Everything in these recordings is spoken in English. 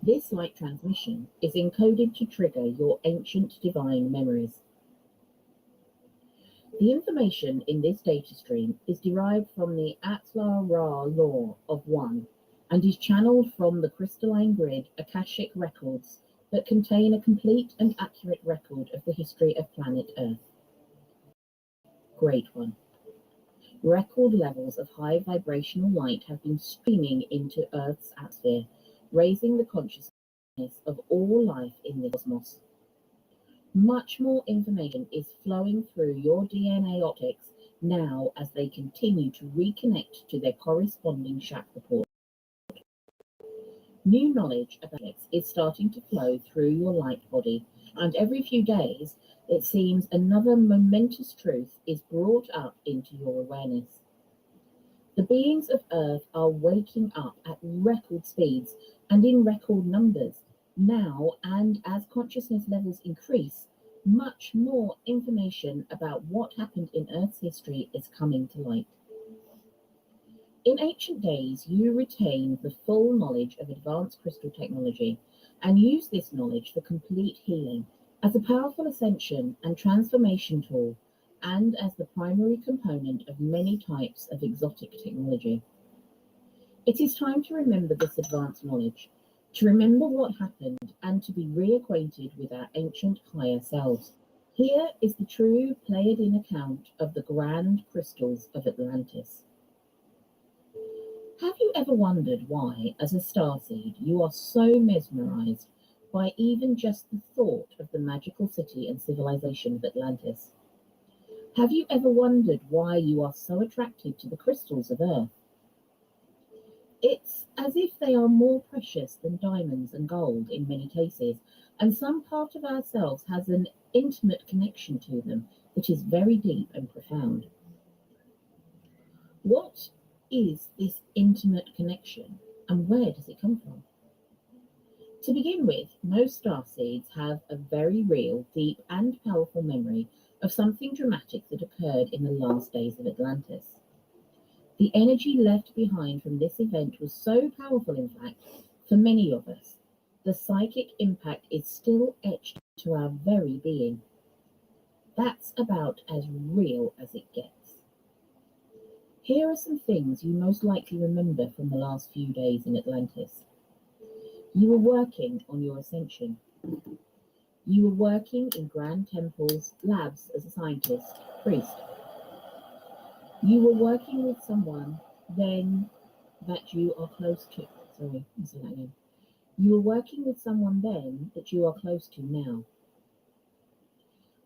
This light transmission is encoded to trigger your ancient divine memories. The information in this data stream is derived from the Atla-Ra law of one and is channeled from the crystalline grid Akashic records that contain a complete and accurate record of the history of planet Earth. Grade 1. Record levels of high vibrational light have been streaming into Earth's atmosphere, raising the consciousness of all life in the cosmos. Much more information is flowing through your DNA optics now as they continue to reconnect to their corresponding chakra ports. New knowledge about it is starting to flow through your light body, and every few days, it seems another momentous truth is brought up into your awareness. The beings of Earth are waking up at record speeds and in record numbers now, and as consciousness levels increase, much more information about what happened in Earth's history is coming to light. In ancient days, you retained the full knowledge of advanced crystal technology and used this knowledge for complete healing as a powerful ascension and transformation tool, and as the primary component of many types of exotic technology. It is time to remember this advanced knowledge, to remember what happened, and to be reacquainted with our ancient higher selves. Here is the true Pleiadian account of the grand crystals of Atlantis. Have you ever wondered why, as a starseed, you are so mesmerized by even just the thought of the magical city and civilization of Atlantis? Have you ever wondered why you are so attracted to the crystals of Earth? It's as if they are more precious than diamonds and gold in many cases, and some part of ourselves has an intimate connection to them that is very deep and profound. What is this intimate connection, and where does it come from? To begin with, most starseeds have a very real, deep, and powerful memory of something dramatic that occurred in the last days of Atlantis. The energy left behind from this event was so powerful, in fact, for many of us. The psychic impact is still etched into our very being. That's about as real as it gets. Here are some things you most likely remember from the last few days in Atlantis. You were working on your ascension. You were working in grand temples, labs as a scientist, priest. You were working with someone then that you are close to. Sorry, I'll say that again. You were working with someone then that you are close to now.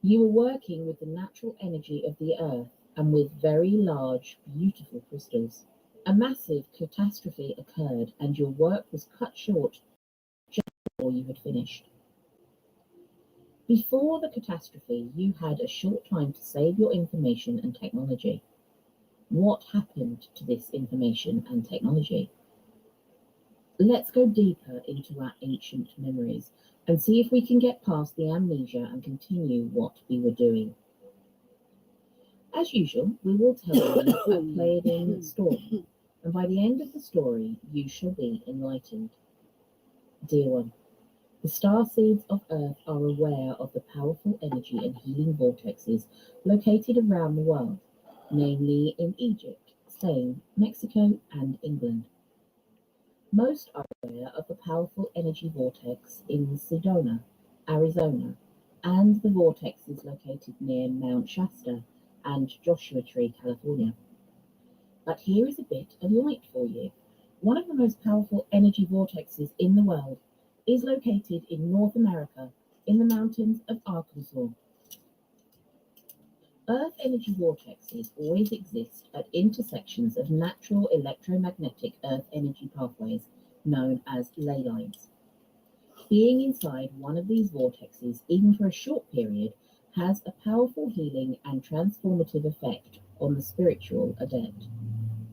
You were working with the natural energy of the earth and with very large, beautiful crystals. A massive catastrophe occurred and your work was cut short just before you had finished. Before the catastrophe, you had a short time to save your information and technology. What happened to this information and technology? Let's go deeper into our ancient memories and see if we can get past the amnesia and continue what we were doing. As usual, we will tell you a Pleiadian story, and by the end of the story, you shall be enlightened. Dear one, the starseeds of Earth are aware of the powerful energy and healing vortexes located around the world, namely in Egypt, Spain, Mexico, and England. Most are aware of the powerful energy vortex in Sedona, Arizona, and the vortexes located near Mount Shasta and Joshua Tree, California. But here is a bit of light for you. One of the most powerful energy vortexes in the world is located in North America, in the mountains of Arkansas. Earth energy vortexes always exist at intersections of natural electromagnetic Earth energy pathways, known as ley lines. Being inside one of these vortexes, even for a short period, has a powerful healing and transformative effect on the spiritual adept.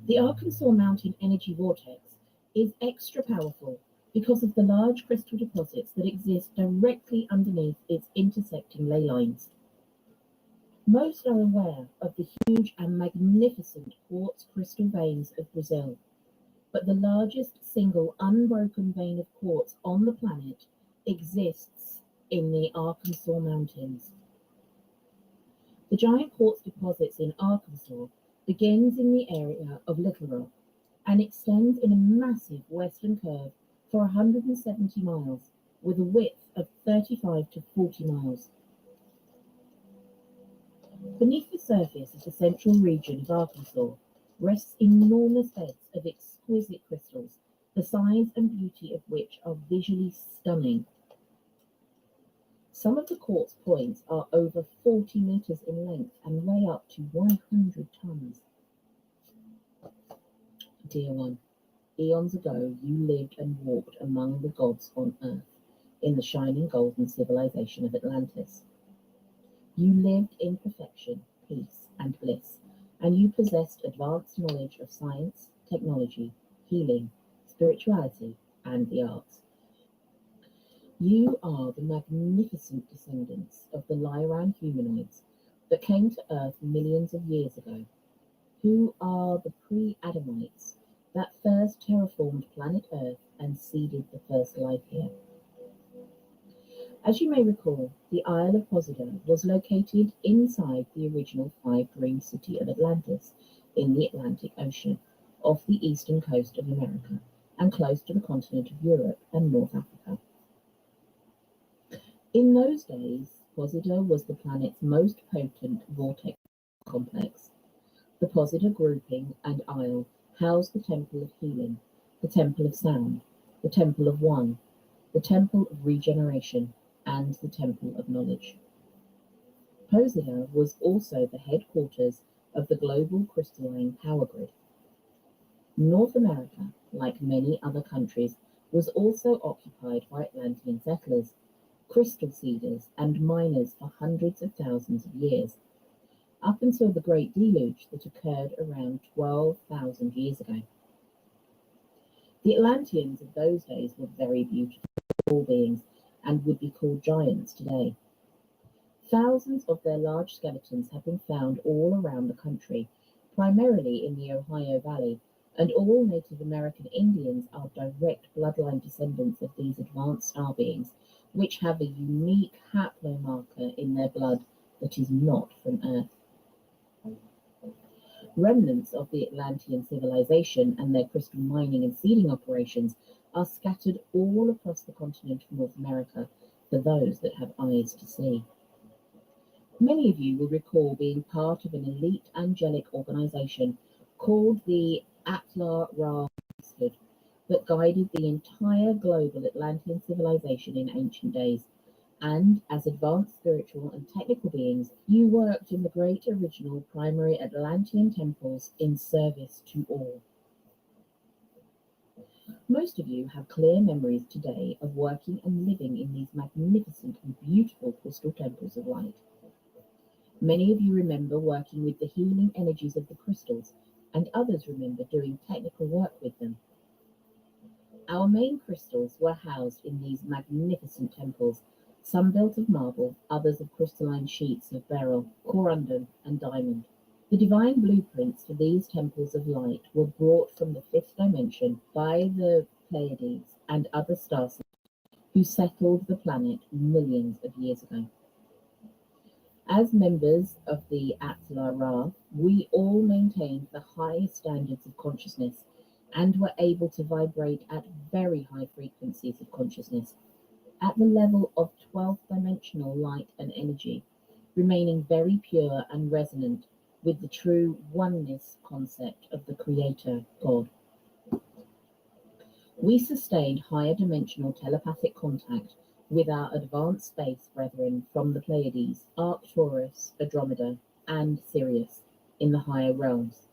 The Arkansas Mountain Energy Vortex is extra powerful because of the large crystal deposits that exist directly underneath its intersecting ley lines. Most are aware of the huge and magnificent quartz crystal veins of Brazil. but the largest single unbroken vein of quartz on the planet exists in the Arkansas Mountains. The giant quartz deposits in Arkansas begins in the area of Little Rock and extends in a massive western curve for 170 miles with a width of 35 to 40 miles. Beneath the surface of the central region of Arkansas rests enormous beds of exquisite crystals, the size and beauty of which are visually stunning. Some of the quartz points are over 40 meters in length and weigh up to 100 tons. Dear one, eons ago you lived and walked among the gods on earth in the shining golden civilization of Atlantis. You lived in perfection, peace, and bliss, and you possessed advanced knowledge of science, technology, healing, spirituality, and the arts. You are the magnificent descendants of the Lyran humanoids that came to Earth millions of years ago, who are the pre-Adamites that first terraformed planet Earth and seeded the first life here. As you may recall, the Isle of Posida was located inside the original five-ring city of Atlantis in the Atlantic Ocean, off the eastern coast of America, and close to the continent of Europe and North Africa. In those days, Posida was the planet's most potent vortex complex. The Posida grouping and isle housed the Temple of Healing, the Temple of Sound, the Temple of One, the Temple of Regeneration, and the Temple of Knowledge. Posida was also the headquarters of the global crystalline power grid. North America, like many other countries, was also occupied by Atlantean settlers, crystal seeders, and miners for hundreds of thousands of years, up until the Great Deluge that occurred around 12,000 years ago. The Atlanteans of those days were very beautiful beings and would be called giants today. Thousands of their large skeletons have been found all around the country, primarily in the Ohio Valley, and all Native American Indians are direct bloodline descendants of these advanced star beings, which have a unique haplomarker in their blood that is not from Earth. Remnants of the Atlantean civilization and their crystal mining and seeding operations are scattered all across the continent of North America for those that have eyes to see. Many of you will recall being part of an elite angelic organization called the Atla Ra Priesthood that guided the entire global Atlantean civilization in ancient days, and as advanced spiritual and technical beings, you worked in the great original primary Atlantean temples in service to all. Most of you have clear memories today of working and living in these magnificent and beautiful crystal temples of light. Many of you remember working with the healing energies of the crystals, and others remember doing technical work with them. Our main crystals were housed in these magnificent temples, some built of marble, others of crystalline sheets of beryl, corundum, and diamond. The divine blueprints for these temples of light were brought from the fifth dimension by the Pleiades and other stars who settled the planet millions of years ago. As members of the Atla Ra, we all maintained the highest standards of consciousness and were able to vibrate at very high frequencies of consciousness, at the level of 12th dimensional light and energy, remaining very pure and resonant with the true oneness concept of the Creator, God. We sustained higher dimensional telepathic contact with our advanced space brethren from the Pleiades, Arcturus, Andromeda, and Sirius in the higher realms.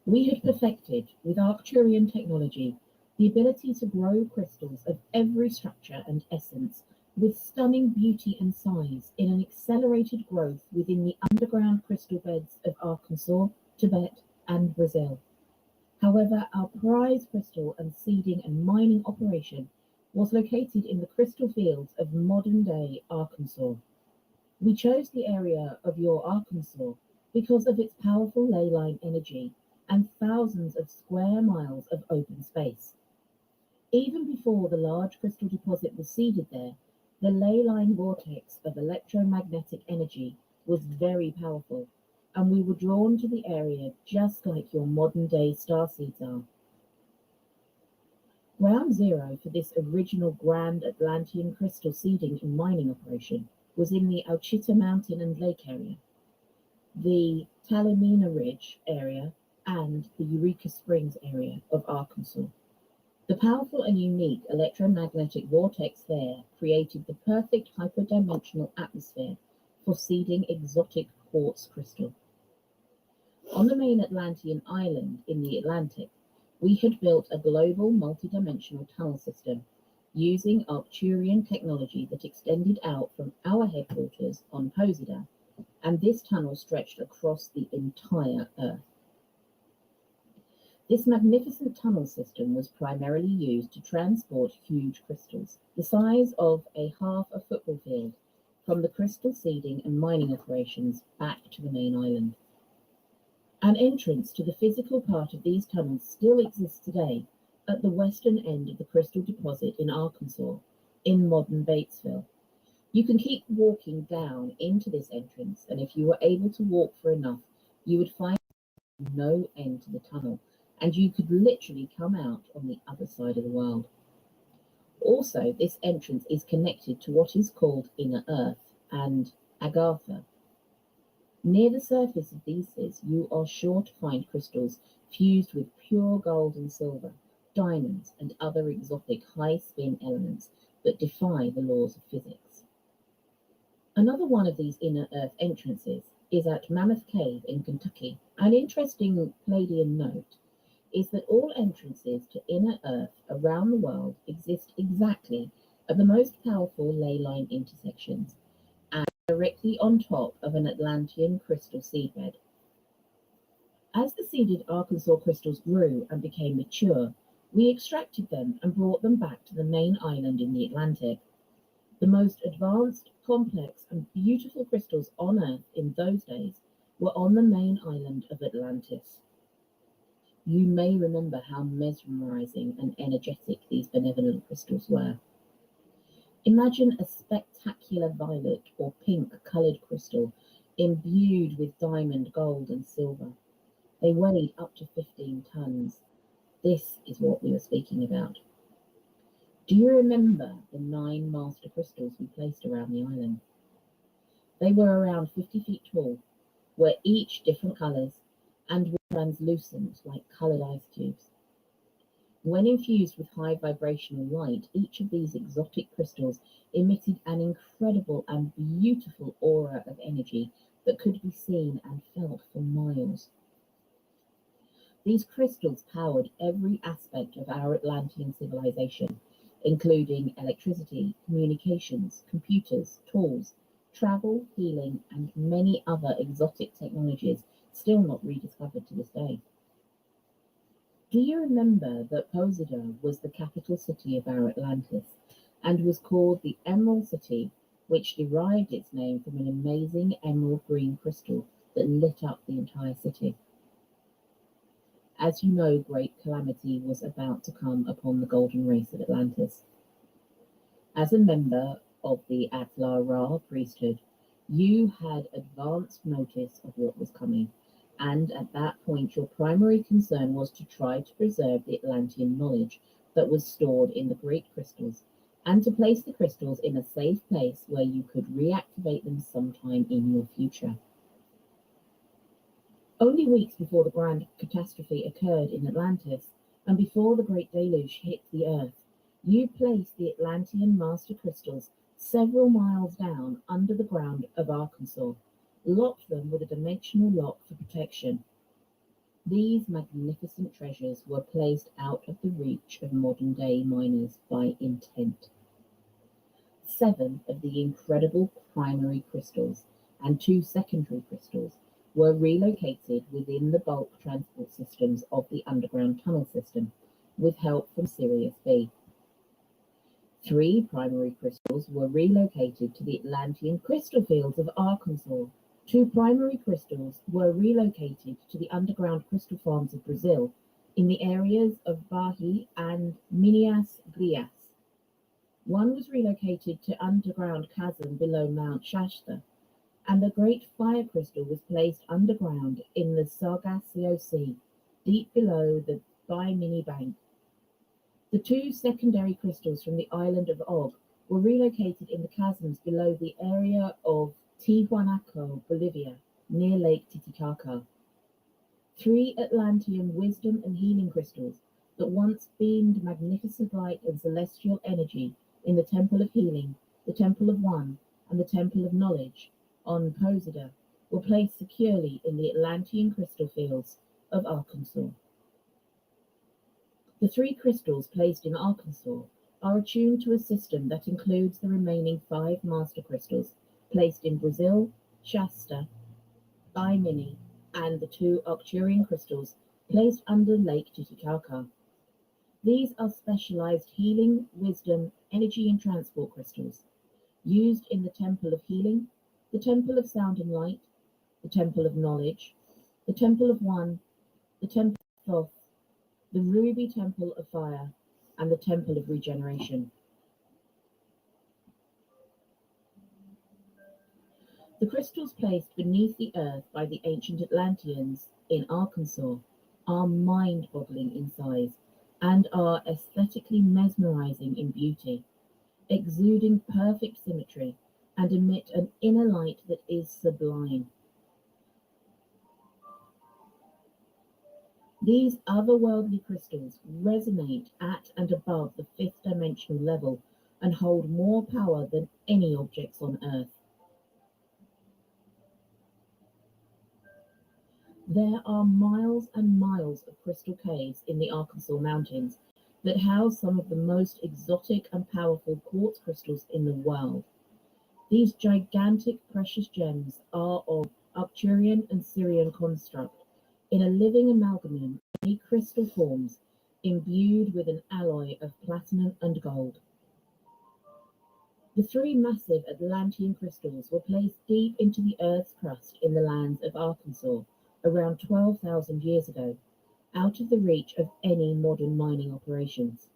We had perfected, with Arcturian technology, the ability to grow crystals of every structure and essence with stunning beauty and size in an accelerated growth within the underground crystal beds of Arkansas, Tibet, and Brazil. However, our prize crystal and seeding and mining operation was located in the crystal fields of modern-day Arkansas. We chose the area of your Arkansas because of its powerful ley line energy and thousands of square miles of open space. Even before the large crystal deposit was seeded there, the ley line vortex of electromagnetic energy was very powerful, and we were drawn to the area just like your modern-day starseeds are. Ground zero for this original Grand Atlantean crystal seeding and mining operation was in the Ouachita Mountain and Lake area, the Talimena Ridge area, and the Eureka Springs area of Arkansas. The powerful and unique electromagnetic vortex there created the perfect hyperdimensional atmosphere for seeding exotic quartz crystal. On the main Atlantean island in the Atlantic, we had built a global multidimensional tunnel system using Arcturian technology that extended out from our headquarters on Posida, and this tunnel stretched across the entire Earth. This magnificent tunnel system was primarily used to transport huge crystals, the size of half a football field, from the crystal seeding and mining operations back to the main island. An entrance to the physical part of these tunnels still exists today at the western end of the crystal deposit in Arkansas, in modern Batesville. You can keep walking down into this entrance, and if you were able to walk for enough, you would find no end to the tunnel, and you could literally come out on the other side of the world. Also, this entrance is connected to what is called Inner Earth and Agartha. Near the surface of these, you are sure to find crystals fused with pure gold and silver, diamonds, and other exotic high-spin elements that defy the laws of physics. Another one of these Inner Earth entrances is at Mammoth Cave in Kentucky. An interesting Palladian note is that all entrances to Inner Earth around the world exist exactly at the most powerful ley line intersections, and directly on top of an Atlantean crystal seedbed. As the seeded Arkansas crystals grew and became mature, we extracted them and brought them back to the main island in the Atlantic. The most advanced, complex, and beautiful crystals on Earth in those days were on the main island of Atlantis. You may remember how mesmerizing and energetic these benevolent crystals were. Imagine a spectacular violet or pink colored crystal imbued with diamond, gold, and silver. They weighed up to 15 tons. This is what we were speaking about. Do you remember the 9 master crystals we placed around the island? They were around 50 feet tall, were each different colors, and were translucent like colored ice cubes. When infused with high vibrational light, each of these exotic crystals emitted an incredible and beautiful aura of energy that could be seen and felt for miles. These crystals powered every aspect of our Atlantean civilization, including electricity, communications, computers, tools, travel, healing, and many other exotic technologies still not rediscovered to this day. Do you remember that Posida was the capital city of our Atlantis and was called the Emerald City, which derived its name from an amazing emerald green crystal that lit up the entire city? As you know, great calamity was about to come upon the golden race of Atlantis. As a member of the Atla-Ra priesthood, you had advanced notice of what was coming, and at that point your primary concern was to try to preserve the Atlantean knowledge that was stored in the great crystals, and to place the crystals in a safe place where you could reactivate them sometime in your future. Only weeks before the grand catastrophe occurred in Atlantis, and before the great deluge hit the Earth, you placed the Atlantean master crystals several miles down under the ground of Arkansas, locked them with a dimensional lock for protection. These magnificent treasures were placed out of the reach of modern-day miners by intent. 7 of the incredible primary crystals and 2 secondary crystals were relocated within the bulk transport systems of the underground tunnel system, with help from Sirius B. 3 primary crystals were relocated to the Atlantean crystal fields of Arkansas, Two primary crystals were relocated to the underground crystal farms of Brazil in the areas of Bahia and Minas Gerais. One was relocated to underground chasm below Mount Shasta, and the Great Fire Crystal was placed underground in the Sargasso Sea, deep below the Bimini Bank. The two secondary crystals from the island of Og were relocated in the chasms below the area of Tiwanaku, Bolivia, near Lake Titicaca. Three Atlantean wisdom and healing crystals that once beamed magnificent light and celestial energy in the Temple of Healing, the Temple of One, and the Temple of Knowledge on Posida were placed securely in the Atlantean crystal fields of Arkansas. The three crystals placed in Arkansas are attuned to a system that includes the remaining 5 master crystals placed in Brazil, Shasta, Bimini, and the 2 Arcturian crystals placed under Lake Titicaca. These are specialized healing, wisdom, energy, and transport crystals used in the Temple of Healing, the Temple of Sound and Light, the Temple of Knowledge, the Temple of One, the Temple of Thoth, the Ruby Temple of Fire, and the Temple of Regeneration. The crystals placed beneath the earth by the ancient Atlanteans in Arkansas are mind-boggling in size and are aesthetically mesmerizing in beauty, exuding perfect symmetry and emit an inner light that is sublime. These otherworldly crystals resonate at and above the 5th dimensional level and hold more power than any objects on Earth. There are miles and miles of crystal caves in the Arkansas mountains that house some of the most exotic and powerful quartz crystals in the world. These gigantic precious gems are of Arcturian and Syrian construct, in a living amalgam of many crystal forms, imbued with an alloy of platinum and gold. The 3 massive Atlantean crystals were placed deep into the Earth's crust in the lands of Arkansas around 12,000 years ago, out of the reach of any modern mining operations.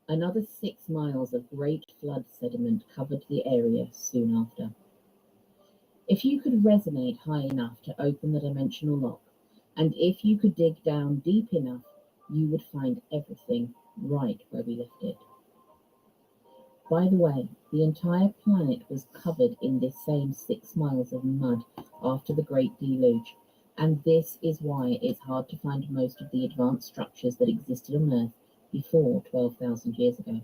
Another 6 miles of great flood sediment covered the area soon after. If you could resonate high enough to open the dimensional lock, and if you could dig down deep enough, you would find everything right where we left it. By the way, the entire planet was covered in this same 6 miles of mud after the Great Deluge, and this is why it's hard to find most of the advanced structures that existed on Earth before 12,000 years ago.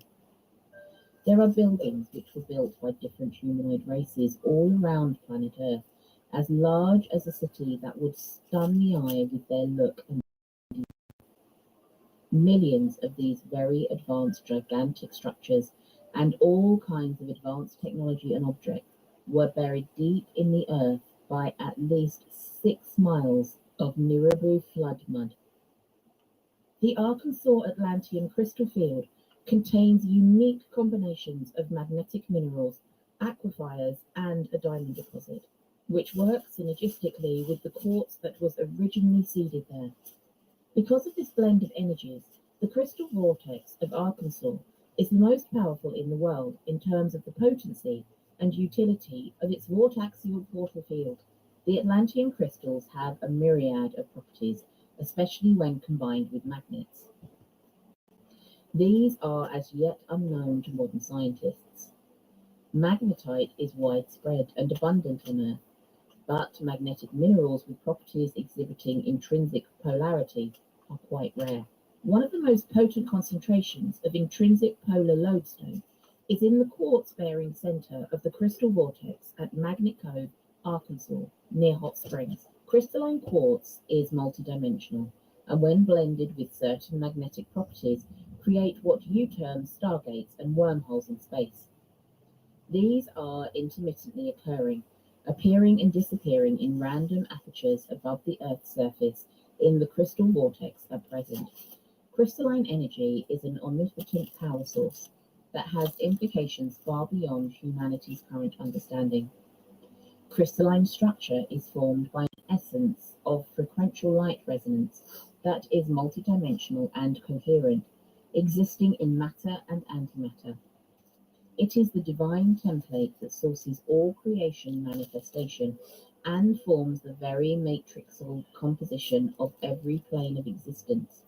There are buildings which were built by different humanoid races all around planet Earth, as large as a city that would stun the eye with their look and millions of these very advanced gigantic structures and all kinds of advanced technology and objects were buried deep in the earth by at least 6 miles of Nirabu flood mud. The Arkansas Atlantean crystal field contains unique combinations of magnetic minerals, aquifers, and a diamond deposit, which works synergistically with the quartz that was originally seeded there. Because of this blend of energies, the crystal vortex of Arkansas is the most powerful in the world in terms of the potency and utility of its vortaxial portal field. The Atlantean crystals have a myriad of properties, especially when combined with magnets. These are as yet unknown to modern scientists. Magnetite is widespread and abundant on Earth, but magnetic minerals with properties exhibiting intrinsic polarity are quite rare. One of the most potent concentrations of intrinsic polar lodestone is in the quartz-bearing center of the crystal vortex at Magnet Cove, Arkansas, near Hot Springs. Crystalline quartz is multidimensional, and when blended with certain magnetic properties, create what you term stargates and wormholes in space. These are intermittently occurring, appearing and disappearing in random apertures above the Earth's surface in the crystal vortex at present. Crystalline energy is an omnipotent power source that has implications far beyond humanity's current understanding. Crystalline structure is formed by an essence of frequential light resonance that is multidimensional and coherent, existing in matter and antimatter. It is the divine template that sources all creation manifestation and forms the very matrixal composition of every plane of existence.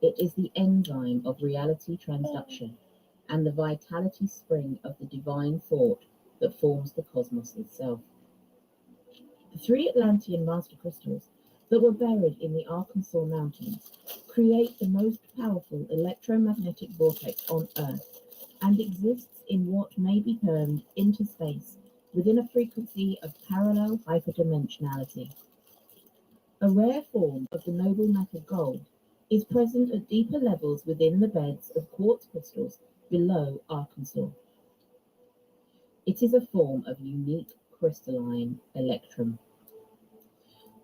It is the enzyme of reality transduction and the vitality spring of the divine thought that forms the cosmos itself. The three Atlantean master crystals that were buried in the Arkansas mountains create the most powerful electromagnetic vortex on Earth and exists in what may be termed interspace within a frequency of parallel hyperdimensionality. A rare form of the noble metal gold is present at deeper levels within the beds of quartz crystals below Arkansas. It is a form of unique crystalline electrum.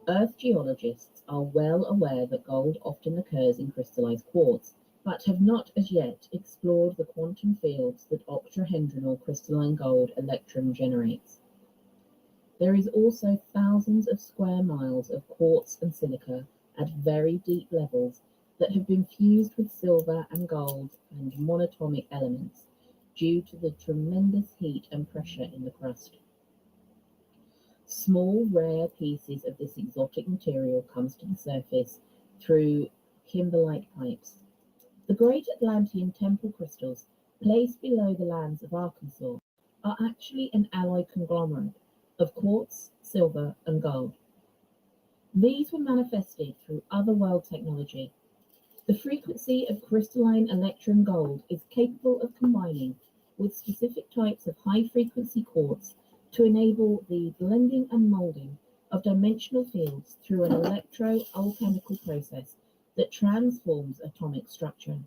Earth geologists are well aware that gold often occurs in crystallized quartz, but have not as yet explored the quantum fields that octahedral crystalline gold electrum generates. There is also thousands of square miles of quartz and silica at very deep levels that have been fused with silver and gold and monatomic elements due to the tremendous heat and pressure in the crust. Small, rare pieces of this exotic material comes to the surface through kimberlite pipes. The great Atlantean temple crystals placed below the lands of Arkansas are actually an alloy conglomerate of quartz, silver, and gold. These were manifested through otherworld technology. The frequency of crystalline electrum gold is capable of combining with specific types of high-frequency quartz to enable the blending and molding of dimensional fields through an electro-alchemical process that transforms atomic structure.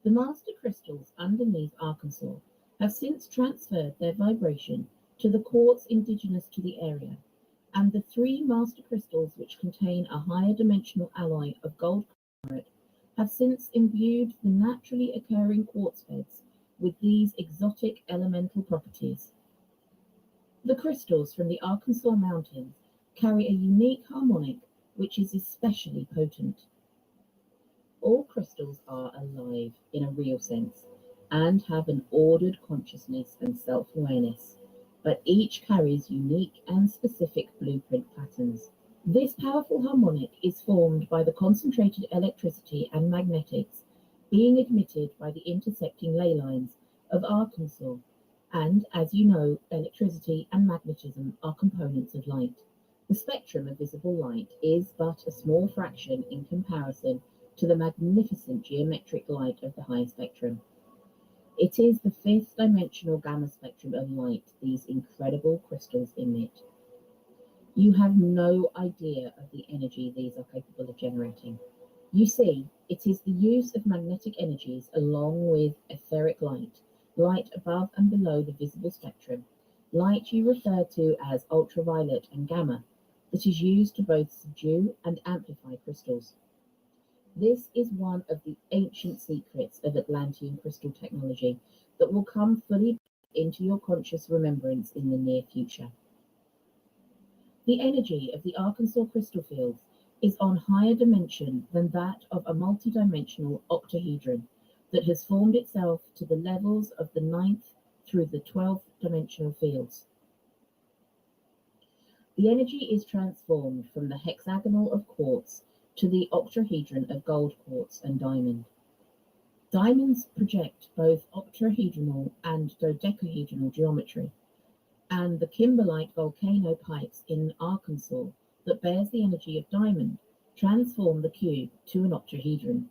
The master crystals underneath Arkansas have since transferred their vibration to the quartz indigenous to the area, and the three master crystals which contain a higher dimensional alloy of gold conglomerate have since imbued the naturally occurring quartz beds with these exotic elemental properties. The crystals from the Arkansas mountains carry a unique harmonic which is especially potent. All crystals are alive in a real sense and have an ordered consciousness and self-awareness, but each carries unique and specific blueprint patterns. This powerful harmonic is formed by the concentrated electricity and magnetics being admitted by the intersecting ley lines of Arkansas, and as you know, electricity and magnetism are components of light. The spectrum of visible light is but a small fraction in comparison to the magnificent geometric light of the high spectrum. It is the fifth dimensional gamma spectrum of light these incredible crystals emit. You have no idea of the energy these are capable of generating. You see, it is the use of magnetic energies along with etheric light, light above and below the visible spectrum, light you refer to as ultraviolet and gamma, that is used to both subdue and amplify crystals. This is one of the ancient secrets of Atlantean crystal technology that will come fully into your conscious remembrance in the near future. The energy of the Arkansas crystal fields is on higher dimension than that of a multidimensional octahedron that has formed itself to the levels of the 9th through the 12th dimensional fields. The energy is transformed from the hexagonal of quartz to the octahedron of gold quartz and diamond. Diamonds project both octahedral and dodecahedral geometry, and the kimberlite volcano pipes in Arkansas that bears the energy of diamond transform the cube to an octahedron.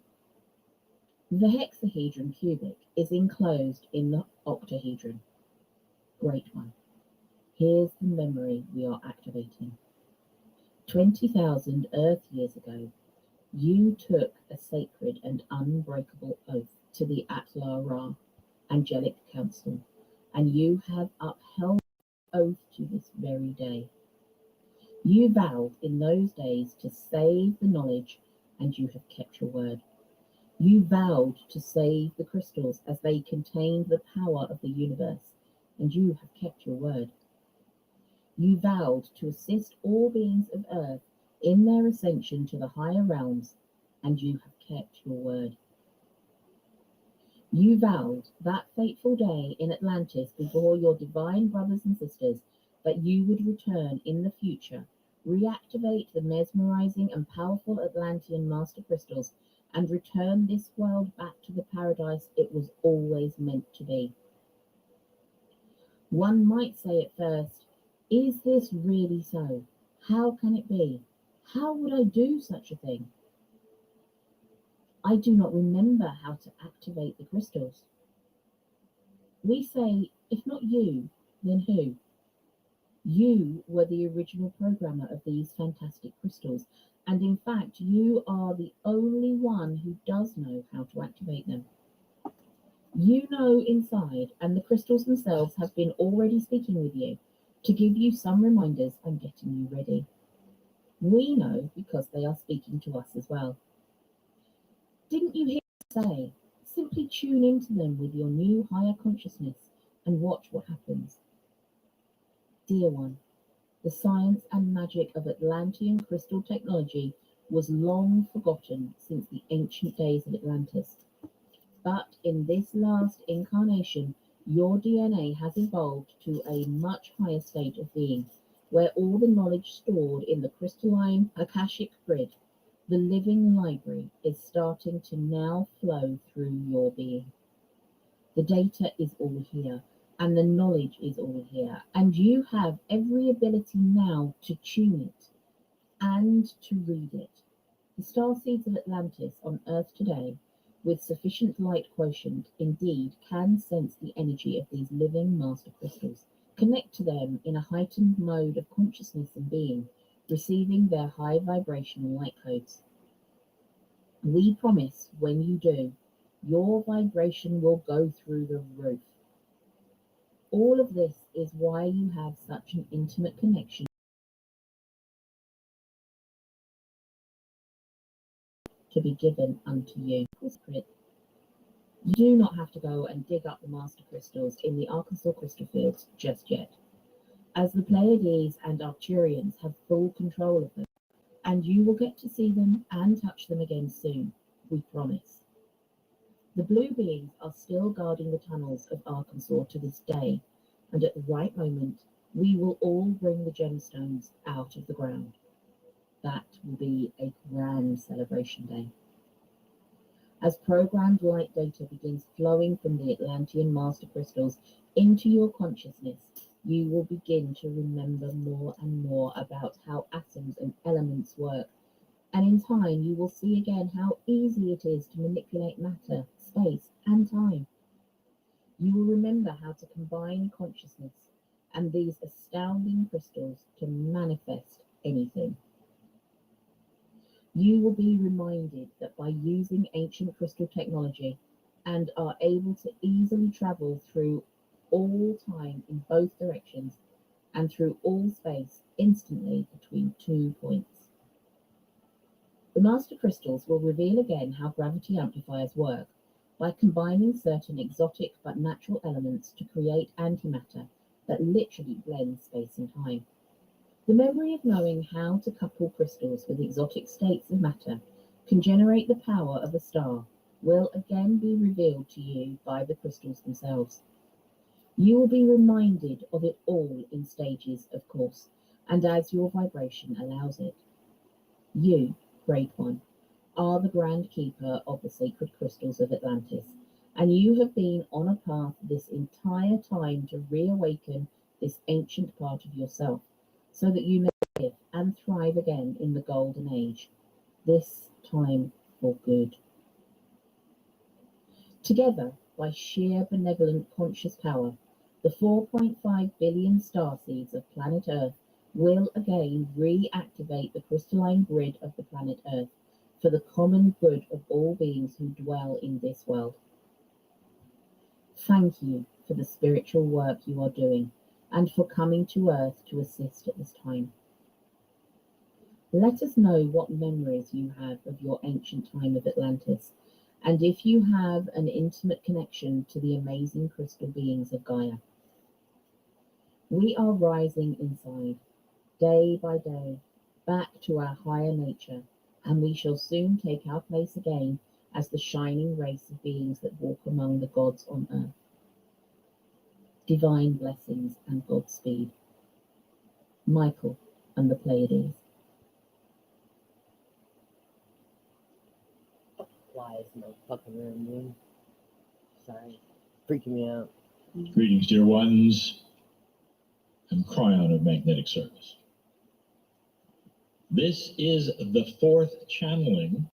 The hexahedron cubic is enclosed in the octahedron. Great one. Here's the memory we are activating. 20,000 Earth years ago, you took a sacred and unbreakable oath to the Atla-Ra angelic council, and you have upheld the oath to this very day. You vowed in those days to save the knowledge, and you have kept your word. You vowed to save the crystals as they contained the power of the universe, and you have kept your word. You vowed to assist all beings of Earth in their ascension to the higher realms, and you have kept your word. You vowed that fateful day in Atlantis before your divine brothers and sisters that you would return in the future, reactivate the mesmerizing and powerful Atlantean master crystals, and return this world back to the paradise it was always meant to be. One might say at first, is this really so? How can it be? How would I do such a thing? I do not remember how to activate the crystals. We say, if not you, then who? You were the original programmer of these fantastic crystals, and in fact, you are the only one who does know how to activate them. You know inside, and the crystals themselves have been already speaking with you to give you some reminders and getting you ready. We know because they are speaking to us as well. Didn't you hear me say, simply tune into them with your new higher consciousness and watch what happens? Dear one, the science and magic of Atlantean crystal technology was long forgotten since the ancient days of Atlantis. But in this last incarnation, your DNA has evolved to a much higher state of being, where all the knowledge stored in the crystalline Akashic grid, the living library, is starting to now flow through your being. The data is all here, and the knowledge is all here, and you have every ability now to tune it and to read it. The starseeds of Atlantis on Earth today, with sufficient light quotient, indeed can sense the energy of these living master crystals, connect to them in a heightened mode of consciousness and being, receiving their high vibrational light codes. We promise when you do, your vibration will go through the roof. All of this is why you have such an intimate connection to be given unto you. You do not have to go and dig up the master crystals in the Arkansas crystal fields just yet, as the Pleiades and Arcturians have full control of them, and you will get to see them and touch them again soon, we promise. The blue beings are still guarding the tunnels of Arkansas to this day, and at the right moment, we will all bring the gemstones out of the ground. That will be a grand celebration day. As programmed light data begins flowing from the Atlantean master crystals into your consciousness, you will begin to remember more and more about how atoms and elements work, and in time you will see again how easy it is to manipulate matter, space, and time. You will remember how to combine consciousness and these astounding crystals to manifest anything. You will be reminded that by using ancient crystal technology and are able to easily travel through all time in both directions and through all space instantly between 2 points. The master crystals will reveal again how gravity amplifiers work by combining certain exotic but natural elements to create antimatter that literally blends space and time. The memory of knowing how to couple crystals with exotic states of matter can generate the power of a star will again be revealed to you by the crystals themselves. You will be reminded of it all in stages, of course, and as your vibration allows it. You, Great One, are the Grand Keeper of the sacred crystals of Atlantis, and you have been on a path this entire time to reawaken this ancient part of yourself, so that you may live and thrive again in the Golden Age, this time for good. Together, by sheer benevolent conscious power, the 4.5 billion starseeds of planet Earth will again reactivate the crystalline grid of the planet Earth for the common good of all beings who dwell in this world. Thank you for the spiritual work you are doing and for coming to Earth to assist at this time. Let us know what memories you have of your ancient time of Atlantis, and if you have an intimate connection to the amazing crystal beings of Gaia. We are rising inside, day by day, back to our higher nature, and we shall soon take our place again as the shining race of beings that walk among the gods on earth. Divine blessings and Godspeed. Michael and the Pleiades. Flies in the fucking room, dude. Sorry. Freaking me out. Greetings, dear ones, and Cryon of Magnetic Service. This is the fourth channeling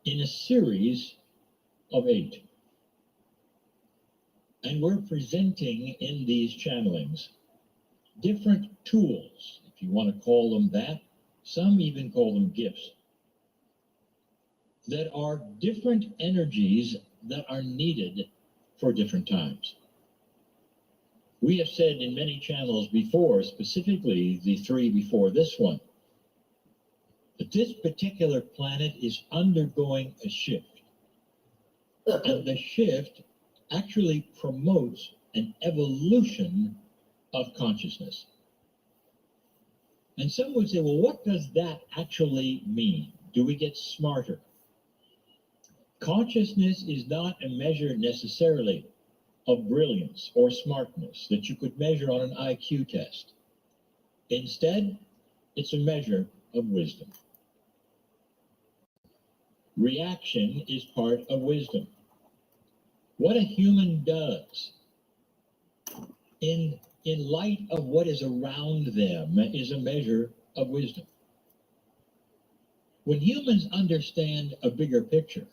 in a series of 8. And we're presenting in these channelings different tools, if you want to call them that. Some even call them gifts, that are different energies that are needed for different times. We have said in many channels before, specifically the 3 before this one, that this particular planet is undergoing a shift. And the shift actually promotes an evolution of consciousness. And some would say, well, what does that actually mean? Do we get smarter? Consciousness is not a measure necessarily of brilliance or smartness that you could measure on an IQ test. Instead, it's a measure of wisdom. Reaction is part of wisdom. What a human does in light of what is around them is a measure of wisdom. When humans understand a bigger picture,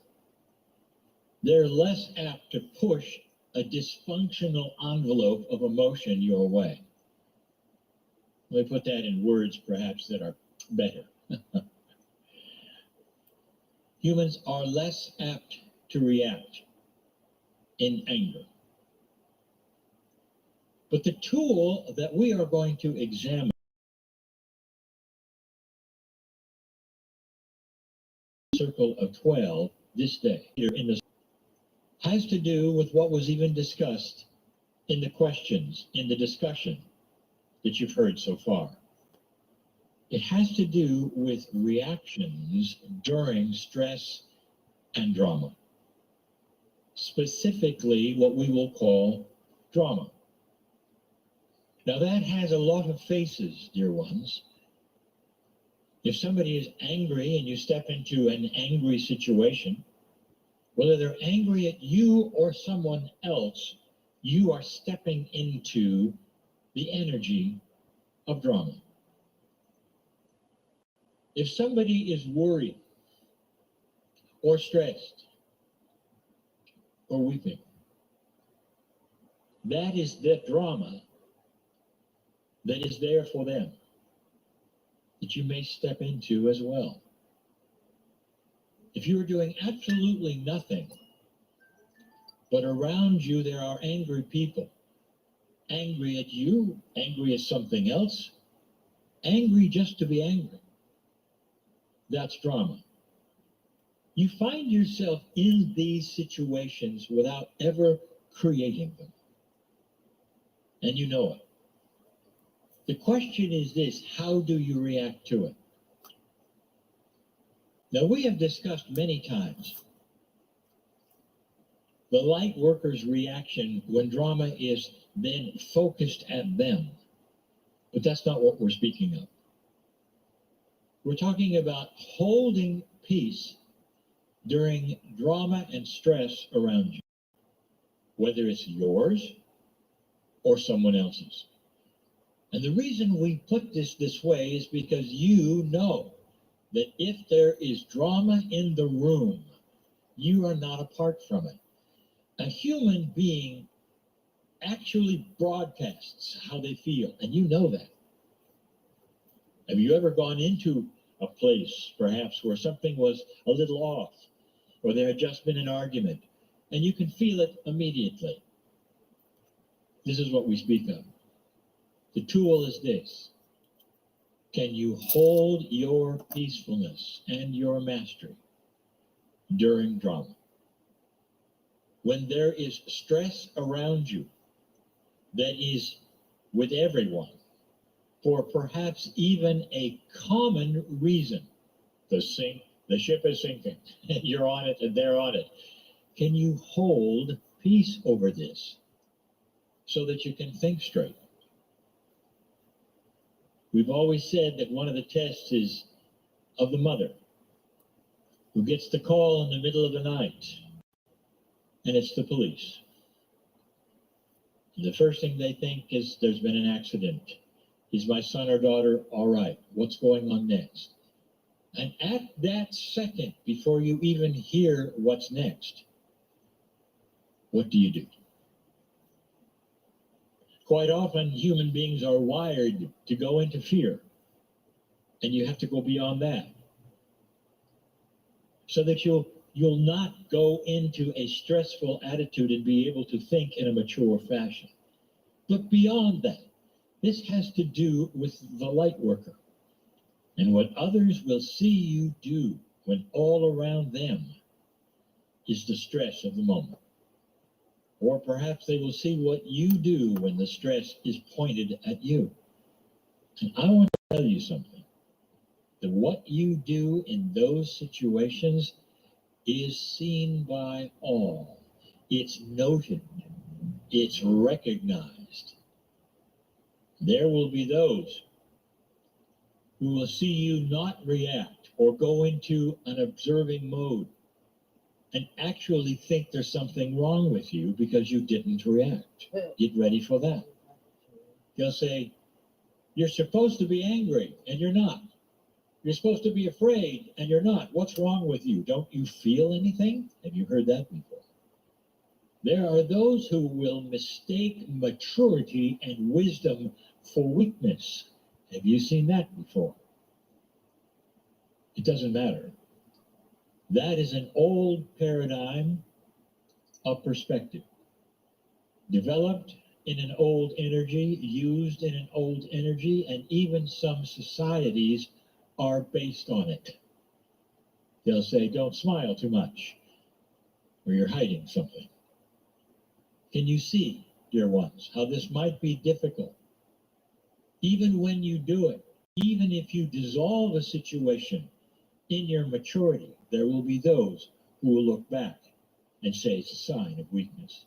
they're less apt to push a dysfunctional envelope of emotion your way. Let me put that in words perhaps that are better. Humans are less apt to react in anger. But the tool that we are going to examine, circle of 12 this day, here in the has to do with what was even discussed in the questions, in the discussion that you've heard so far. It has to do with reactions during stress and drama. Specifically, what we will call drama. Now that has a lot of faces, dear ones. If somebody is angry and you step into an angry situation, whether they're angry at you or someone else, you are stepping into the energy of drama. If somebody is worried or stressed or weeping, that is the drama that is there for them, that you may step into as well. If you are doing absolutely nothing, but around you there are angry people, angry at you, angry at something else, angry just to be angry, that's drama. You find yourself in these situations without ever creating them, and you know it. The question is this: how do you react to it? Now, we have discussed many times the light worker's reaction when drama is then focused at them. But that's not what we're speaking of. We're talking about holding peace during drama and stress around you, whether it's yours or someone else's. And the reason we put this way is because you know that if there is drama in the room, you are not apart from it. A human being actually broadcasts how they feel, and you know that. Have you ever gone into a place, perhaps, where something was a little off, or there had just been an argument, and you can feel it immediately? This is what we speak of. The tool is this: can you hold your peacefulness and your mastery during drama? When there is stress around you that is with everyone for perhaps even a common reason. The ship is sinking, and you're on it and they're on it. Can you hold peace over this so that you can think straight? We've always said that one of the tests is of the mother who gets the call in the middle of the night, and it's the police. The first thing they think is there's been an accident. Is my son or daughter all right? What's going on next? And at that second, before you even hear what's next, what do you do? Quite often, human beings are wired to go into fear, and you have to go beyond that so that you'll not go into a stressful attitude and be able to think in a mature fashion. But beyond that, this has to do with the light worker and what others will see you do when all around them is the stress of the moment. Or perhaps they will see what you do when the stress is pointed at you. And I want to tell you something, that what you do in those situations is seen by all. It's noted. It's recognized. There will be those who will see you not react or go into an observing mode and actually think there's something wrong with you because you didn't react. Get ready for that. They'll say, you're supposed to be angry, and you're not. You're supposed to be afraid, and you're not. What's wrong with you? Don't you feel anything? Have you heard that before? There are those who will mistake maturity and wisdom for weakness. Have you seen that before? It doesn't matter. That is an old paradigm of perspective, developed in an old energy, used in an old energy, and even some societies are based on it. They'll say, don't smile too much, or you're hiding something. Can you see, dear ones, how this might be difficult? Even when you do it, even if you dissolve a situation in your maturity, there will be those who will look back and say it's a sign of weakness.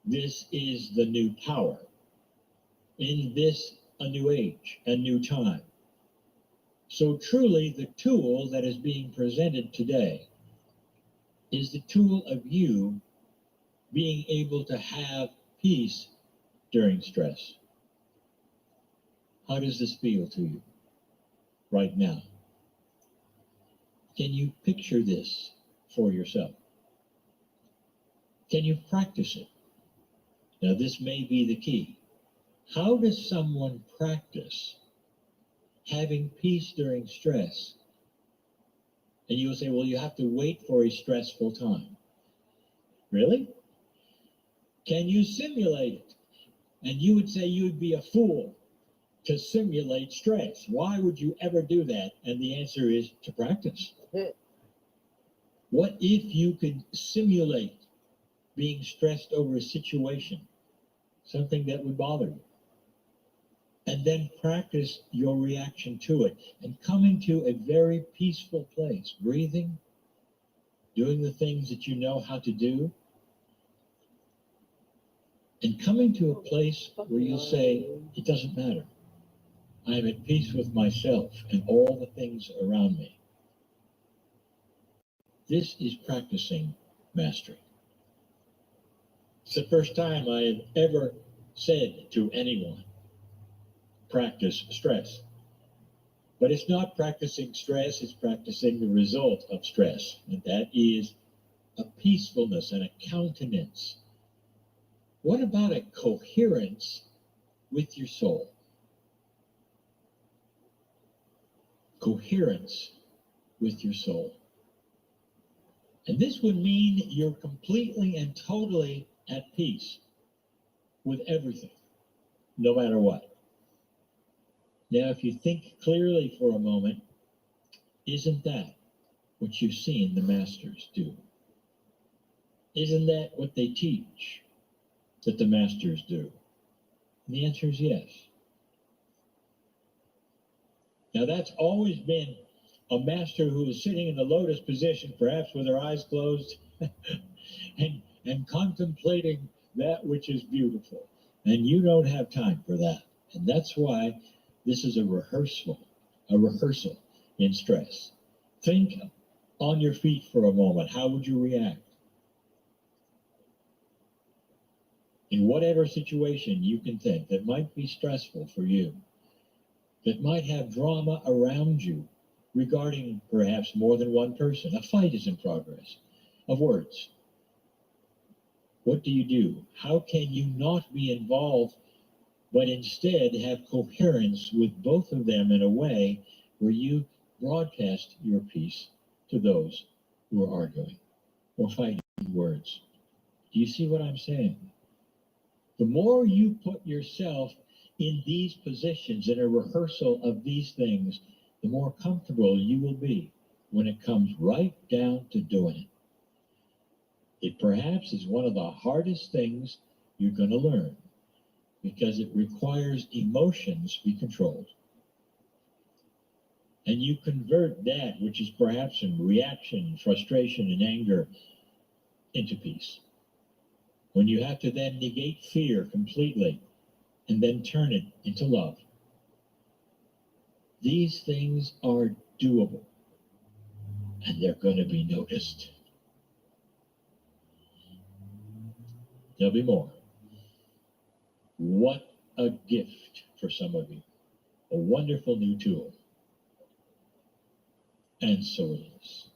This is the new power. In this, a new age, a new time. So truly, the tool that is being presented today is the tool of you being able to have peace during stress. How does this feel to you right now? Can you picture this for yourself? Can you practice it? Now, this may be the key. How does someone practice having peace during stress? And you will say, well, you have to wait for a stressful time. Really? Can you simulate it? And you would say you would be a fool to simulate stress. Why would you ever do that? And the answer is to practice. What if you could simulate being stressed over a situation, something that would bother you, and then practice your reaction to it and come into a very peaceful place, breathing, doing the things that you know how to do, and coming to a place where you say, it doesn't matter. I am at peace with myself and all the things around me. This is practicing mastery. It's the first time I have ever said to anyone, practice stress. But it's not practicing stress, it's practicing the result of stress. And that is a peacefulness and a countenance. What about a coherence with your soul? Coherence with your soul. And this would mean you're completely and totally at peace with everything, no matter what. Now, if you think clearly for a moment, isn't that what you've seen the masters do? Isn't that what they teach that the masters do? And the answer is yes. Now, that's always been a master who is sitting in the lotus position, perhaps with her eyes closed, and contemplating that which is beautiful. And you don't have time for that. And that's why this is a rehearsal in stress. Think on your feet for a moment. How would you react? In whatever situation you can think that might be stressful for you, that might have drama around you regarding perhaps more than one person. A fight is in progress of words. What do you do? How can you not be involved, but instead have coherence with both of them in a way where you broadcast your peace to those who are arguing or fighting words? Do you see what I'm saying? The more you put yourself in these positions, in a rehearsal of these things, the more comfortable you will be when it comes right down to doing it. It perhaps is one of the hardest things you're going to learn because it requires emotions be controlled. And you convert that which is perhaps in reaction, frustration, and anger into peace. When you have to then negate fear completely and then turn it into love. These things are doable, and they're going to be noticed. There'll be more. What a gift for some of you. A wonderful new tool. And so it is.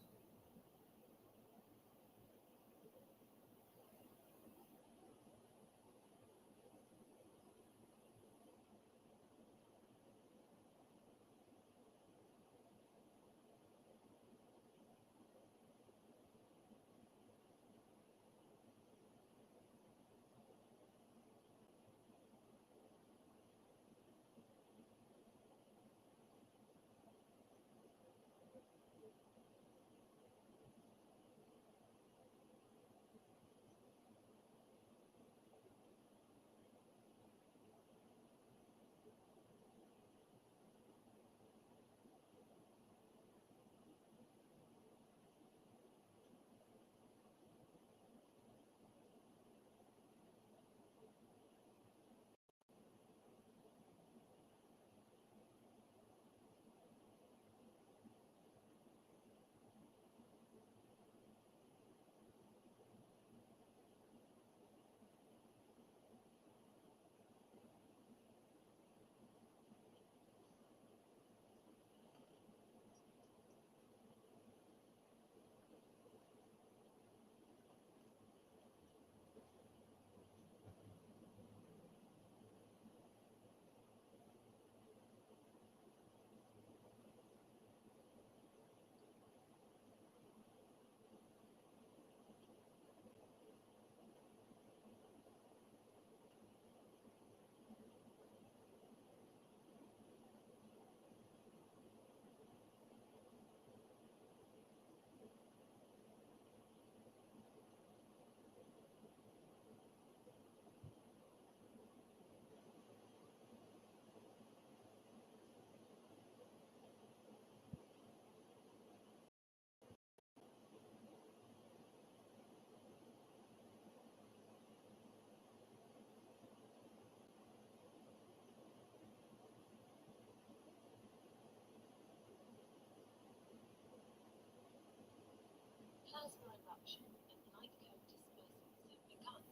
Plasma eruption and light cone dispersals have begun.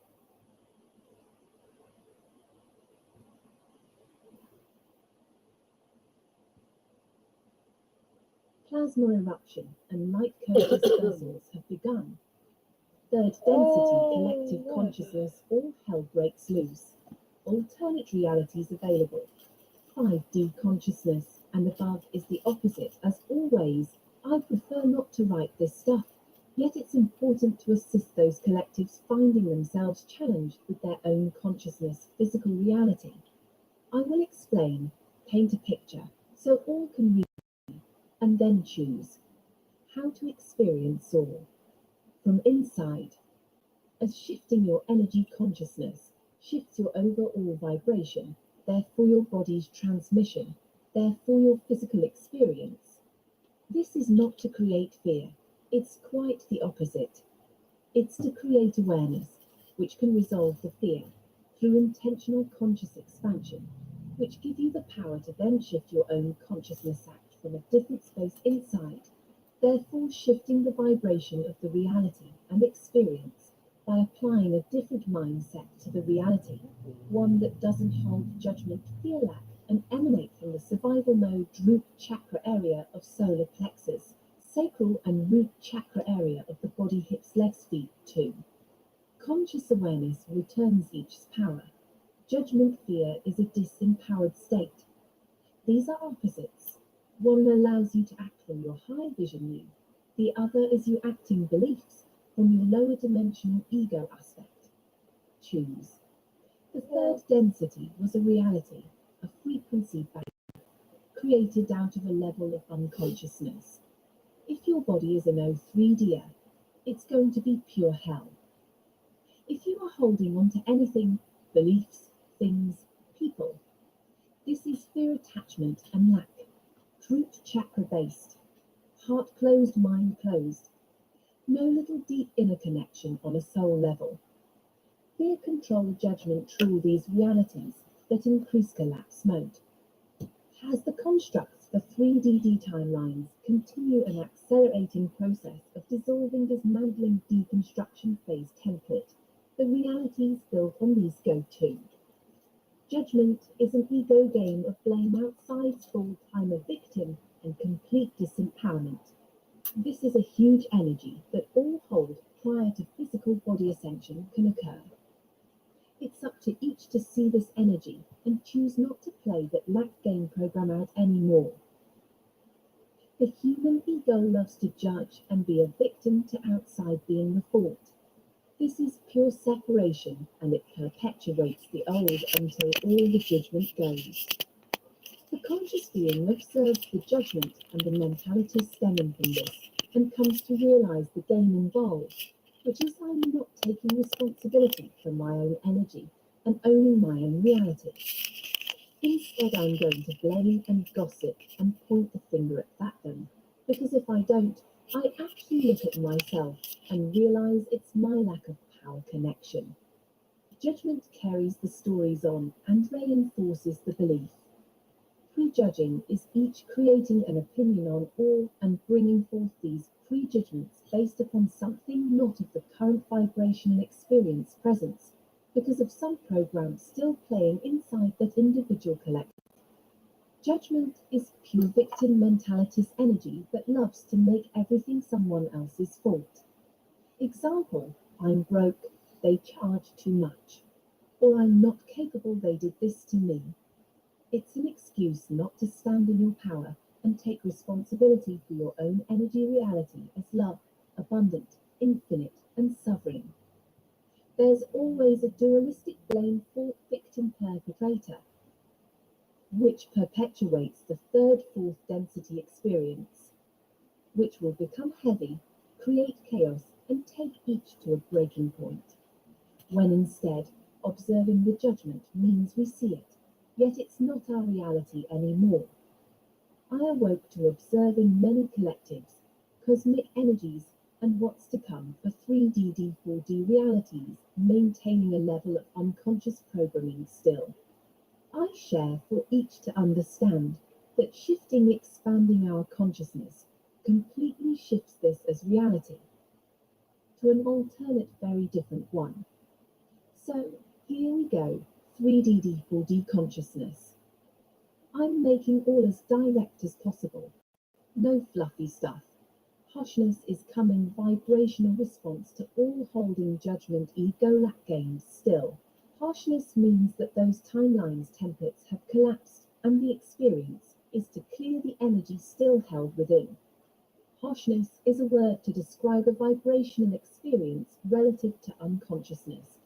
Plasma eruption and light cone dispersals have begun. Third density collective consciousness, all hell breaks loose. Alternate realities available. 5D consciousness, and above is the opposite. As always, I prefer not to write this stuff, yet it's important to assist those collectives finding themselves challenged with their own consciousness, physical reality. I will explain, paint a picture, so all can read and then choose how to experience all. From inside, as shifting your energy consciousness shifts your overall vibration, therefore your body's transmission, therefore your physical experience. This is not to create fear, it's quite the opposite. It's to create awareness, which can resolve the fear through intentional conscious expansion, which give you the power to then shift your own consciousness act from a different space inside, therefore shifting the vibration of the reality and experience by applying a different mindset to the reality, one that doesn't hold judgment, fear, lack, and emanate from the survival mode root chakra area of solar plexus, sacral and root chakra area of the body, hips, legs, feet too. Conscious awareness returns each's power. Judgment, fear is a disempowered state. These are opposites. One allows you to act from your high vision you. The other is you acting beliefs from your lower dimensional ego aspect. Choose. The third density was a reality, a frequency band created out of a level of unconsciousness. If your body is an O3D, it's going to be pure hell. If you are holding on to anything, beliefs, things, people, this is fear, attachment, and lack. Root chakra based, heart closed, mind closed. No little deep inner connection on a soul level. Fear, control, judgment rule these realities that increase collapse mode. As the constructs for 3DD timelines continue an accelerating process of dissolving, dismantling, deconstruction phase template, the realities built on these go too. Judgment is an ego game of blame, outside fault, I'm a victim, and complete disempowerment. This is a huge energy that all hold prior to physical body ascension can occur. It's up to each to see this energy and choose not to play that lack game program out anymore. The human ego loves to judge and be a victim to outside being the fault. This is pure separation, and it perpetuates the old until all the judgment goes. The conscious being observes the judgment and the mentality stemming from this, and comes to realize the game involved, which is I'm not taking responsibility for my own energy and owning my own reality. Instead, I'm going to blame and gossip and point the finger at them, because if I don't, I actually look at myself and realize it's my lack of power connection. Judgment carries the stories on and reinforces the belief. Prejudging is each creating an opinion on all and bringing forth these prejudgments based upon something not of the current vibrational experience presence, because of some program still playing inside that individual collective. Judgment is pure victim mentality's energy that loves to make everything someone else's fault. Example, I'm broke, they charge too much. Or I'm not capable, they did this to me. It's an excuse not to stand in your power and take responsibility for your own energy reality as love, abundant, infinite, and sovereign. There's always a dualistic blame, fault, victim, perpetrator, which perpetuates the third, fourth density experience, which will become heavy, create chaos, and take each to a breaking point. When instead, observing the judgment means we see it, yet it's not our reality anymore. I awoke to observing many collectives, cosmic energies, and what's to come for 3DD, 4D realities, maintaining a level of unconscious programming still. I share for each to understand that shifting, expanding our consciousness completely shifts this as reality to an alternate, very different one. So here we go, 3DD, 4D consciousness. I'm making all as direct as possible. No fluffy stuff. Harshness is coming, vibrational response to all holding judgment, ego, lack games still. Harshness means that those timelines templates have collapsed, and the experience is to clear the energy still held within. Harshness is a word to describe a vibrational experience relative to unconsciousness.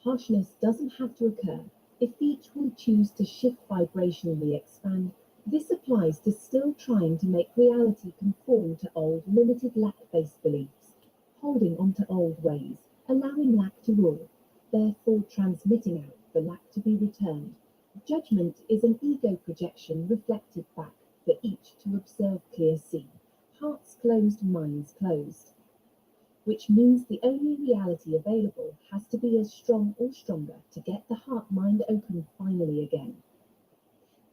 Harshness doesn't have to occur. If each will choose to shift vibrationally expand, this applies to still trying to make reality conform to old limited lack-based beliefs, holding on to old ways, allowing lack to rule, therefore transmitting out, the lack to be returned. Judgment is an ego projection reflected back for each to observe clear see. Hearts closed, minds closed. Which means the only reality available has to be as strong or stronger to get the heart-mind open finally again.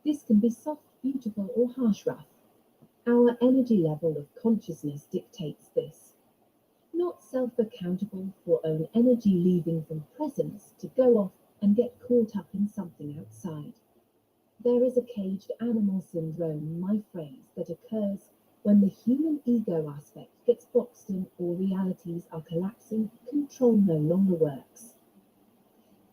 This can be soft, beautiful, or harsh rough. Our energy level of consciousness dictates this. Not self-accountable for own energy leaving from presence to go off and get caught up in something outside. There is a caged animal syndrome, my phrase, that occurs when the human ego aspect gets boxed in or realities are collapsing, control no longer works.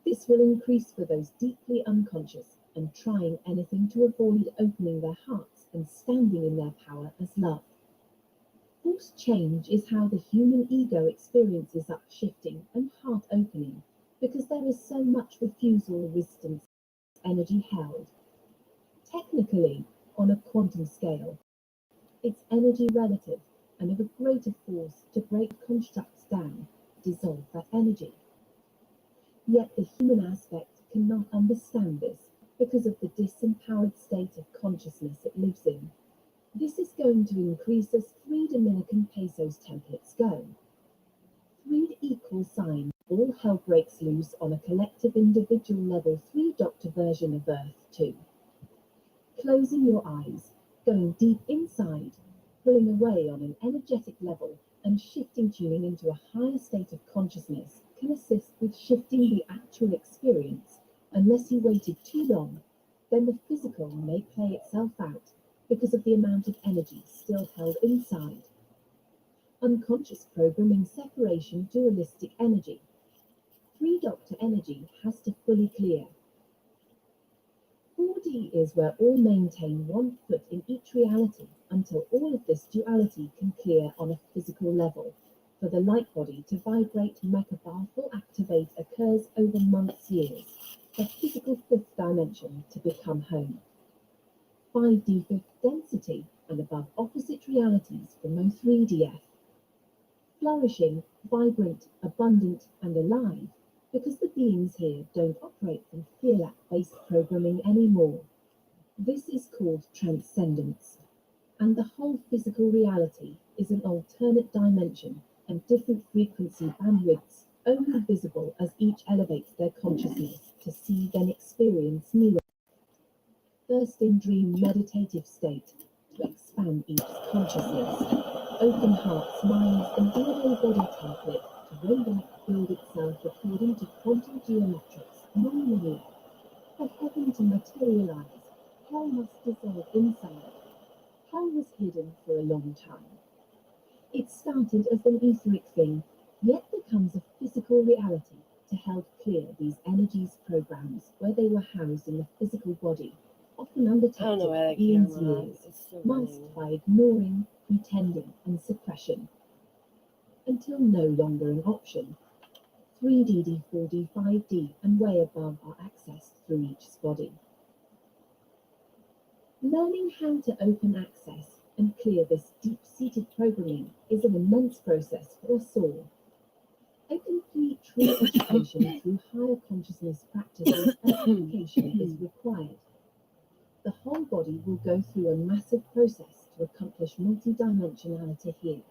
This will increase for those deeply unconscious and trying anything to avoid opening their hearts and standing in their power as love. Forced change is how the human ego experiences upshifting and heart opening because there is so much refusal, resistance, energy held. Technically, on a quantum scale, it's energy relative and of a greater force to break constructs down, dissolve that energy. Yet the human aspect cannot understand this because of the disempowered state of consciousness it lives in. This is going to increase as 3 Dominican pesos templates go. 3 equals sign, all hell breaks loose on a collective individual level 3 doctor version of Earth 2. Closing your eyes, going deep inside, pulling away on an energetic level and shifting tuning into a higher state of consciousness can assist with shifting the actual experience. Unless you waited too long, then the physical may play itself out because of the amount of energy still held inside. Unconscious programming separation dualistic energy. 3 doctor energy has to fully clear. 4D is where all maintain 1 foot in each reality until all of this duality can clear on a physical level. For the light body to vibrate, metapowerful activate occurs over months, years. The physical 5th dimension to become home. 5D 5th density and above opposite realities for no 3DF. Flourishing, vibrant, abundant, and alive because the beings here don't operate from fear-based programming anymore. This is called transcendence, and the whole physical reality is an alternate dimension and different frequency bandwidths only visible as each elevates their consciousness to see then experience new. First in dream meditative state to expand each consciousness. Open hearts, minds, and DNA body template to bring back build itself according to quantum geometrics, non-linear. For heaven to materialize, hell must dissolve inside. Hell was hidden for a long time. It started as an etheric thing, yet becomes a physical reality to help clear these energies programs where they were housed in the physical body, often undetected for eons years, masked by ignoring, pretending, and suppression, until no longer an option. 3D, 4D, 5D, and way above are accessed through each body. Learning how to open access and clear this deep-seated programming is an immense process for us all. A complete true education through higher consciousness practices and application is required. The whole body will go through a massive process to accomplish multidimensionality here.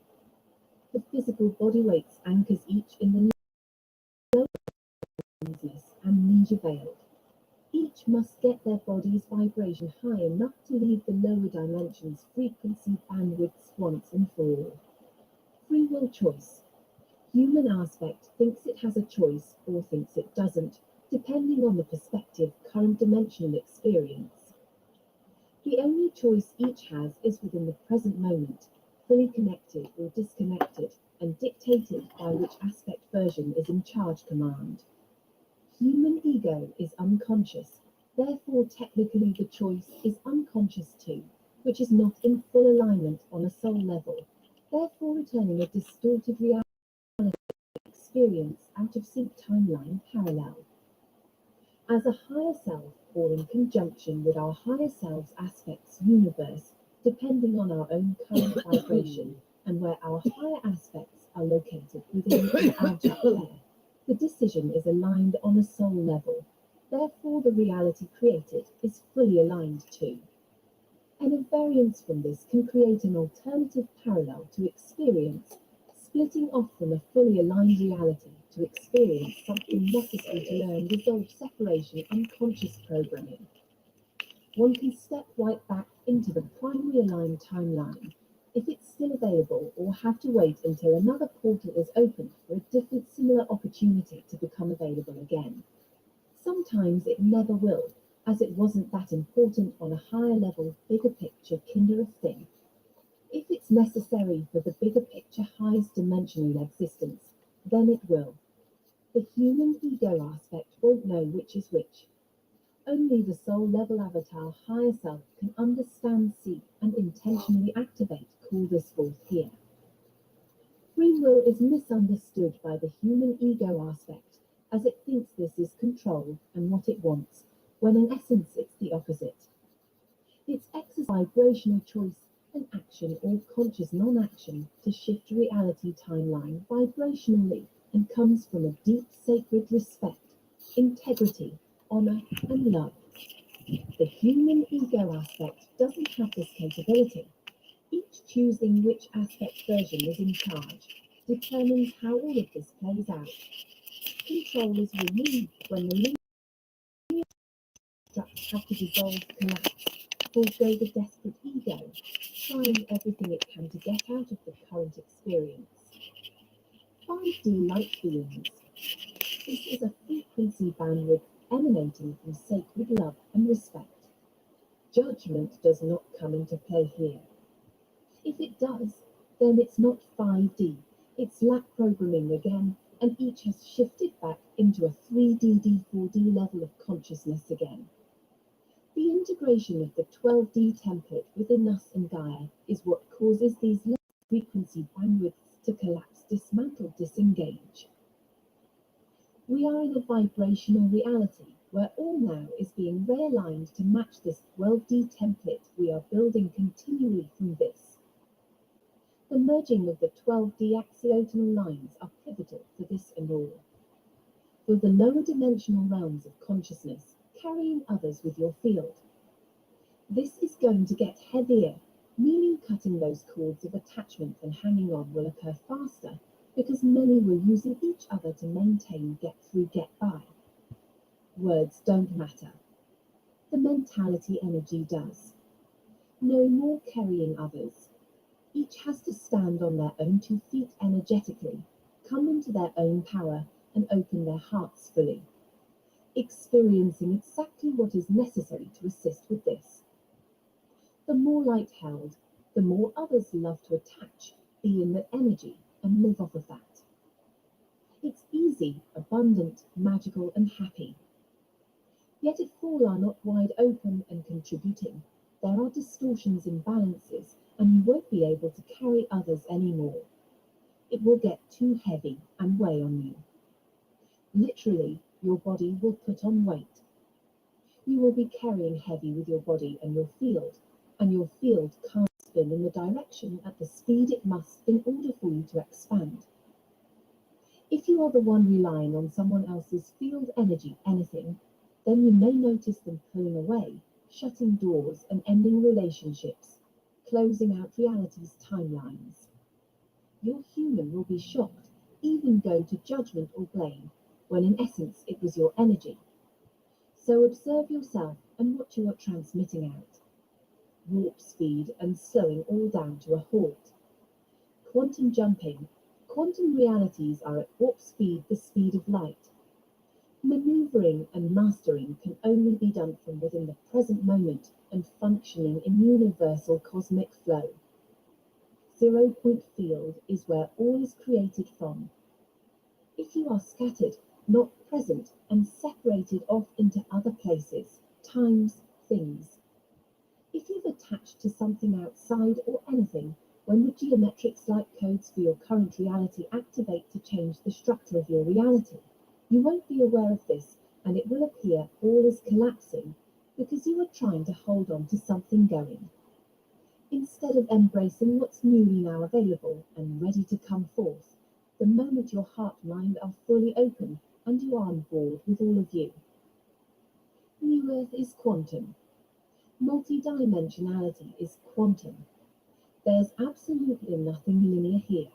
The physical body weights anchors each in the lower consciousness and leisure veiled. Each must get their body's vibration high enough to leave the lower dimensions frequency bandwidths once and for all. Free will choice. Human aspect thinks it has a choice or thinks it doesn't, depending on the perspective, current dimensional experience. The only choice each has is within the present moment, fully connected or disconnected, and dictated by which aspect version is in charge command. Human ego is unconscious, therefore technically the choice is unconscious too, which is not in full alignment on a soul level, therefore returning a distorted reality experience out of sync timeline parallel. As a higher self, or in conjunction with our higher selves aspects universe, depending on our own current vibration and where our higher aspects are located within an agile pair, the decision is aligned on a soul level. Therefore, the reality created is fully aligned to. And a variance from this can create an alternative parallel to experience, splitting off from a fully aligned reality to experience something necessary to learn resolve separation and conscious programming. One can step right back into the primary aligned timeline if it's still available, or have to wait until another portal is opened for a different similar opportunity to become available again. Sometimes it never will, as it wasn't that important on a higher level, bigger picture kinder of thing. If it's necessary for the bigger picture highest dimensional existence, then it will. The human ego aspect won't know which is which. Only the soul level avatar higher self can understand, see, and intentionally activate, call this forth here. Free will is misunderstood by the human ego aspect, as it thinks this is control and what it wants, when in essence it's the opposite. It's exercise vibrational choice and action or conscious non-action to shift reality timeline vibrationally, and comes from a deep sacred respect, integrity, honor, and love. The human ego aspect doesn't have this capability. Each choosing which aspect version is in charge determines how all of this plays out. Control is removed when the linear structures have to dissolve, collapse, forego the desperate ego, trying everything it can to get out of the current experience. 5D light feelings. This is a frequency bandwidth emanating from sacred love and respect. Judgment does not come into play here. If it does, then it's not 5D, it's lack programming again, and each has shifted back into a 3D, D4D level of consciousness again. The integration of the 12D template within us and Gaia is what causes these low frequency bandwidths to collapse, dismantle, disengage. We are in a vibrational reality where all now is being realigned to match this 12D template we are building continually from this. The merging of the 12D axiotonal lines are pivotal for this and all. For the lower dimensional realms of consciousness, carrying others with your field. This is going to get heavier, meaning cutting those cords of attachment and hanging on will occur faster, because many were using each other to maintain, get through, get by. Words don't matter. The mentality energy does. No more carrying others. Each has to stand on their own 2 feet energetically, come into their own power, and open their hearts fully, experiencing exactly what is necessary to assist with this. The more light held, the more others love to attach, be in the energy, and live off of that. It's easy, abundant, magical, and happy. Yet if all are not wide open and contributing, there are distortions, imbalances, and you won't be able to carry others anymore. It will get too heavy and weigh on you. Literally, your body will put on weight. You will be carrying heavy with your body and your field can't spin in the direction at the speed it must in order for you to expand. If you are the one relying on someone else's field energy, anything, then you may notice them pulling away, shutting doors and ending relationships, closing out reality's timelines. Your human will be shocked, even go to judgment or blame, when in essence it was your energy. So observe yourself and what you are transmitting out. Warp speed and slowing all down to a halt. Quantum jumping. Quantum realities are at warp speed, the speed of light. Maneuvering and mastering can only be done from within the present moment and functioning in universal cosmic flow. 0 point field is where all is created from. If you are scattered, not present, and separated off into other places, times, things. If you've attached to something outside or anything, when the geometric slight codes for your current reality activate to change the structure of your reality, you won't be aware of this, and it will appear all is collapsing because you are trying to hold on to something going. Instead of embracing what's newly now available and ready to come forth, the moment your heart and mind are fully open and you are on board with all of you. New Earth is quantum. Multidimensionality is quantum. There's absolutely nothing linear here.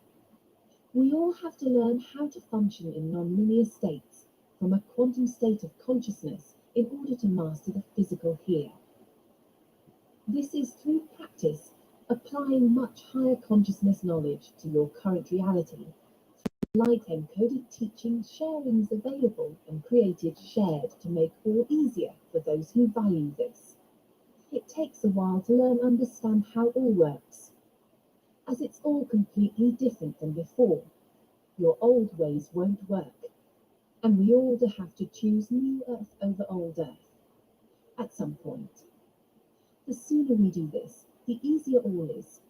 We all have to learn how to function in non-linear states from a quantum state of consciousness in order to master the physical here. This is through practice, applying much higher consciousness knowledge to your current reality. Light encoded teaching sharings available and created shared to make all easier for those who value this. It takes a while to learn understand how all works, as it's all completely different than before. Your old ways won't work, and we all have to choose new Earth over old Earth at some point. The sooner we do this, the easier all is,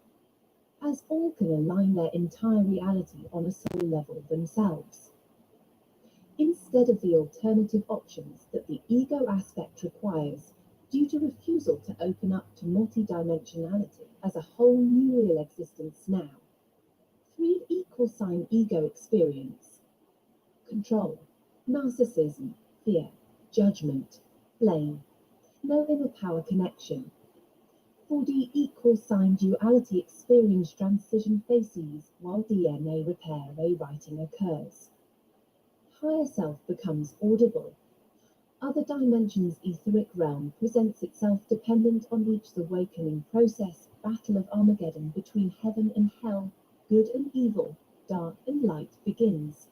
as all can align their entire reality on a soul level themselves, instead of the alternative options that the ego aspect requires due to refusal to open up to multidimensionality as a whole new real existence now. 3 equal sign ego experience: control, narcissism, fear, judgment, blame, no inner power connection. 4D equal sign duality experience transition phases while DNA repair rewriting occurs. Higher self becomes audible. Other dimensions etheric realm presents itself dependent on each awakening process, battle of Armageddon between heaven and hell, good and evil, dark and light begins.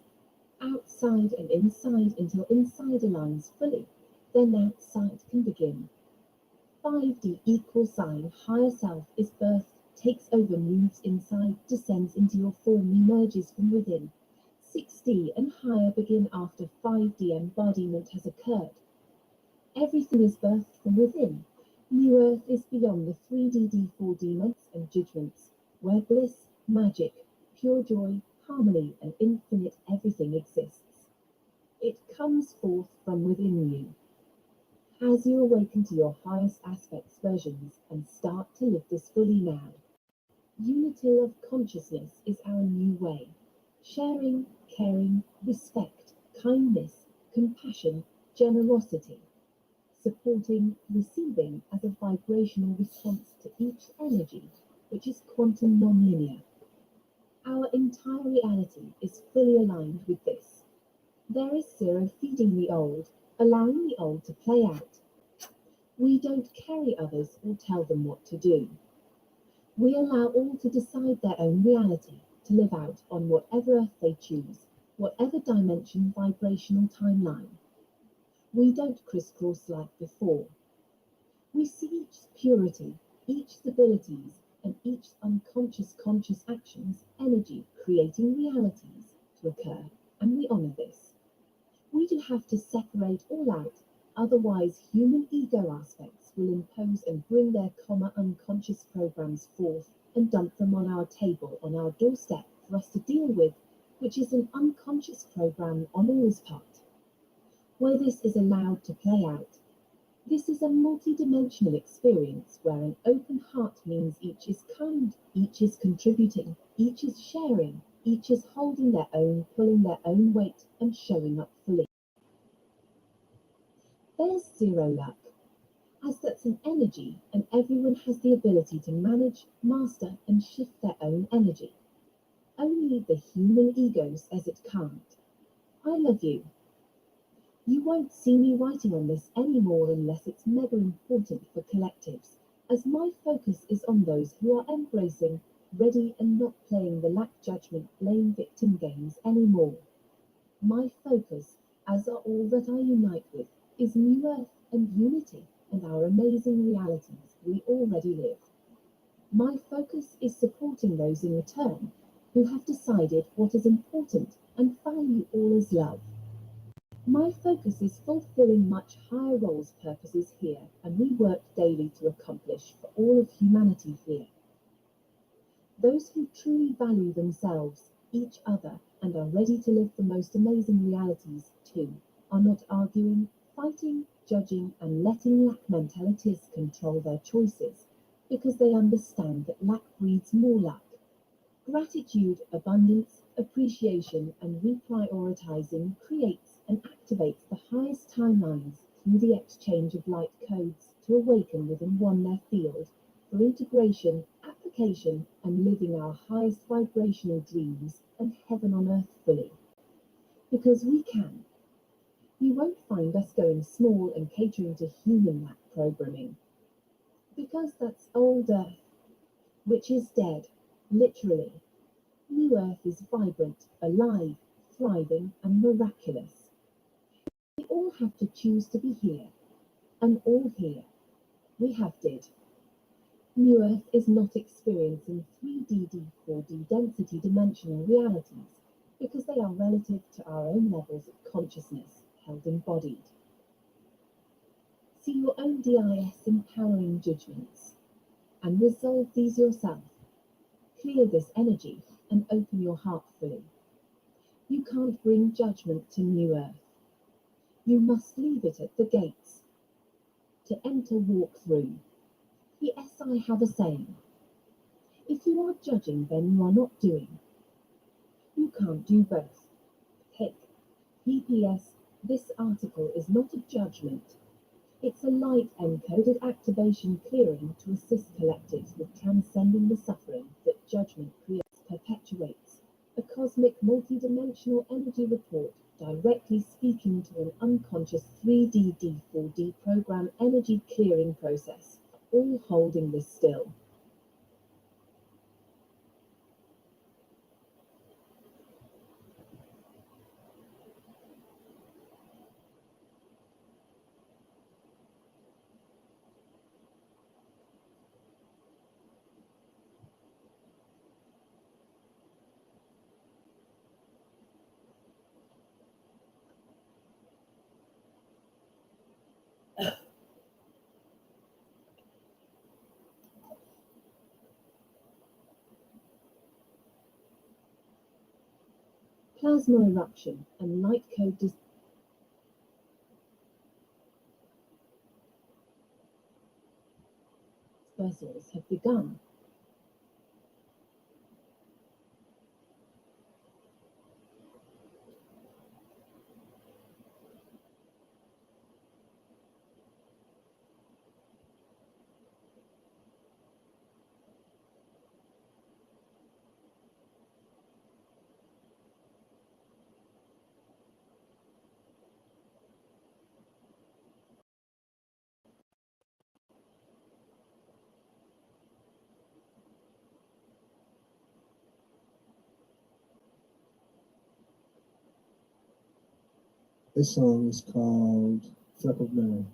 Outside and inside until inside aligns fully, then outside can begin. 5D equal sign higher self is birthed, takes over, moves inside, descends into your form, emerges from within. 6D and higher begin after 5D embodiment has occurred. Everything is birthed from within. New Earth is beyond the 3D, 4D months and judgments, where bliss, magic, pure joy, harmony, and infinite everything exists. It comes forth from within you. As you awaken to your highest aspects versions and start to live this fully now, unity of consciousness is our new way. Sharing, caring, respect, kindness, compassion, generosity. Supporting, receiving as a vibrational response to each energy, which is quantum non-linear. Our entire reality is fully aligned with this. There is zero feeding the old, allowing the old to play out. We don't carry others or tell them what to do. We allow all to decide their own reality, to live out on whatever earth they choose, whatever dimension, vibrational timeline. We don't crisscross like before. We see each purity, each stabilities, and each unconscious conscious actions, energy, creating realities to occur, and we honor this. We do have to separate all out, otherwise human ego aspects will impose and bring their unconscious programs forth and dump them on our table, on our doorstep for us to deal with, which is an unconscious program on all's part. Where this is allowed to play out, this is a multi-dimensional experience where an open heart means each is kind, each is contributing, each is sharing, each is holding their own, pulling their own weight and showing up fully. There's zero luck, as that's an energy and everyone has the ability to manage, master and shift their own energy. Only the human ego says it can't. I love you. You won't see me writing on this anymore unless it's mega important for collectives, as my focus is on those who are embracing, ready and not playing the lack judgment, blame victim games anymore. My focus, as are all that I unite with, is new earth and unity and our amazing realities we already live. My focus is supporting those in return who have decided what is important and value all as love. My focus is fulfilling much higher roles purposes here, and we work daily to accomplish for all of humanity here. Those who truly value themselves, each other, and are ready to live the most amazing realities too, are not arguing, fighting, judging, and letting lack mentalities control their choices, because they understand that lack breeds more luck. Gratitude, abundance, appreciation, and reprioritizing creates and activates the highest timelines through the exchange of light codes to awaken within one their field for integration, application, and living our highest vibrational dreams and heaven on earth fully. Because we can. You won't find us going small and catering to human map programming. Because that's old Earth, which is dead, literally. New Earth is vibrant, alive, thriving, and miraculous. We all have to choose to be here, and all here. We have did. New Earth is not experiencing 3D, 4D density dimensional realities because they are relative to our own levels of consciousness held embodied. See your own DIS empowering judgments and resolve these yourself. Clear this energy and open your heart fully. You can't bring judgment to New Earth. You must leave it at the gates. To enter, walk through. Yes, I have a saying. If you are judging, then you are not doing. You can't do both. Pick. PPS, this article is not a judgment. It's a light encoded activation clearing to assist collectives with transcending the suffering that judgment creates, perpetuates. A cosmic multidimensional energy report directly speaking to an unconscious 3D, 4D program energy clearing process, all holding this still. Plasma eruption and light code dispersals have begun. This song is called Freckled Mary.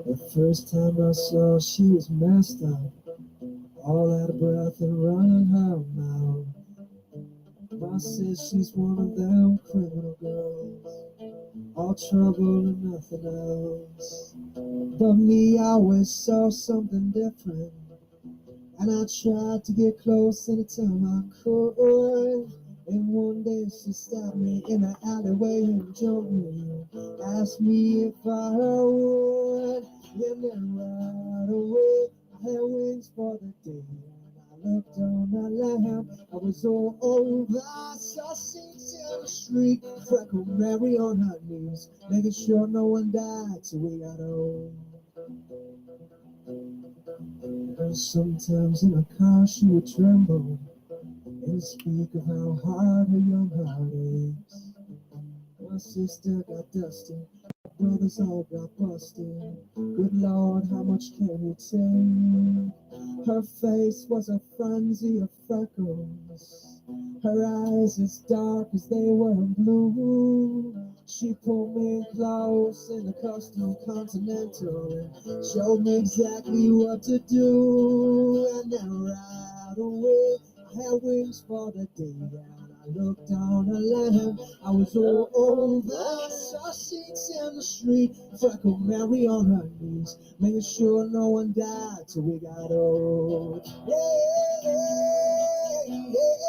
The first time I saw her, she was messed up, all out of breath and running her mouth. Ma says she's one of them criminal girls, all trouble and nothing else. But me, I always saw something different, and I tried to get close anytime I could. And one day she stopped me in the alleyway and jumped me, asked me if I would. And then right away I had wings for the day. I looked on that lamp, I was all over. I saw seats in the street, freckled Mary on her knees, making sure no one died till we got home. Sometimes in a car she would tremble and speak of how hard her young heart aches. My sister got dusted, my brothers all got busted. Good Lord, how much can you take? Her face was a frenzy of freckles, her eyes as dark as they were blue. She pulled me in close in the custom continental and showed me exactly what to do. And then right away I had wings for the day, and I looked on a lamp, I was all over. Saw seats in the street, freckled Mary on her knees, making sure no one died till we got old. Yeah, yeah, yeah,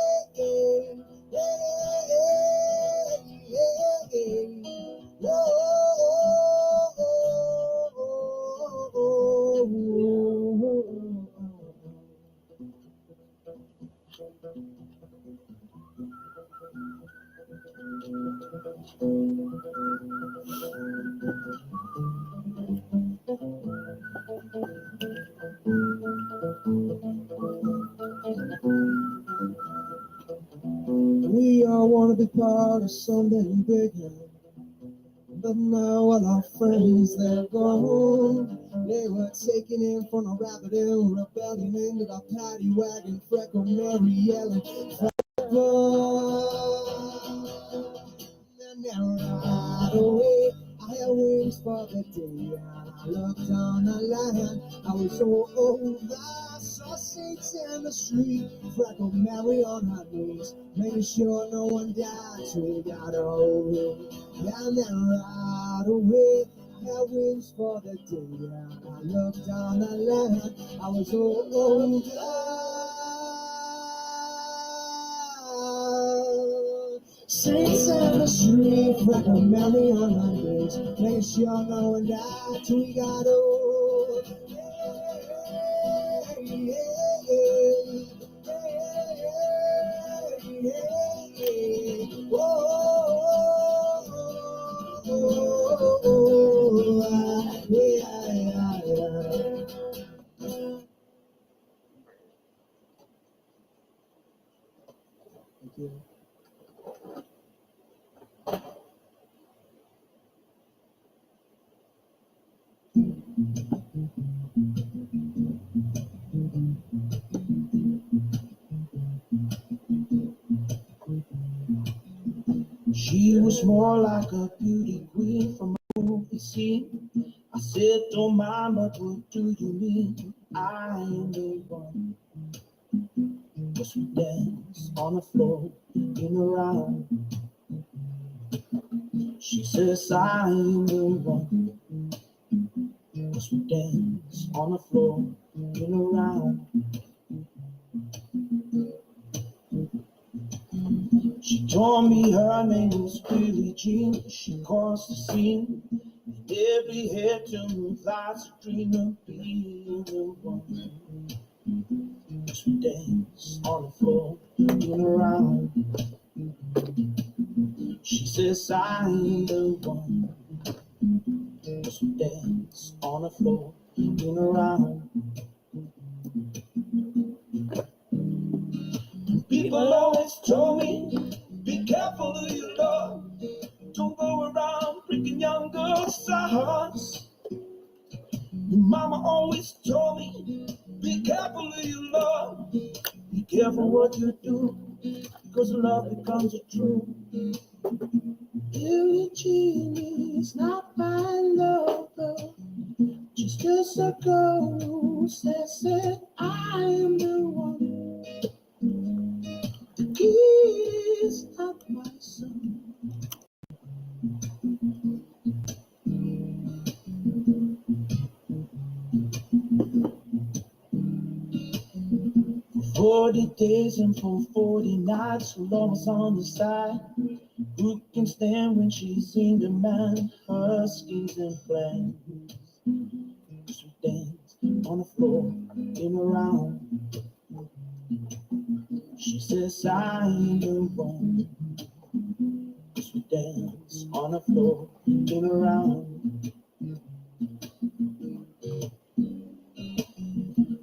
We all want to be part of something bigger, but now all our friends, they're gone. They were taken in from a rabbit and rebellion into the paddy wagon, Freckle, Mary, yelling, and now right away, I had wings for the day, and I looked on the land. I was so old, I saw saints in the street, Freckle Mary on her knees, making sure no one died till we got old. And then right away, I had wings for the day, and I looked on the land. I was so old, saints in the street, Freckle Mary on her knees, making sure no one died till we got old. Yeah, Thank you. She was more like a beauty queen from a movie scene. I said, don't mind, but what do you mean? I am the one. Cause we dance on the floor in a round. She says, I am the one. Cause we dance on the floor in a round. She told me her name was Billie Jean. She caused the scene. And every head turned lights a dream of being the one. Cause we dance on the floor in a round. She says I am the one. Cause we dance on the floor in a round. People always told me, be careful who you love. Don't go around breaking young girls' hearts. Your mama always told me, be careful who you love. Be careful what you do, because love becomes a true. Billie Jean is not my lover. She's just a girl who says that I am the one. The kid is not my son. For 40 days and for 40 nights, Lowe's on the side. Who can stand when she's in demand? Her schemes and plans. Cause we dance on the floor in a round. She says I am the one. Cause we dance on the floor in a round.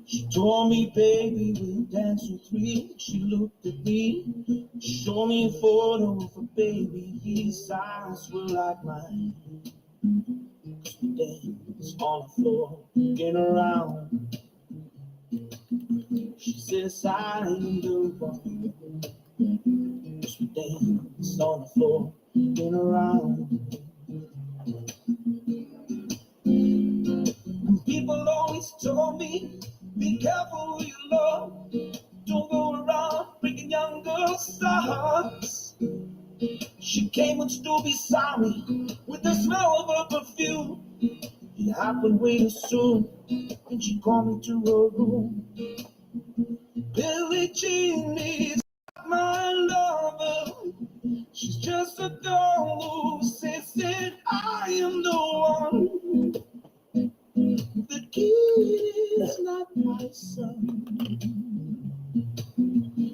She told me, baby, we'll dance to three. She looked at me, showed me a photo of a baby. His eyes were like mine. Cause we dance on the floor in a round. She says I am the one. Cause we dance on the floor in a round. And people always told me, be careful who you love. Don't go around breaking young girls' hearts. She came and stood beside me with the smell of her perfume. It happened way too soon, and she called me to her room. Billie Jean is not my lover. She's just a girl who says that I am the one. The kid is not my son.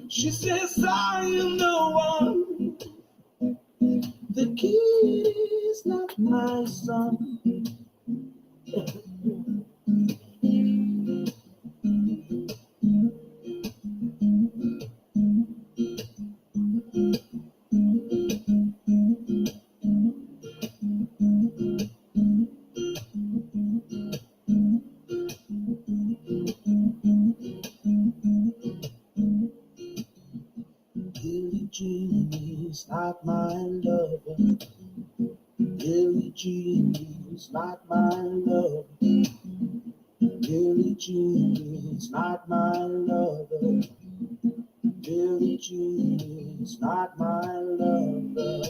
She says I am the one. The kid is not my son. Billie Jean is not my lover. Billie Jean is not my lover. Billie Jean is not my lover. Billie Jean is not my lover.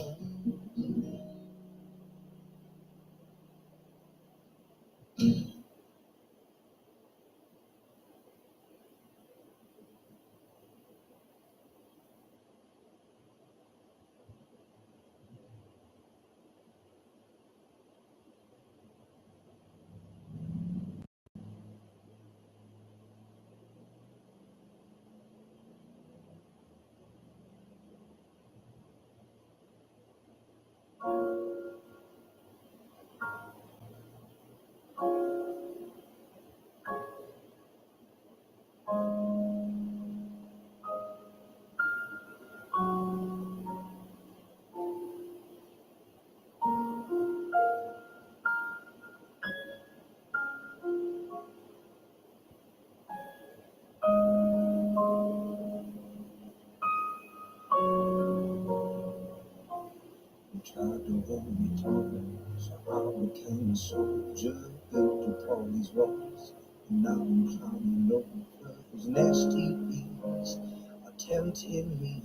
Tried to hold me down, so I became a soldier, built upon these walls, and now I'm climbing over those nasty bees are tempting me.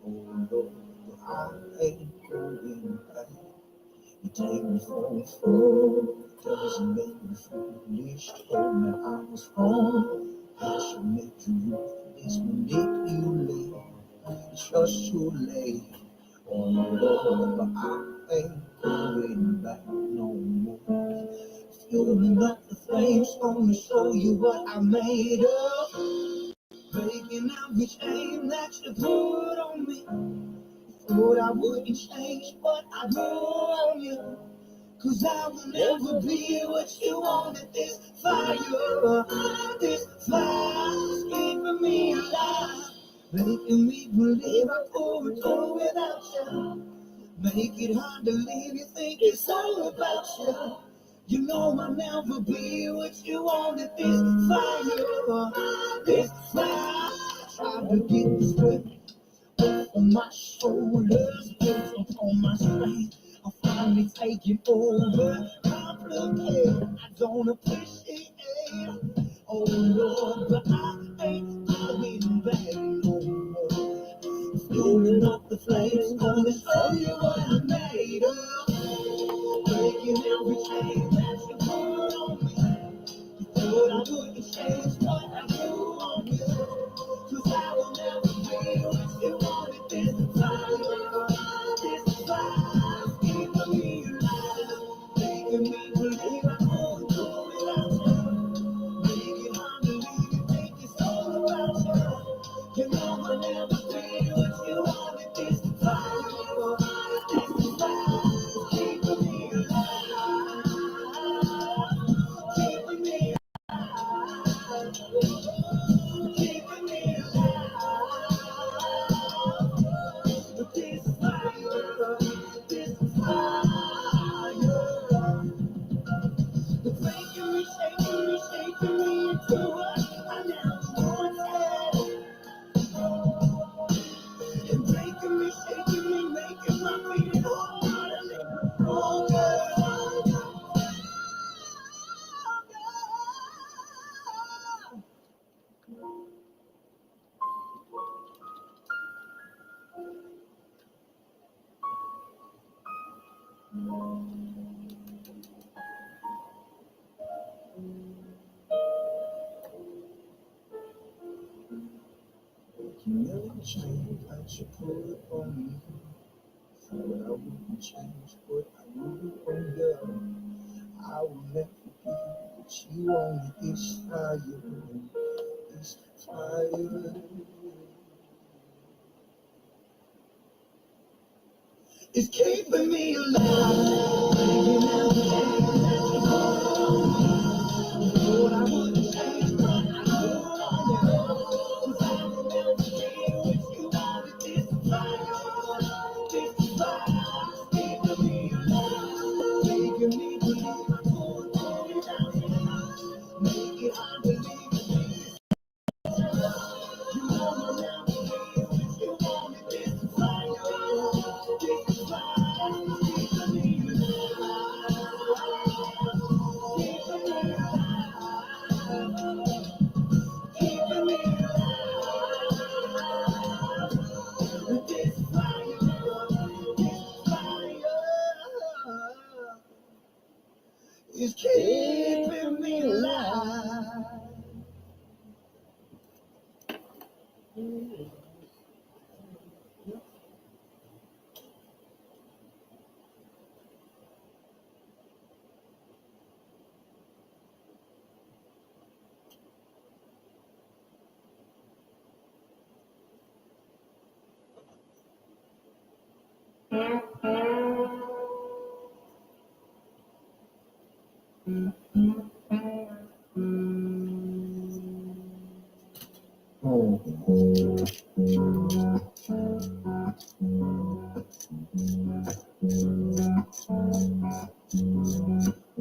Oh Lord, but I ain't going back. You take me for a fool, doesn't make me foolish. Told me I was wrong, I should make you ruthless, manipulate. It's just too late. Oh Lord, but I ain't going back no more. Fueling up the flames, gonna show you what I made of. Breaking every chain that you put on me. Thought I wouldn't change, but I grew on you. Cause I will never be what you wanted. This fire's keeping me alive. Making me believe I couldn't go without you. Make it hard to leave, you think it's all about you. You know I'll never be what you wanted. This fire, try to get this weight off of my shoulders, built upon my strength. I'm finally taking over. Complicate, I don't appreciate. Oh Lord, but I ain't going back no more. Fueling up the flames, gonna show you what I made of. Breaking every chain that you put on me. Thought I wouldn't change, but I grew on you. Cause I will never be what you wanted. This fire's keeping me alive. Making me believe I couldn't do without you. Make it hard to leave, you think it's all about you. You know I'll never be what you wanted. This fire's keeping me alive. Keeping me alive. Keeping me alive. But this fire, it's making me, shaking me into what I never wanted. And breaking me, shaking me, making my feet all good. Never change that you put on me. Thought I wouldn't change, but I grew on you. I will never be what you wanted. This fire. is keeping me alive. Lord, I wouldn't change, but I hold on to you. 'Cause I remember being with you all of this fire. This fire is keeping me alive. Making me believe I'm going to it out here. Make it hard to leave me. You wanna never be with you all of this fire. This fire is keeping me alive. Keeping me alive. Keeping me alive. This fire, is keeping me alive.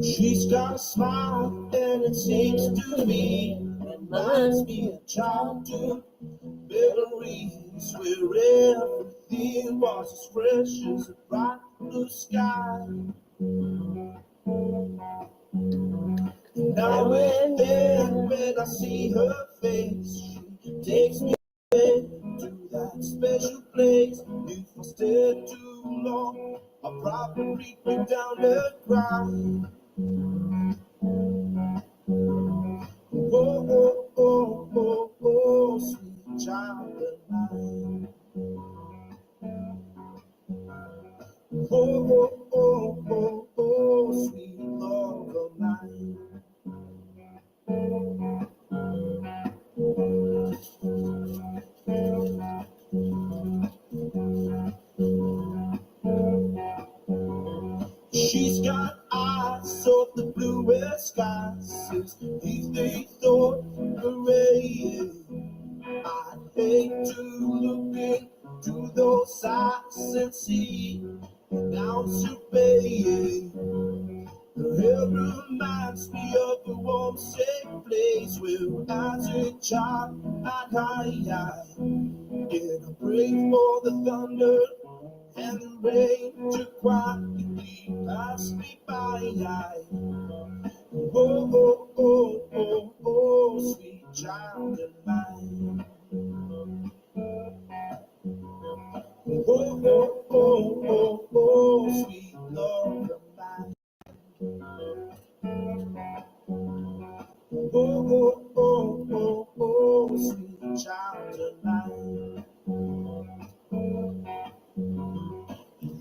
She's got a smile, and it seems to me reminds me of childhood memories where everything was as fresh as a bright blue sky. Now and then, when I see her face, she takes me away to that special place. If I stay too long, I'll probably break down and cry. Oh, oh, oh, oh, oh, sweet child of mine. Oh, oh, oh, oh, oh, sweet love of mine. She's got eyes of the bluest skies, if they thought away. I'd hate to look into those eyes and see an ounce of pain. Her hair reminds me of a warm, safe place where as a child I'd hide. And I pray for the thunder and the rain to quietly pass me by. Oh, oh, oh, oh, oh, sweet child of mine. Oh, oh, oh, oh, oh, sweet love of mine. Oh, oh, oh, oh, oh, sweet child of mine.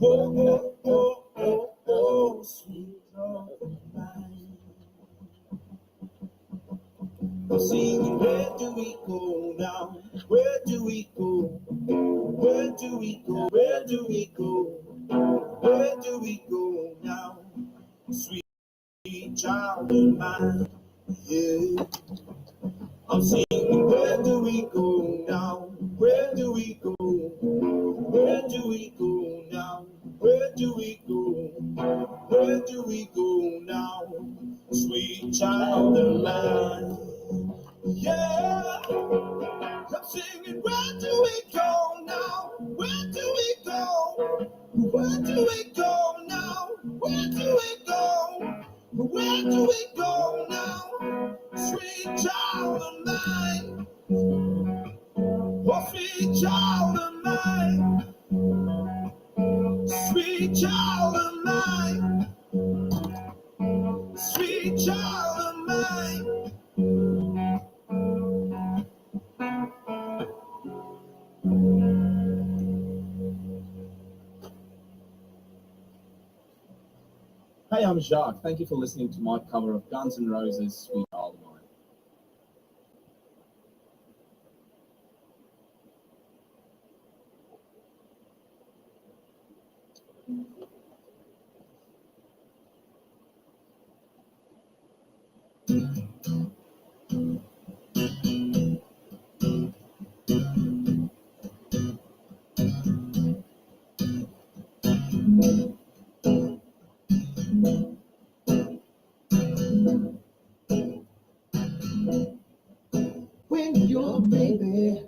Oh, oh, oh, oh, oh, sweet love of mine. I'm singing, where do we go now? Where do we go? Where do we go? Where do we go? Where do we go now? Sweet child of mine. Yeah. I'm singing, where do we go now? Where do we go? Where do we go now? Where do we go? Where do we go now? Sweet child of mine. Yeah. I'm singing, where do we go now? Where do we go? Where do we go now? Where do we go? Where do we go now? Sweet child of mine. Oh, sweet child of mine. Sweet child of mine. Sweet child of mine. Hey, I'm Jacques. Thank you for listening to my cover of Guns N' Roses' Sweet Child of Mine. When your baby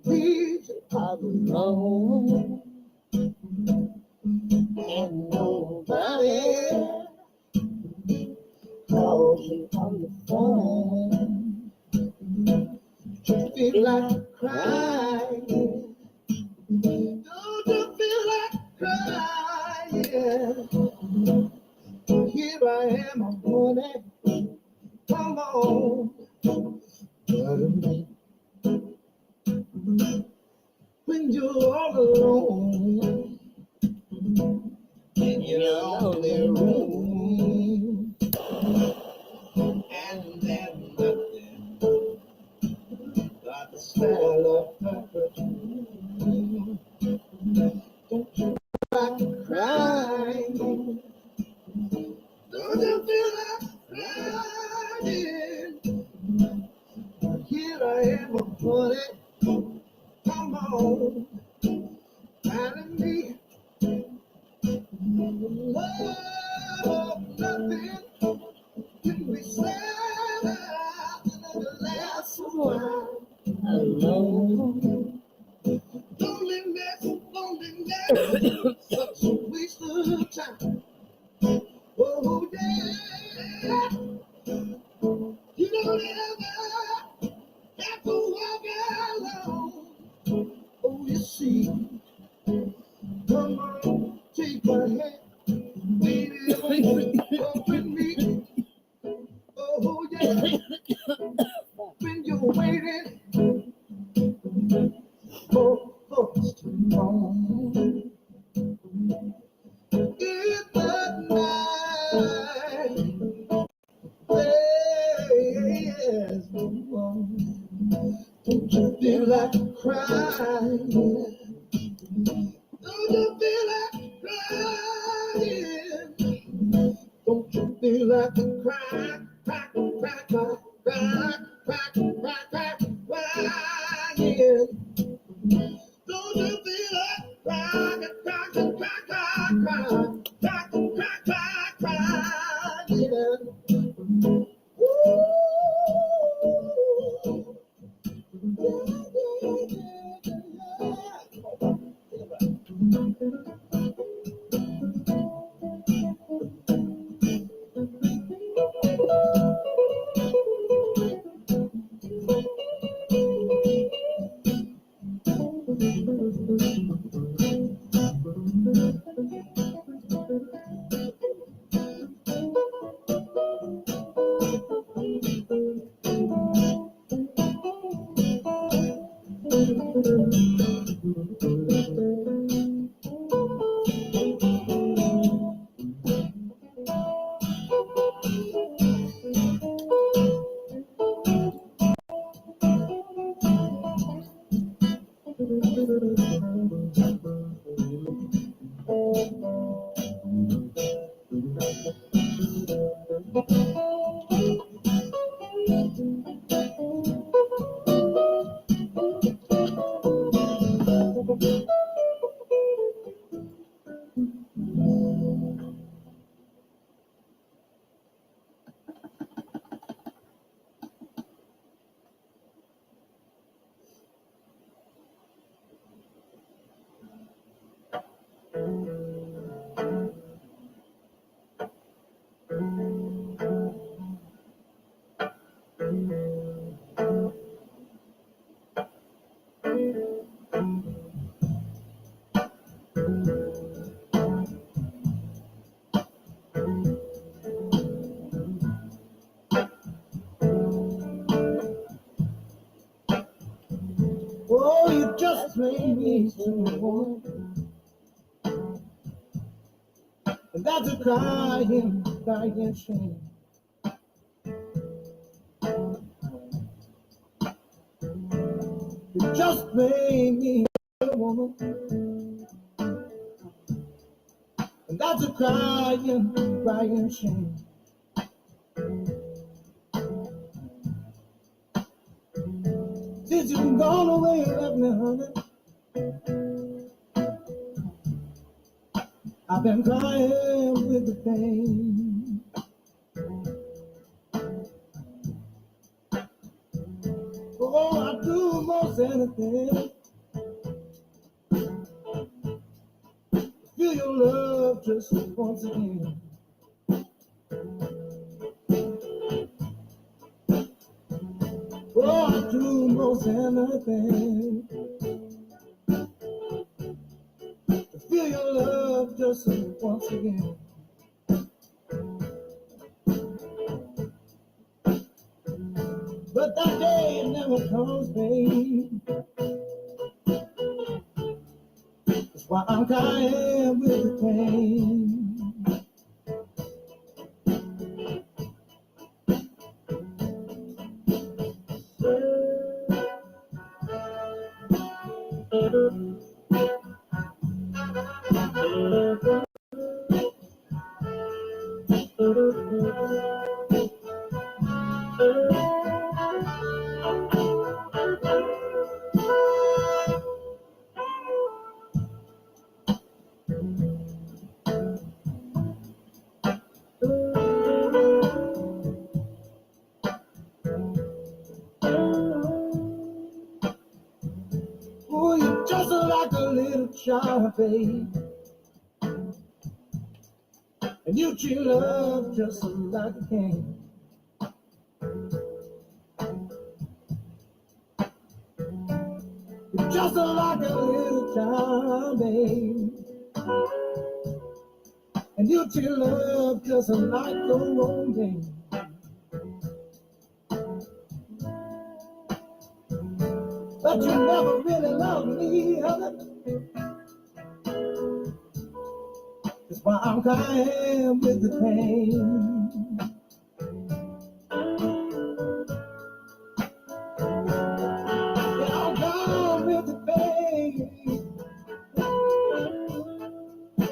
leaves you all alone and nobody calls you on the phone, you feel like crying. Don't you feel like crying? Here I am, I'm honey. Come on, cuddle me. When you're all alone in your lonely room, and there's nothing but the smell of perfume. Don't you like crying? Don't you feel like crying? Here I am, I'm honey. Come on, find me. Oh, nothing can be said that lasts a while. Alone, loneliness, such a waste of time. Oh yeah, you don't ever have to walk alone. Oh, you see, come on, take my hand, baby, walk with me. Oh yeah, when you're waiting for us to come in the night, there's no one. Don't you feel like crying? Don't you feel like crying? Don't you feel like crying? Cry, cry, cry, cry, cry, cry, cry, crying. Don't you feel like crying? Cry, cry, cry, cry, cry, cry, cry, crying. Ooh. Oh, you just made me so, and that's a crying, crying shame. You just made me a woman, That's a crying, crying shame. Since you've gone away and left me, honey, I've been crying with the pain. Oh, I'd do most anything. Feel your love just once again. Oh, I'd do most anything. Feel your love just once again. But that day never comes, babe. That's why I'm crying with the pain. Oh, you're just like a little child, babe. And you treat love just like a king. You're just like a little child, babe. And you treat love just like your own game. But you never really loved me, honey. That's why I'm crying with the pain. Yeah, I'm crying with the pain.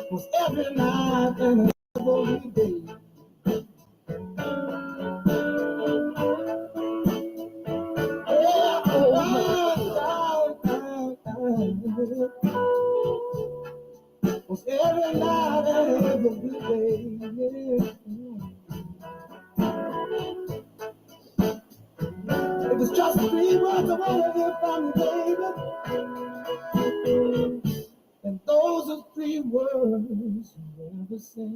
'Cause every night and every day, yeah, I'm crying. 'Cause every night and every day, yeah. It was just 3 words I wanted to hear from you, baby. And those are 3 words you never say.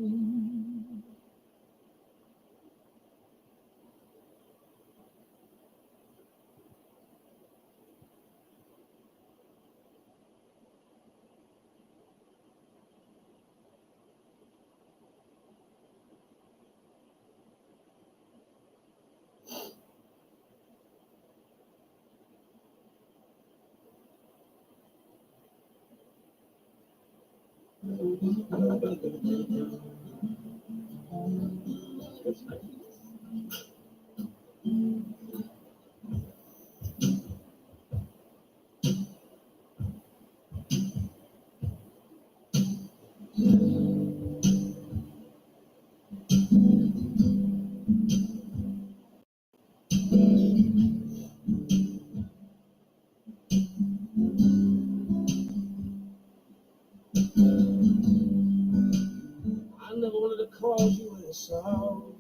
I never wanted to cause you any sorrow.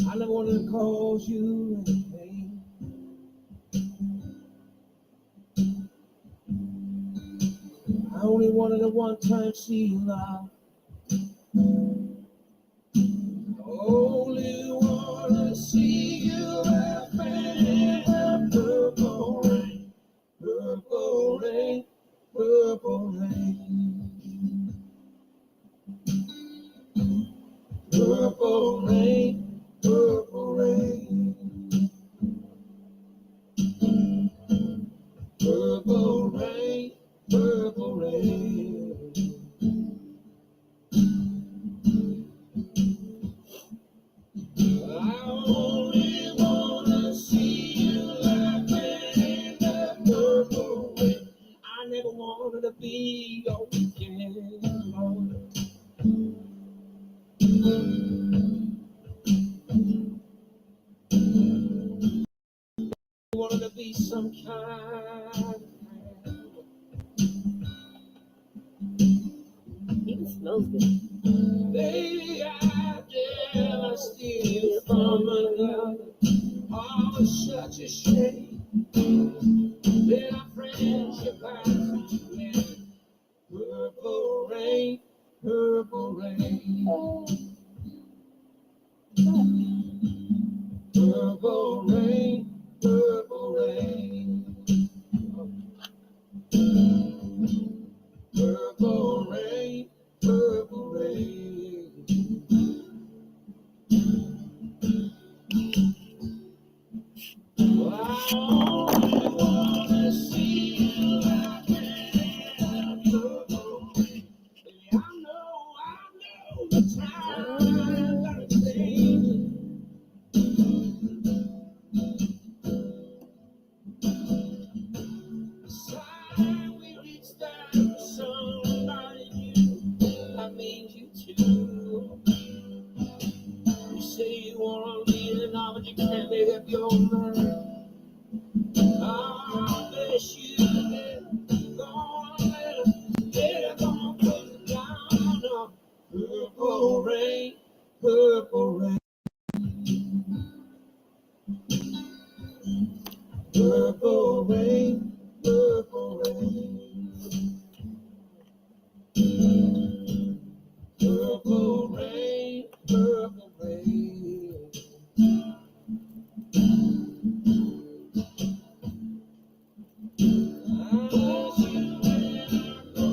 I never wanted to cause you any pain. I only wanted to one time see you laugh. Only wanna see you laughing in the purple rain, purple rain, purple rain, purple rain, purple rain, purple rain, purple rain. I only want to be your weekend, Lord. Wanted to be some kind of man. Even smells good. Baby, I dare steal from another. Oh, such a shame. Then our friendship has been purple rain, purple rain. Purple rain, purple rain. Purple rain, purple rain. Well, I only wanna see you like that. Purple rain. I know the time gotta change. Time we reached out for somebody new. I mean you too. You say you wanna leave it now, but you can't make up your mind. I wish you did. Gonna put it down on purple rain, purple rain. Purple rain, purple rain. Purple rain, purple rain. I see you when I go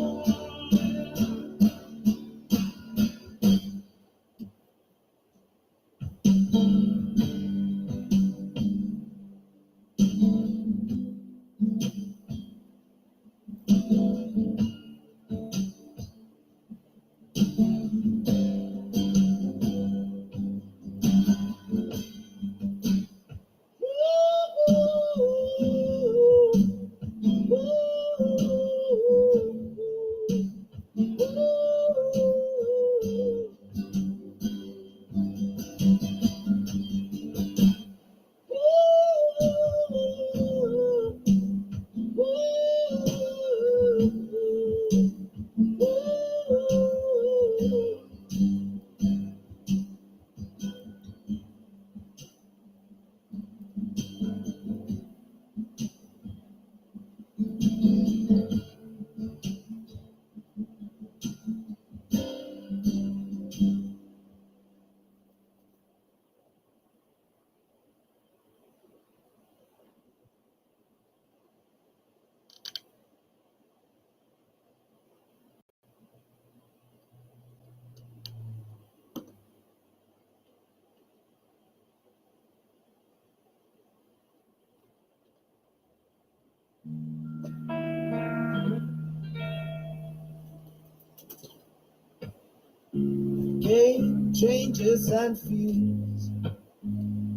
game changes and fears.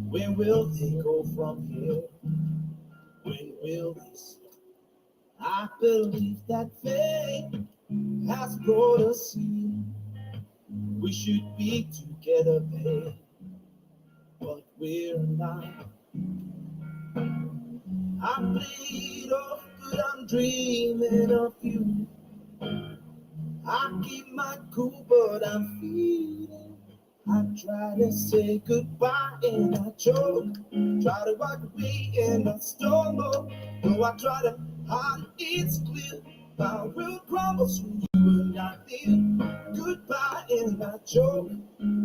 Where will they go from here? When will they see? I believe that fate has brought us here. We should be together, babe, but we're not. I bleed off, but I'm dreaming of you. I keep my cool, but I'm feeling. I try to say goodbye and I choke. Try to walk away and I stumble. Though I try to hide, it's clear. My will crumbles when you are not there. Goodbye and I choke.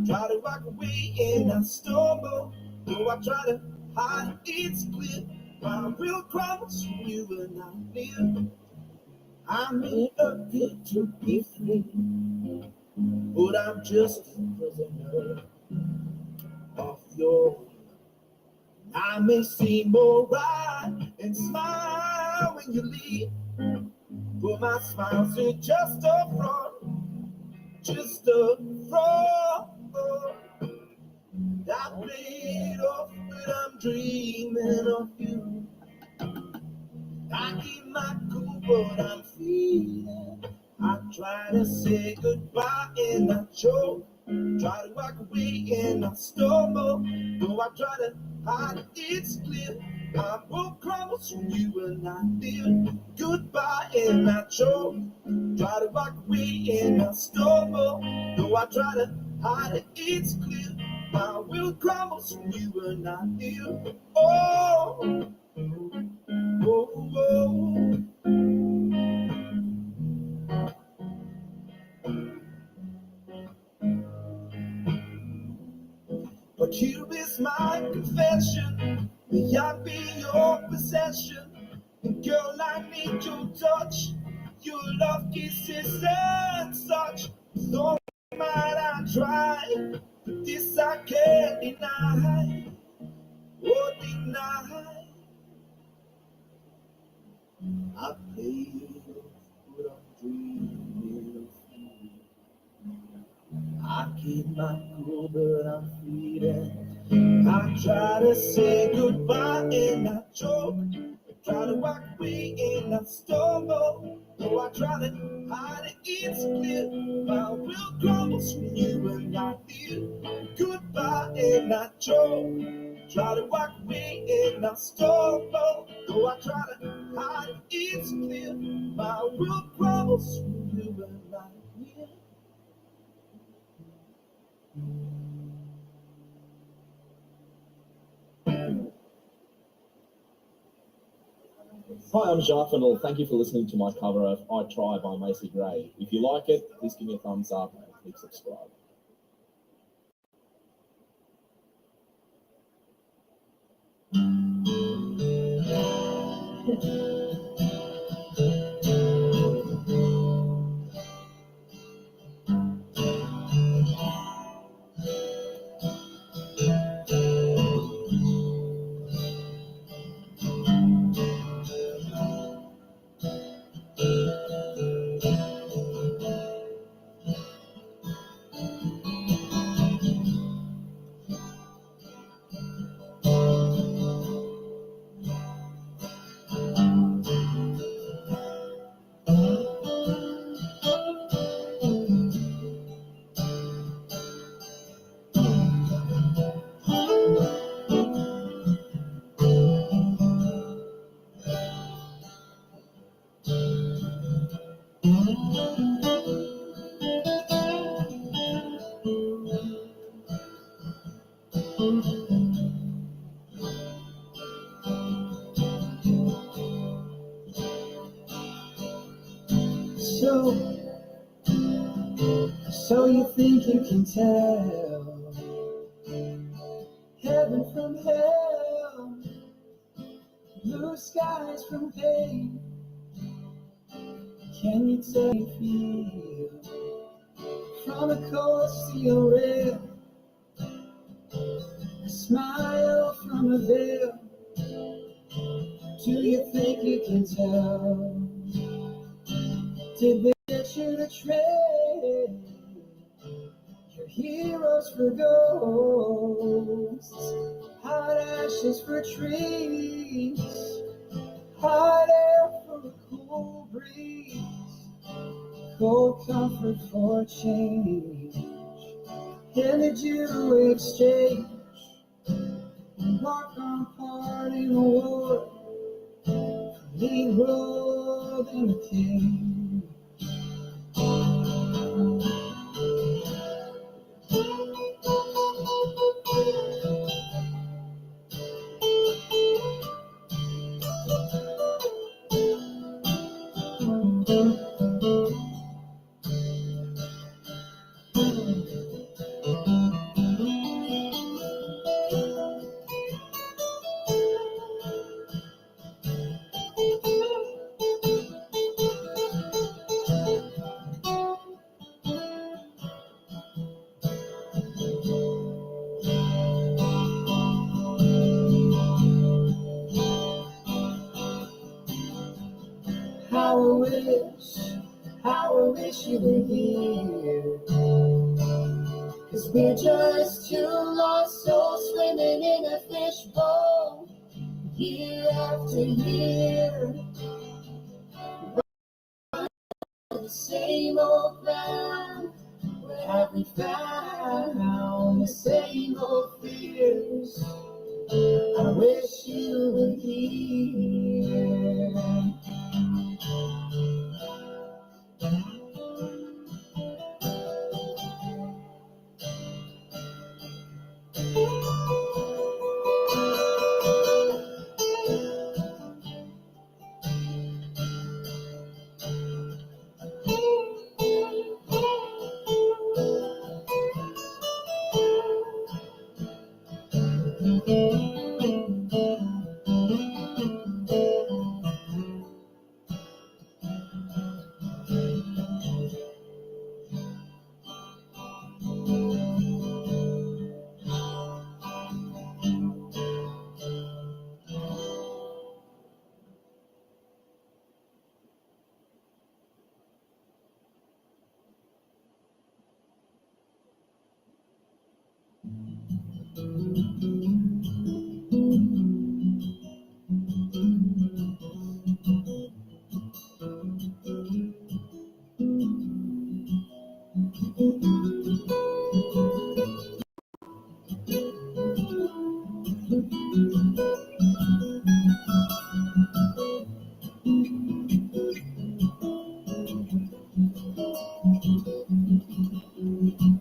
Try to walk away and I stumble. Though I try to hide, it's clear. My will crumbles when you are not near. I'm in a pit to be free, but I'm just a prisoner of your. I may seem alright and smile when you leave, but my smile's just a front, just a front. I played off, but I'm dreaming of you. I keep my cool, what I'm feeling. I try to say goodbye and I choke. Try to walk away and I stumble. Though I try to hide it, it's clear. I will crumble, so you will not dear. Goodbye and I choke. Try to walk away and I stumble. Though I try to hide it, it's clear. I will crumble, so you will not dear. Oh, oh, oh. But here is my confession, may I be your possession. And girl, I need your touch, your love, kisses and such. So might I try, but this I can't deny, oh deny. I play what I'm dreaming of. I keep my cool, but I'm fleeting. I try to say goodbye and I choke. Try to walk away and I stumble. Though I try to hide it, it's clear. I will crumble, so you will not dear. Goodbye and I choke. Try to walk away and I stumble. Though I try to hide it, it's clear. I will crumble, so you will not dear. Hi, I'm Jacques Fennell. Thank you for listening to my cover of I Try by Macy Gray. If you like it, please give me a thumbs up and click subscribe. So you think you can tell heaven from hell, blue skies from pain? Can you tell you feel from a cold steel rail, a smile from a veil? Do you think you can tell? Did they get you to trade your heroes for ghosts, hot ashes for trees, hot air for a cool breeze, cold comfort for change? And did you exchange and walk on part in a war, being rolled in a cage? How I wish you were here. 'Cause we're just two lost souls swimming in a fishbowl, year after year. the same old ground. Where have we found the same old fears? I wish you were here.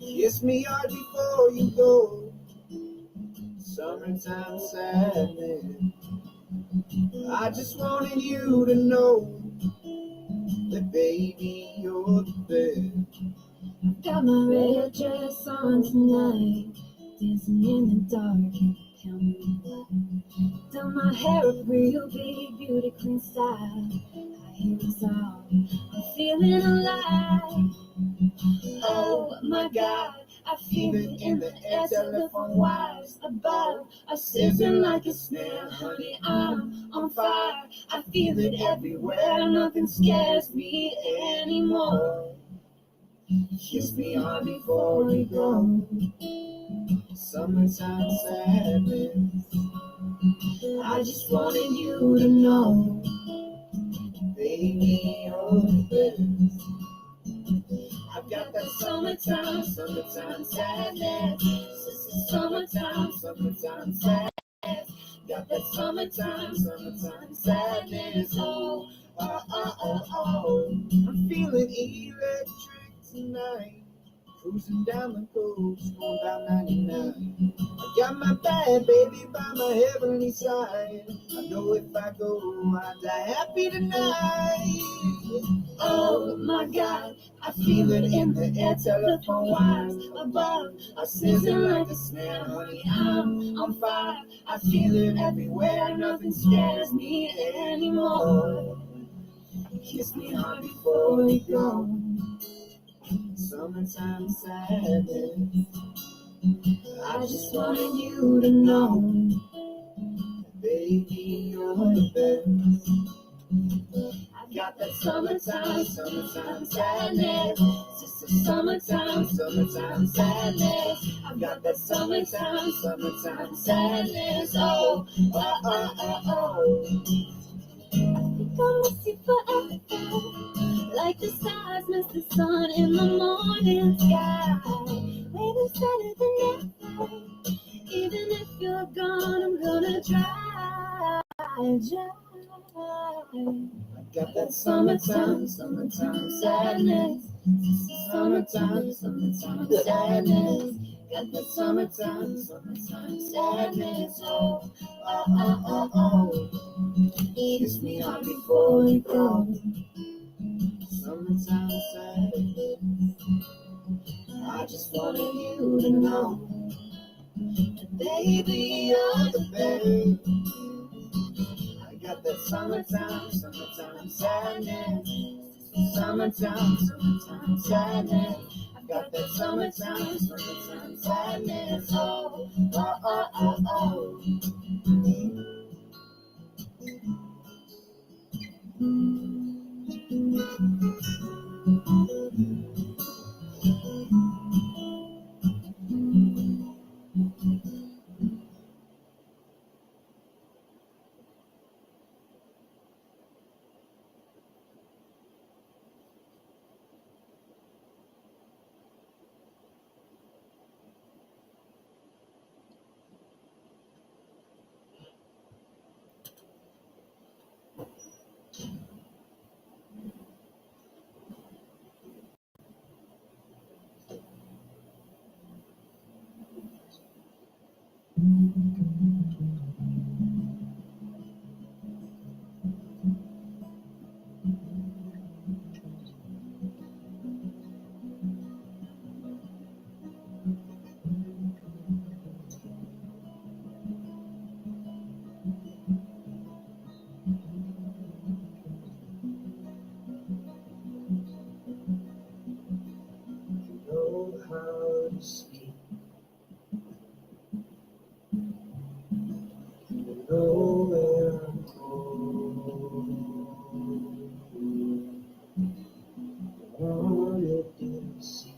Kiss me hard before you go. Summertime sadness. I just wanted you to know that baby, you're the best. Got my red dress on tonight, dancing in the dark, and tell me why. Done my hair up real big, beauty queen style. High heels on, I'm feeling alive. Oh my God, I feel it in the air, telephone wires above, are sizzling like a snare. Honey, I'm on fire, I feel it everywhere, nothing scares me anymore. Kiss me hard before you go. Summertime sadness. I just wanted you to know, baby, you're the best. I've got that summertime sadness. Summertime sadness. Got that summertime sadness. Oh, oh, oh, oh, oh. I'm feeling electric tonight. Cruising down the coast, going down 99. I got my bad baby by my heavenly side. I know if I go, I'll die happy tonight. Oh my God, I feel it in the air, telephone wires above, are sizzling like a snare. Honey, I'm on fire, I feel it everywhere, nothing scares me anymore. Kiss me hard before you go. Summertime sadness. I just wanted you to know, baby, you're the best. I got that summertime sadness. Sister, summertime sadness. I've got that summertime sadness. Oh, oh, oh, oh, oh. I think I'll miss you forever, like the stars miss the sun in the morning sky. Waiting better than ever. Even if you're gone, I'm gonna try. I got that summertime sadness. Summertime sadness. Got that summertime sadness. Oh, oh, oh, oh, oh. Kiss me hard before you go. Summertime sadness. I just wanted you to know that baby, you're the best. I got that summertime sadness. Summertime sadness. I got that summertime sadness. Oh, oh, oh, oh, oh. speak. You know where I'm going. Wanted to see.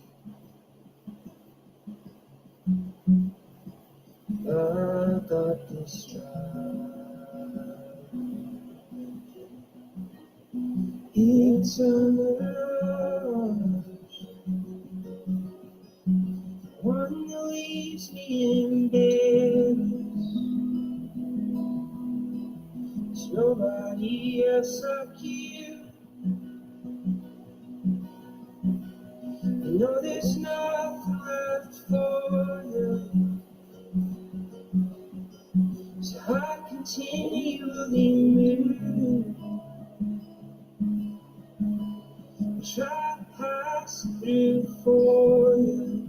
I got this right. It's a rush, one that leaves me in bed. There's nobody else like you. I know there's nothing left for you. So I continually move, try to pass through for you.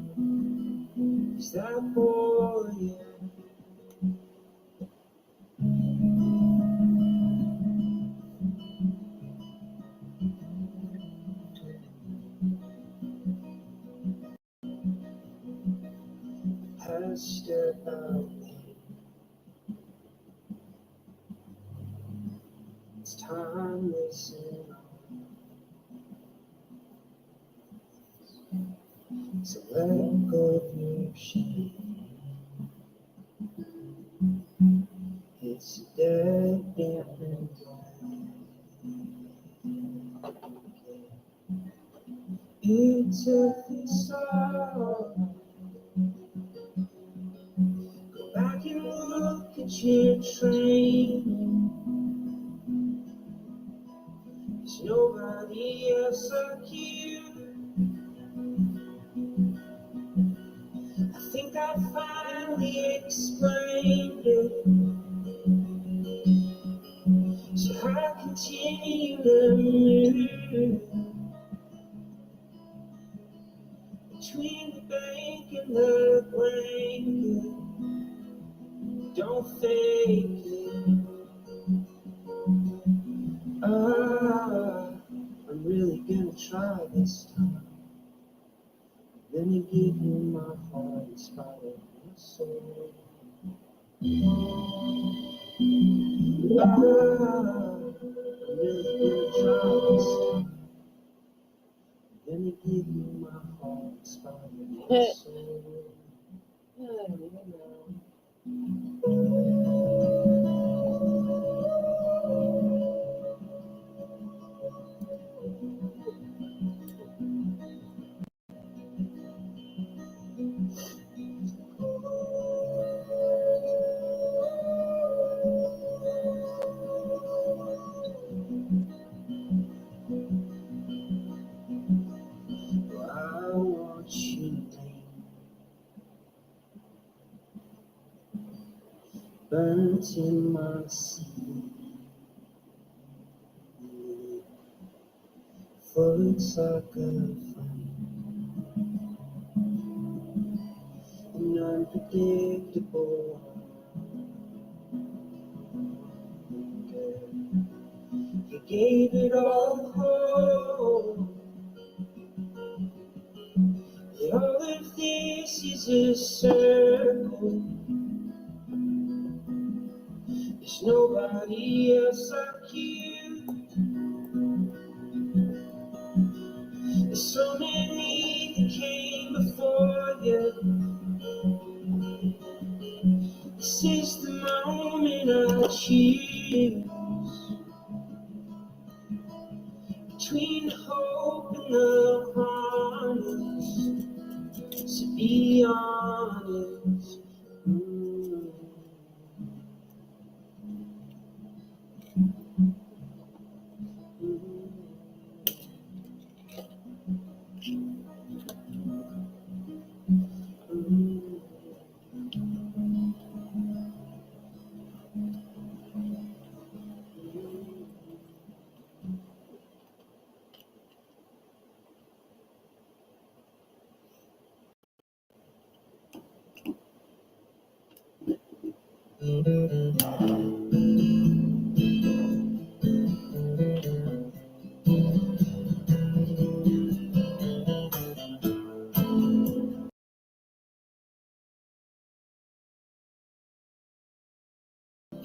Is that for you? I step out. It's time to listen. So let go of your shame. It's a dead end. It took this all. Go back and look at your training. There's nobody else like you. I think I finally explained it. So I continue to move between the bank and the blanket. Don't fake it. I'm really gonna try this time. I'm gonna give you my heart in spite of my soul. I'm really gonna try this time. I'm gonna give you my heart in spite of my soul. I don't even know. I want you burnt in my sleep. Floats like a flame, an unpredictable. You gave it all hope. That all of this is a circle. There's nobody else like you. There's so many that came before you. This is the moment I choose. Between the hope and the harness. So be honest.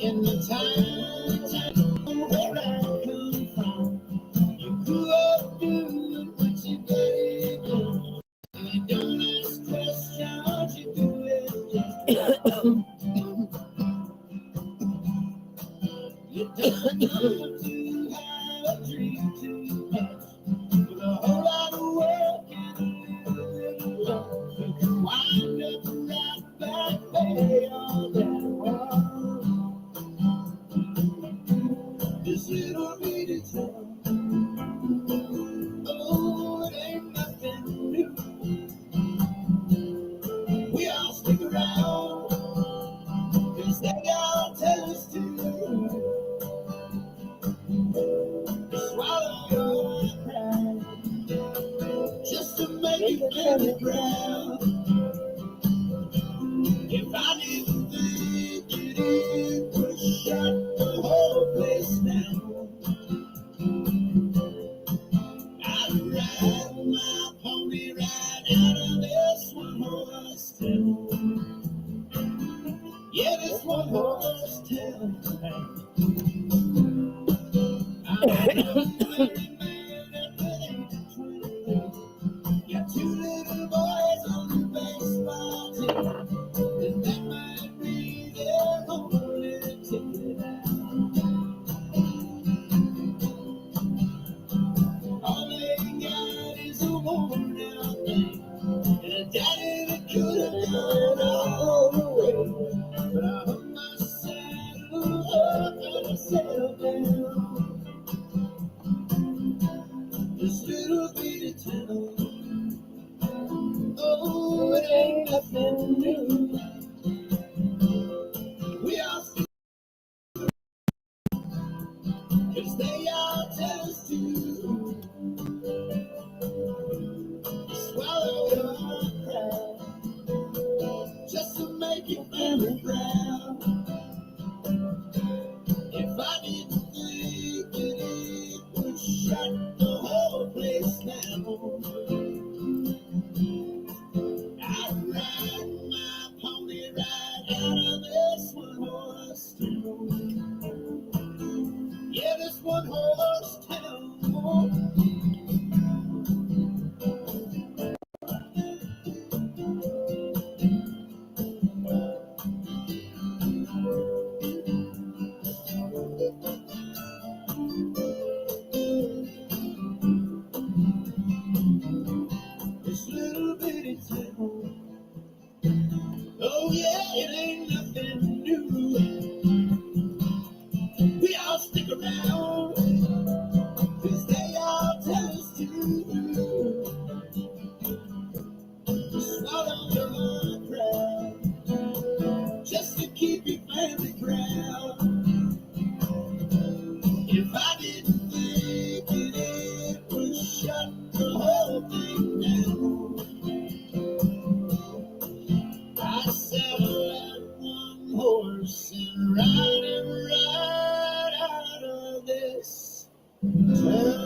In the time where I come from, you grew up doing what you did. And you don't ask questions, you do it just you don't have to have a dream too much. With a whole lot of work and a little love, you can wind up right back there all that while. This little bitty town, oh, it ain't nothing new. We all stick around, 'cause they all tell us to. Swallow your pride, just to make you feel proud. If I didn't think it would shut the whole place down, I'd ride my pony right out of this one horse town. Yeah, this one horse town. I'm a married man at the age of 23. Got two little boys on the baseball team, and that might be their only ticket out. All they got is a worn out thing, and a daddy that could have gone all the way. But I hung my saddle up and I settled down. This little bitty town, oh, it ain't nothing new. We all speak, 'cause they all tell us to. Swallow your pride, just to make your family proud. If I didn't think that it would shut the whole place down, I'd ride my pony right out of this one horse town. Yeah, this one horse town. This little bitty town, oh yeah, it ain't nothing new. We all stick around, 'cause they all tell us to. Swallow your pride, just to keep your family proud. If I didn't think that it would shut the whole thing down, I'd saddle that one horse and ride him right out of this town.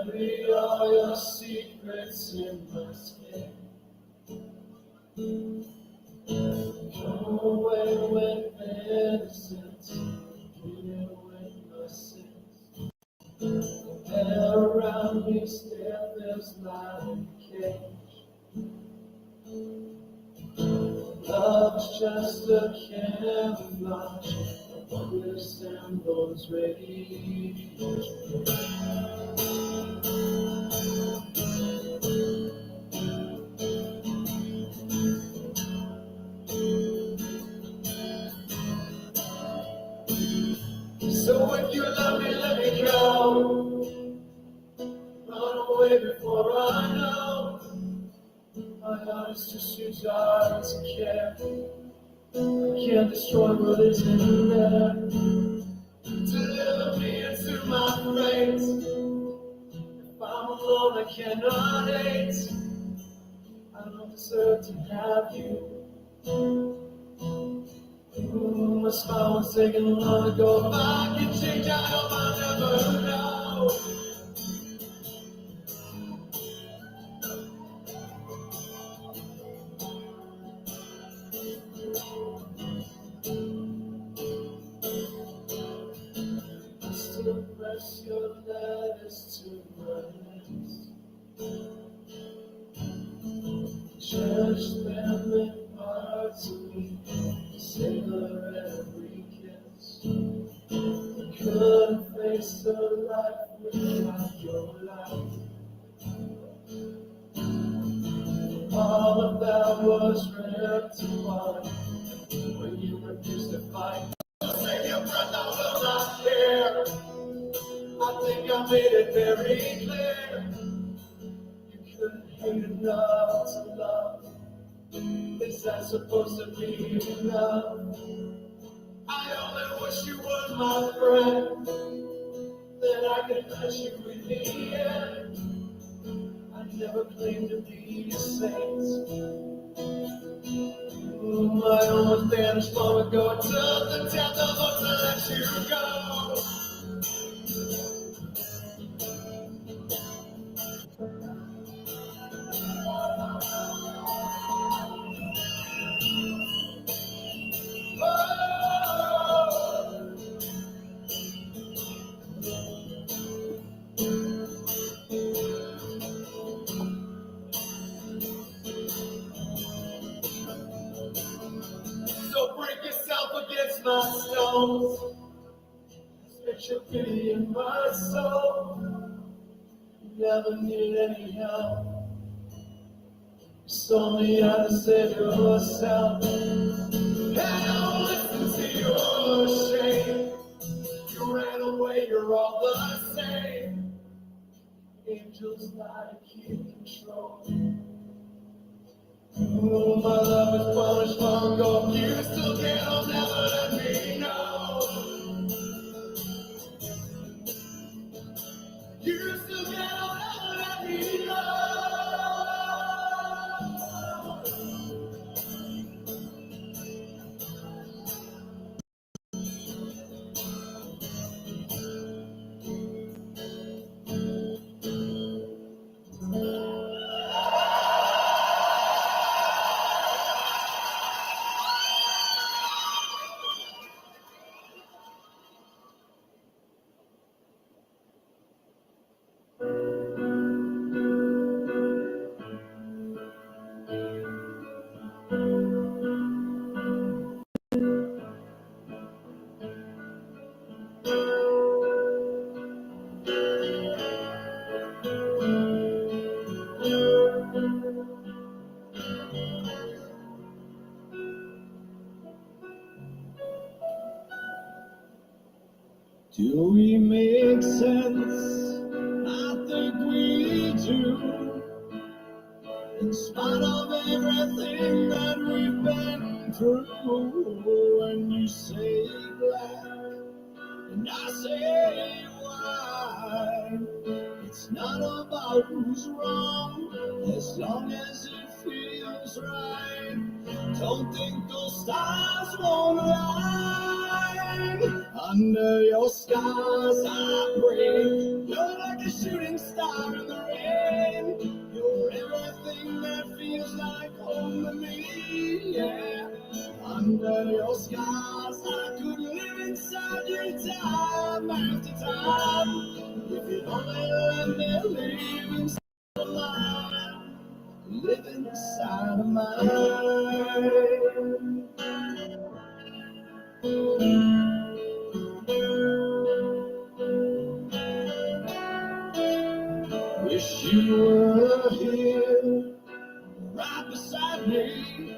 Bury all your secrets in my skin. Come away with innocence, here with my sins. Hair around me still is like a cage. Love's just a camouflage that resembles radiation. So if you love me, let me go. Run away before I know. My heart is too sweet to care. Can't destroy what is in there. Deliver me into my fate. If I'm alone, I cannot hate. I don't deserve to have you. My smile was taken long ago. If I can change, I hope I'll never know. I still press your letters to my lips. Cherish them in parts of me. Savor every kiss. Couldn't face a life without your light. All of that was ripped apart when you refused to fight. Save your breath, I will not care. I think I made it very clear. You couldn't hate enough to love. Is that supposed to be enough? I only wish you were my friend. Then I could touch you in the air. I never claimed to be a saint. I almost vanished long ago. I took the death of us to let you go. So break yourself against my stones. Spit your pity in my soul. Never need any help. You saw me how to save yourself. And don't listen to your shame. You ran away, you're all the same. Angels lie to keep control. Oh, my love is punished long ago. You still can't, I'll never let me know. You still can't, I'll never let me know. Do we make sense? I think we do. In spite of everything that we've been through, when you say black and I say white, it's not about who's wrong, as long as it feels right. Don't think those stars won't align. Under your skies I break. You're like a shooting star in the rain. You're everything that feels like home to me, yeah. Under your skies I could live inside you time after time. If you'd only let me live inside of mine, live inside of mine. Wish you were here, right beside me,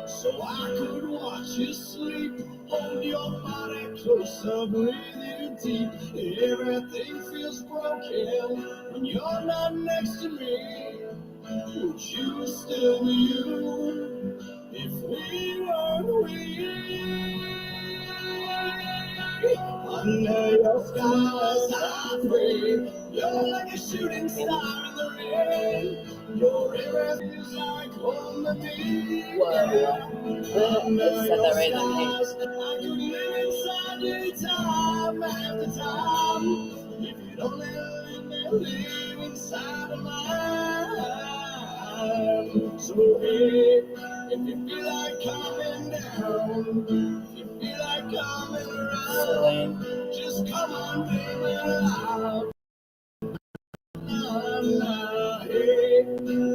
so I could watch you sleep, hold your body closer, breathe you deep. Everything feels broken when you're not next to me. Would you still be you If we weren't we, under your skies I pray. You're like a shooting star in the rain. Your river feels like home to me. Under your skies, I could live inside you time after time. If you'd only let me live inside of mine. So hey, if you feel like coming down, if you feel like coming around, just come on, baby, out. Hey,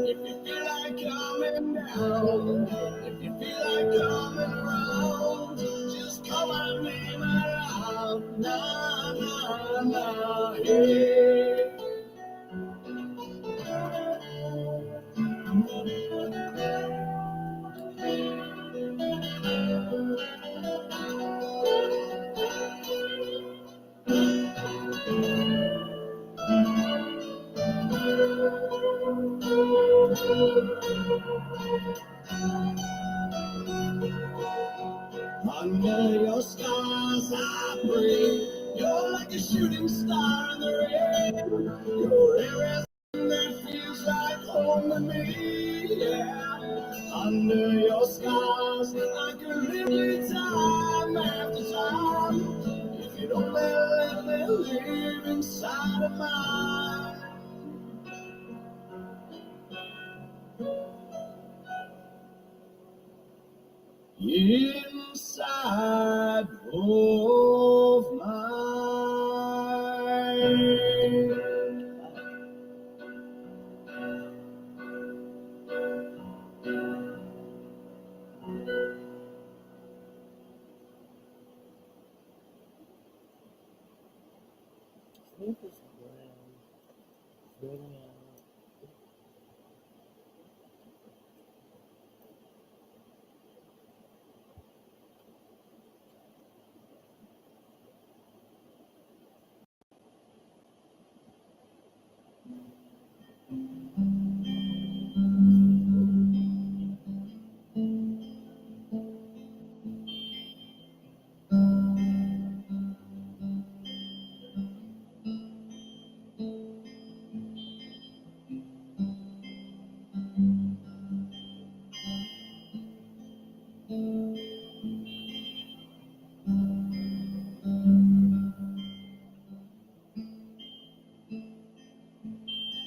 if you feel like coming down, if you feel like coming around, just come on, baby, out. Nah, nah, nah, hey. Under your stars I pray. You're like a shooting star in the rain. You're everything that feels like home to me. Yeah. Under your stars I can live with time after time. If you don't let me live inside of mine. Inside of mine. Sleep is brown.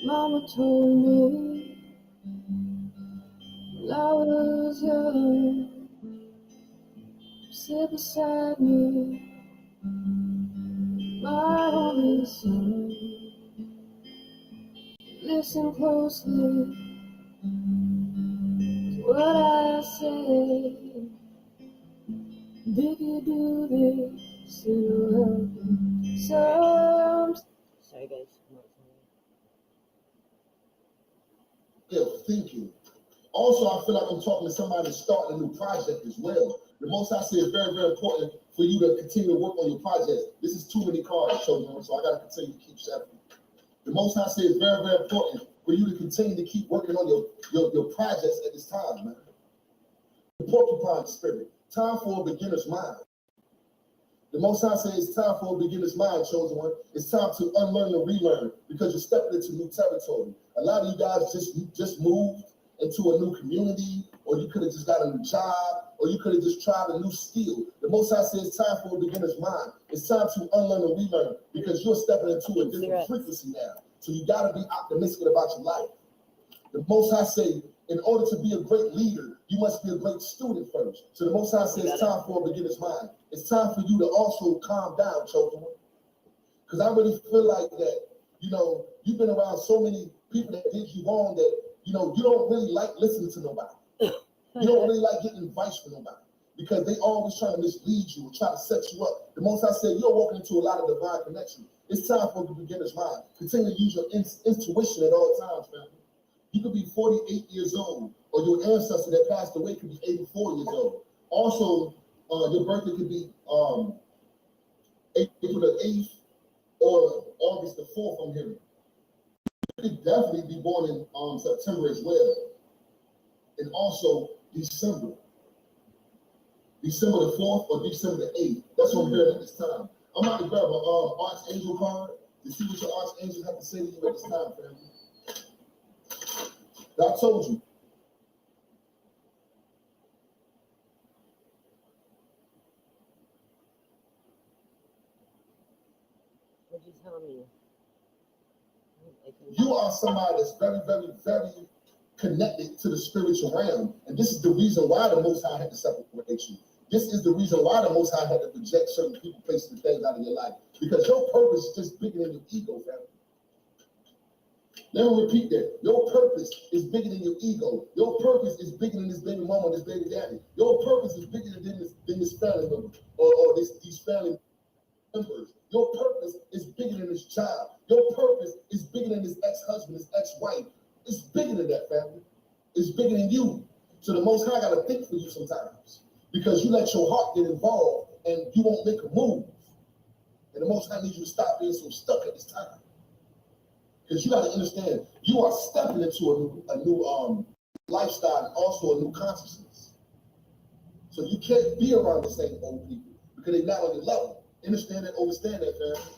Mama told me when I was young, sit beside me, my only son. Listen closely to what I say. Did you do this to help me? Sorry guys. Still thinking. Also, I feel like I'm talking to somebody starting a new project as well. The most I say is very, very important for you to continue to work on your projects. This is too many cards, children, so I got to continue to keep shuffling. The most I say is very, very important for you to continue to keep working on your projects at this time, man. The porcupine spirit, time for a beginner's mind. The most I say is time for a beginner's mind, chosen one. It's time to unlearn and relearn because you're stepping into new territory. A lot of you guys just moved into a new community, or you could have just got a new job, or you could have just tried a new skill. The most I say is time for a beginner's mind. It's time to unlearn and relearn because you're stepping into a different frequency now. So you got to be optimistic about your life. The most I say, in order to be a great leader, you must be a great student first. So the most I say is time for a beginner's mind. It's time for you to also calm down, chosen one. Because I really feel like that, you've been around so many people that did you wrong that, you don't really like listening to nobody. You don't really like getting advice from nobody because they always trying to mislead you or try to set you up. The most I say, you're walking into a lot of divine connection. It's time for the beginner's mind. Continue to use your intuition at all times, family. You could be 48 years old, or your ancestor that passed away could be 84 years old. Also, your birthday could be April the 8th or August the 4th, I'm hearing. You could definitely be born in September as well. And also December. December the 4th or December the 8th. That's what I'm hearing at this time. I'm about to grab a Archangel card to see what your archangels have to say to you at this time, family. I told you. What you telling me? You are somebody that's very, very, very connected to the spiritual realm. And this is the reason why the Most High had to separate you. This is the reason why the Most High had to reject certain people, places, and things out of your life. Because your purpose is just bigger than your ego, family. Let me repeat that. Your purpose is bigger than your ego. Your purpose is bigger than this baby mama and this baby daddy. Your purpose is bigger than this family member or these family members. Your purpose is bigger than this job. Your purpose is bigger than this ex-husband, this ex-wife. It's bigger than that, family. It's bigger than you. So the Most High got to think for you sometimes because you let your heart get involved and you won't make a move. And the Most High needs you to stop being so stuck at this time. Because you got to understand, you are stepping into a new lifestyle and also a new consciousness. So you can't be around the same old people because they're not on your level. Understand that, understand that, fam.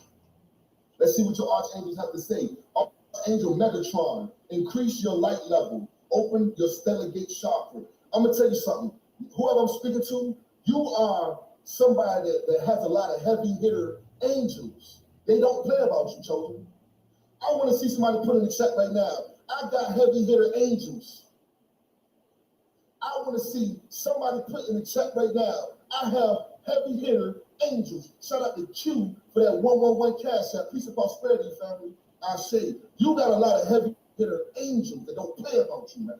Let's see what your archangels have to say. Archangel Megatron, increase your light level. Open your stellar gate chakra. I'm going to tell you something. Whoever I'm speaking to, you are somebody that has a lot of heavy hitter angels. They don't play about you, children. I want to see somebody put in the chat right now. I got heavy hitter angels. I want to see somebody put in the chat right now. I have heavy hitter angels. Shout out to Q for that 111 cash app. Peace and prosperity, family. I say, you got a lot of heavy hitter angels that don't play about you, man.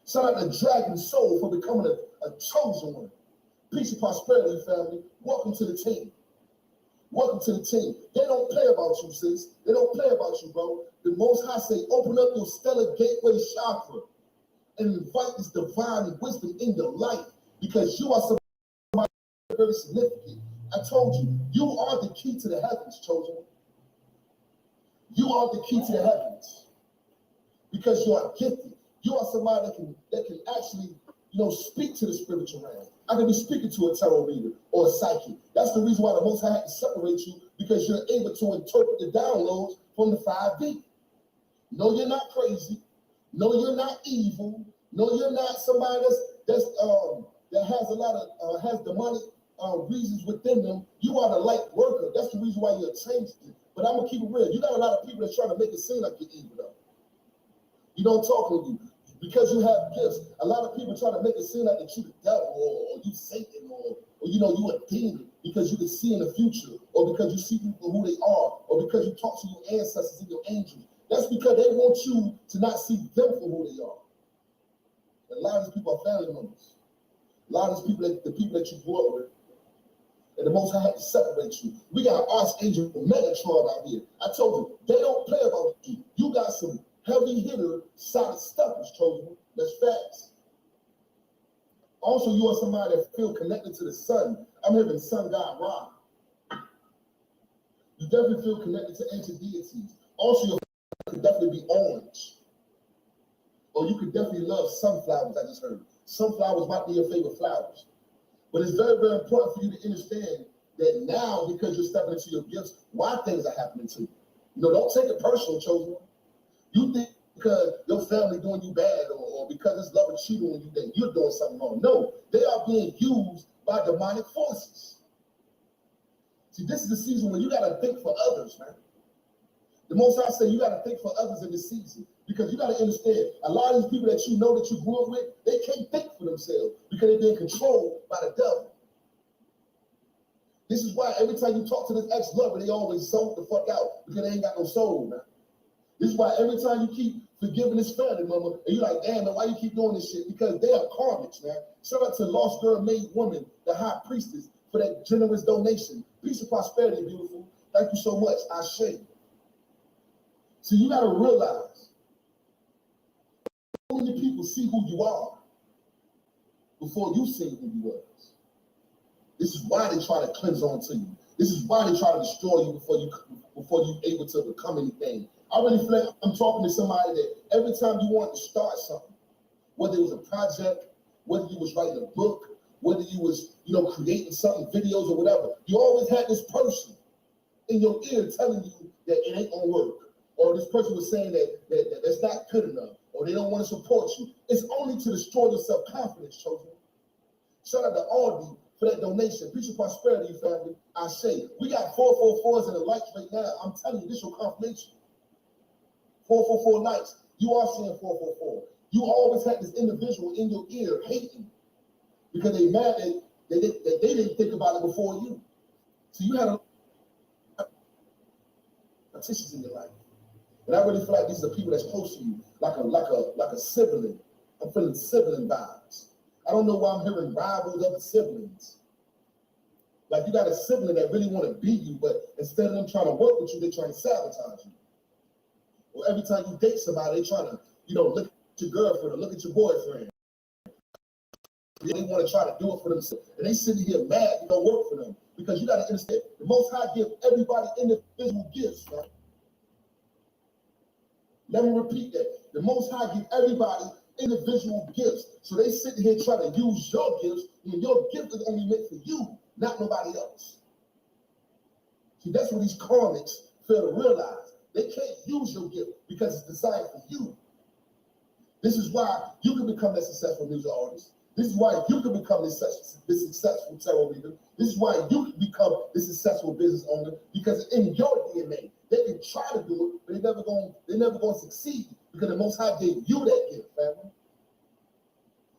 Shout out to Dragon Soul for becoming a chosen one. Peace and prosperity, family. Welcome to the team. Welcome to the team. They don't play about you, sis. They don't play about you, bro. The Most High say, open up your stellar gateway chakra and invite this divine wisdom in your life because you are somebody very significant. I told you, you are the key to the heavens, chosen. You are the key to the heavens because you are gifted. You are somebody that can actually, speak to the spiritual realm. I can be speaking to a tarot reader or a psychic. That's the reason why the Most High had to separate you because you're able to interpret the downloads from the 5D. No, you're not crazy. No, you're not evil. No, you're not somebody that has a lot of has demonic reasons within them. You are the light worker. That's the reason why you're changed. But I'm gonna keep it real. You got a lot of people that's trying to make it seem like you're evil, though. You don't talk with you. Because you have gifts, a lot of people try to make it seem like that you the devil or you Satan or you a demon because you can see in the future or because you see people who they are or because you talk to your ancestors and your angels. That's because they want you to not see them for who they are. And a lot of these people are family members. A lot of these people, the people that you grew up with, and the Most High had to separate you. We got Archangel Megatron out here. I told you, they don't play about you. You got some heavy hitter, solid stuff is chosen. That's facts. Also, you are somebody that feel connected to the sun. I'm hearing sun god Ra. You definitely feel connected to ancient deities. Also, your could definitely be orange. Or you could definitely love sunflowers, I just heard. Sunflowers might be your favorite flowers. But it's very, very important for you to understand that now, because you're stepping into your gifts, why things are happening to you. Don't take it personal, chosen one. You think because your family doing you bad or because this lover cheating on you that you're doing something wrong. No, they are being used by demonic forces. See, this is the season where you got to think for others, man. The Most High say you got to think for others in this season because you got to understand a lot of these people that you know that you grew up with, they can't think for themselves because they're being controlled by the devil. This is why every time you talk to this ex-lover, they always zone the fuck out because they ain't got no soul, man. This is why every time you keep forgiving this family member, and you're like, damn, man, why you keep doing this shit? Because they are karmics, man. Shout out to Lost Girl Made Woman, the high priestess, for that generous donation. Peace and prosperity, beautiful. Thank you so much. I share. So you got to realize, so many people see who you are before you see who you was. This is why they try to cleanse onto you. This is why they try to destroy you before you're able to become anything. I really feel like I'm talking to somebody that every time you want to start something, whether it was a project, whether you was writing a book, whether you was, creating something, videos or whatever, you always had this person in your ear telling you that it ain't gonna work, or this person was saying that that's not good enough, or they don't want to support you. It's only to destroy your self-confidence, chosen. Shout out to Aldi for that donation. Peace and prosperity, family. I say, we got 444s in the lights right now. I'm telling you, this is your confirmation. 444 lights. You are seeing 444. You always had this individual in your ear hating because they mad that they didn't think about it before you. So you had a petitions in your life. And I really feel like these are people that's close to you, like a sibling. I'm feeling sibling vibes. I don't know why I'm hearing rivals of siblings. Like you got a sibling that really want to beat you, but instead of them trying to work with you, they're trying to sabotage you. Or every time you date somebody, they're trying to, look at your girlfriend or look at your boyfriend. They want to try to do it for themselves. And they sitting here mad you don't work for them. Because you got to understand, the Most High give everybody individual gifts, man. Let me repeat that. The Most High give everybody individual gifts. So they sitting here trying to use your gifts when your gift is only meant for you, not nobody else. See, that's what these karmics fail to realize. They can't use your gift because it's designed for you. This is why you can become a successful music artist. This is why you can become this successful tarot reader. This is why you can become this successful business owner, because in your DNA, they can try to do it, but they're never gonna succeed because the Most High gave you that gift, family.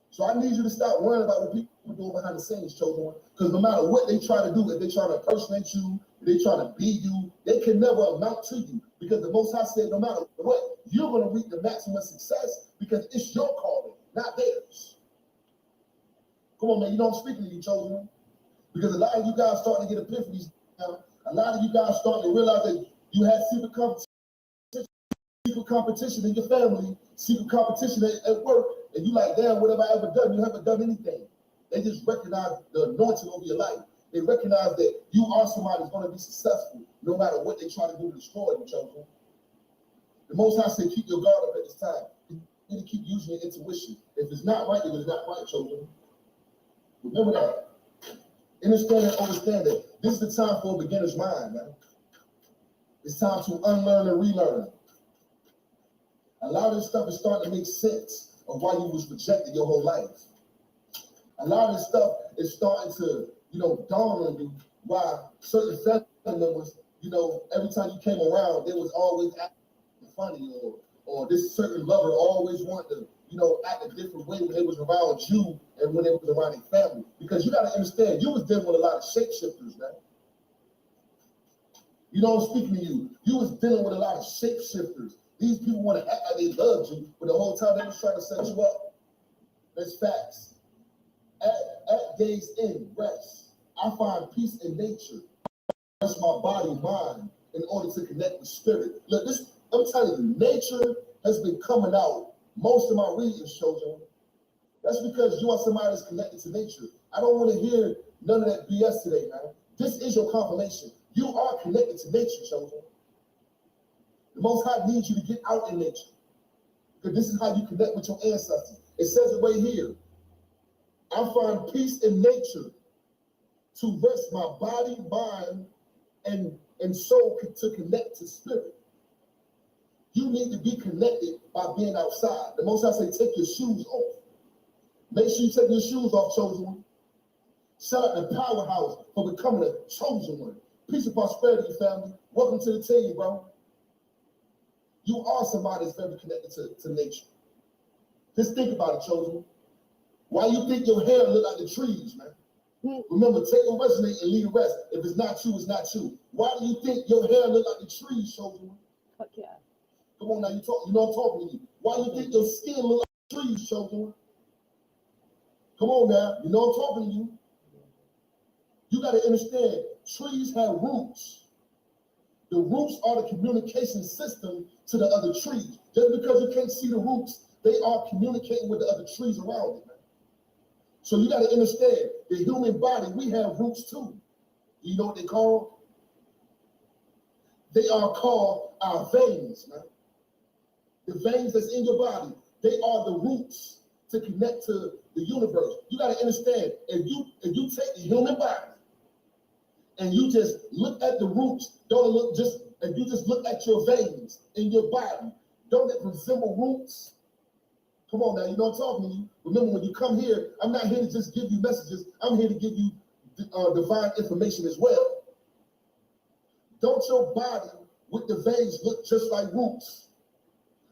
So I need you to stop worrying about what people are doing behind the scenes, chosen one. Because no matter what they try to do, if they try to impersonate you, if they try to be you, they can never amount to you. Because the Most High said, no matter what, you're gonna reap the maximum success because it's your calling, not theirs. Come on, man, you know I'm speaking to you, chosen one. Because a lot of you guys starting to get epiphanies now. A lot of you guys starting to realize that you had secret competition in your family, secret competition at work, and you like, damn, what have I ever done? You haven't done anything. They just recognize the anointing over your life. They recognize that you are somebody who's going to be successful no matter what they try to do to destroy you, chosen. The Most High said, keep your guard up at this time. You need to keep using your intuition. If it's not right, it is not right, chosen. Remember that. Understand and understand that this is the time for a beginner's mind, man. It's time to unlearn and relearn. A lot of this stuff is starting to make sense of why you was rejected your whole life. A lot of this stuff is starting to, dawn on you why certain family members, every time you came around, they was always acting funny, or this certain lover always wanted to, act a different way when they was around you and when they was around their family. Because you got to understand, you was dealing with a lot of shapeshifters, man. I'm speaking to you. You was dealing with a lot of shapeshifters. These people want to act like they loved you, but the whole time they was trying to set you up. That's facts. At day's end, rest. I find peace in nature. Rest my body, mind, in order to connect with spirit. Look, I'm telling you, nature has been coming out. Most of my readings shows you. That's because you are somebody that's connected to nature. I don't want to hear none of that BS today, man. This is your confirmation. You are connected to nature, chosen. The Most High needs you to get out in nature. Because this is how you connect with your ancestors. It says it right here. I find peace in nature to rest my body, mind, and soul to connect to spirit. You need to be connected by being outside. The Most High say, take your shoes off. Make sure you take your shoes off, chosen one. Shout out to Powerhouse for becoming a chosen one. Peace and prosperity, family. Welcome to the team, bro. You are somebody that's very connected to nature. Just think about it, chosen one. Why you think your hair look like the trees, man? Remember, take a resonate and leave the rest. If it's not you, it's not you. Why do you think your hair look like the trees, chosen one? Fuck yeah. Come on now, you know I'm talking to you. Why do you think your skin look like the trees, chosen one? Come on now, you know I'm talking to you. You got to understand, trees have roots. The roots are the communication system to the other trees. Just because you can't see the roots, they are communicating with the other trees around it, man. So you got to understand, the human body, we have roots too. You know what they call? They are called our veins, man. The veins that's in your body, they are the roots to connect to the universe. You got to understand, if you take the human body and you just look at the roots, if you just look at your veins in your body, don't it resemble roots? Come on now, you know I'm talking to you. Remember, when you come here, I'm not here to just give you messages. I'm here to give you divine information as well. Don't your body with the veins look just like roots?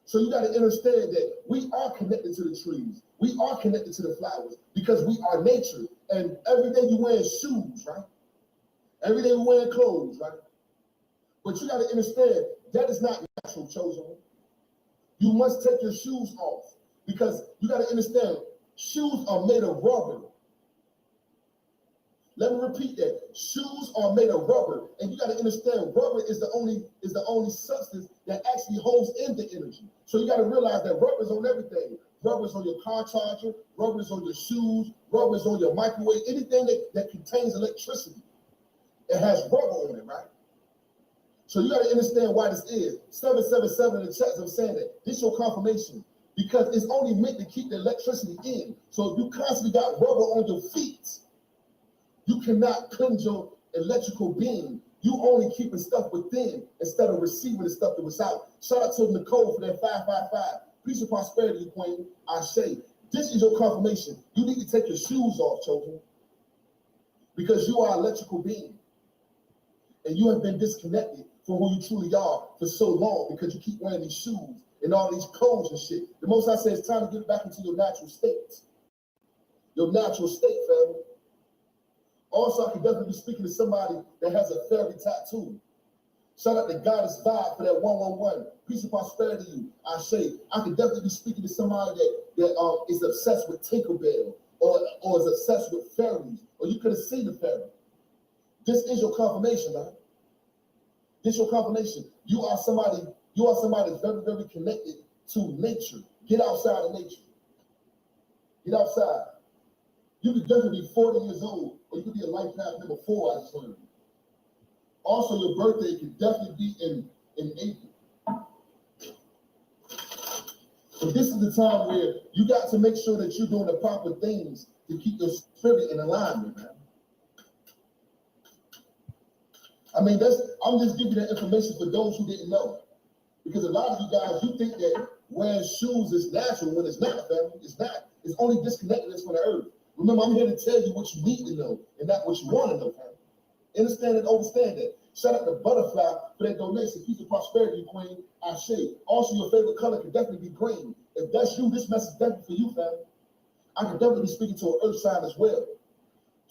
So you got to understand that we are connected to the trees. We are connected to the flowers because we are nature. And every day you're wearing shoes, right? Every day we're wearing clothes, right? But you got to understand that is not natural, chosen one. You must take your shoes off because you got to understand shoes are made of rubber. Let me repeat that. Shoes are made of rubber, and you got to understand rubber is the only substance that actually holds in the energy. So you got to realize that rubber is on everything. Rubber is on your car charger, rubber is on your shoes, rubber is on your microwave, anything that contains electricity. It has rubber on it, right? So you got to understand why this is. 777 in the chat, I'm saying that. This is your confirmation because it's only meant to keep the electricity in. So if you constantly got rubber on your feet, you cannot cleanse your electrical being. You only keeping stuff within instead of receiving the stuff that was out. Shout out to Nicole for that 555. Peace and prosperity, Queen. I say, this is your confirmation. You need to take your shoes off, children, because you are an electrical being. And you have been disconnected from who you truly are for so long because you keep wearing these shoes and all these clothes and shit. The Most High says it's time to get back into your natural state. Your natural state, family. Also, I could definitely be speaking to somebody that has a fairy tattoo. Shout out to Goddess Vibe for that 111. Peace and prosperity to you. I say, I could definitely be speaking to somebody that is obsessed with Tinkerbell or is obsessed with fairies, or you could have seen the fairy. This is your confirmation, man. This is your confirmation. You are somebody that's very, very connected to nature. Get outside of nature. Get outside. You could definitely be 40 years old, or you could be a life path number 4, I just learned. Also, your birthday could definitely be in April. So this is the time where you got to make sure that you're doing the proper things to keep your spirit in alignment, man. I mean, I'm just giving you that information for those who didn't know. Because a lot of you guys, you think that wearing shoes is natural when it's not, family. It's not. It's only disconnectedness from the earth. Remember, I'm here to tell you what you need to know and not what you want to know, family. Understand and understand that. Shout out to Butterfly for that donation. Peace and prosperity, Queen. I say. Also, your favorite color could definitely be green. If that's you, this message is definitely for you, family. I could definitely be speaking to an earth sign as well.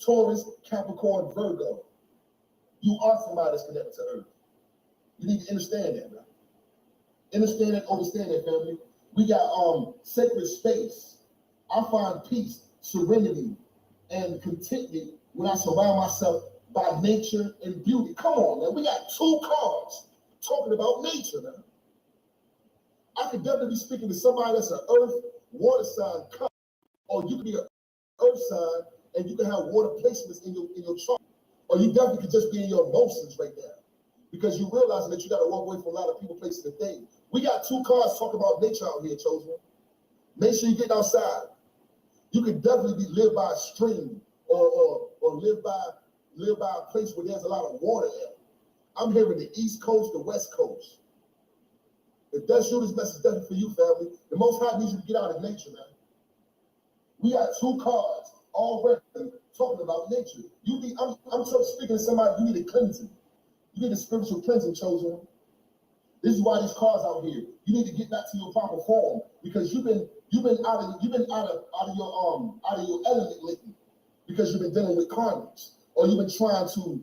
Taurus, Capricorn, Virgo. You are somebody that's connected to earth. You need to understand that, man. Understand and understand that, family. We got sacred space. I find peace, serenity, and contentment when I surround myself by nature and beauty. Come on, man. We got 2 cards talking about nature, man. I could definitely be speaking to somebody that's an earth, water sign, or you could be an earth sign and you can have water placements in your chart. Or you definitely could just be in your emotions right now because you realize that you got to walk away from a lot of people, places, and things. We got 2 cards talking about nature out here, chosen. Make sure you get outside. You can definitely live by a stream or live by a place where there's a lot of water at. I'm hearing the East Coast, the West Coast. If that's you, this message is definitely for you, family. The Most High needs you to get out of nature, man. We got 2 cards already talking about nature. I'm speaking to somebody, you need a cleansing. You need a spiritual cleansing, chosen one. This is why these cards out here. You need to get back to your proper form because you've been out of your element lately because you've been dealing with carnage or you've been trying to,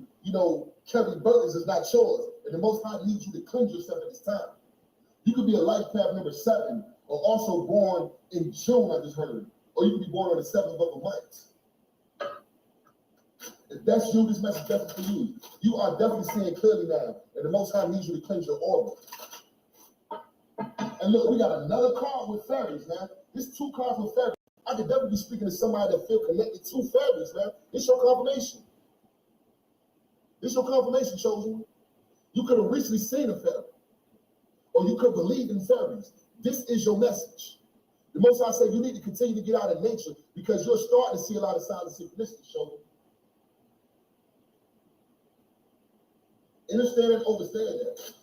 carry burdens that's not yours. And the Most High needs you to cleanse yourself at this time. You could be a life path number 7 or also born in June, I just heard. Or you could be born on the 7th of a month. If that's you, this message is definitely for you. You are definitely seeing clearly now, and the Most High needs you to cleanse your aura. And look, we got another card with fairies, man. This 2 cards with fairies. I could definitely be speaking to somebody that feel connected to fairies, man. It's your confirmation. It's your confirmation, chosen. You could have recently seen a fairy, or you could believe in fairies. This is your message. The Most High said you need to continue to get out of nature because you're starting to see a lot of signs of synchronicity, children. Understand and understand that.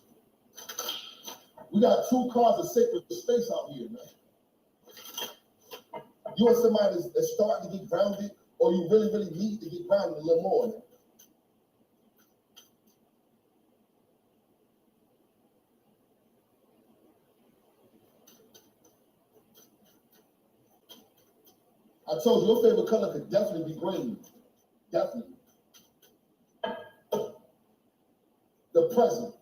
We got 2 cars of sacred space out here, man. You are somebody that's starting to get grounded, or you really, really need to get grounded a little more, man. I told you your favorite color could definitely be green. Definitely. The present.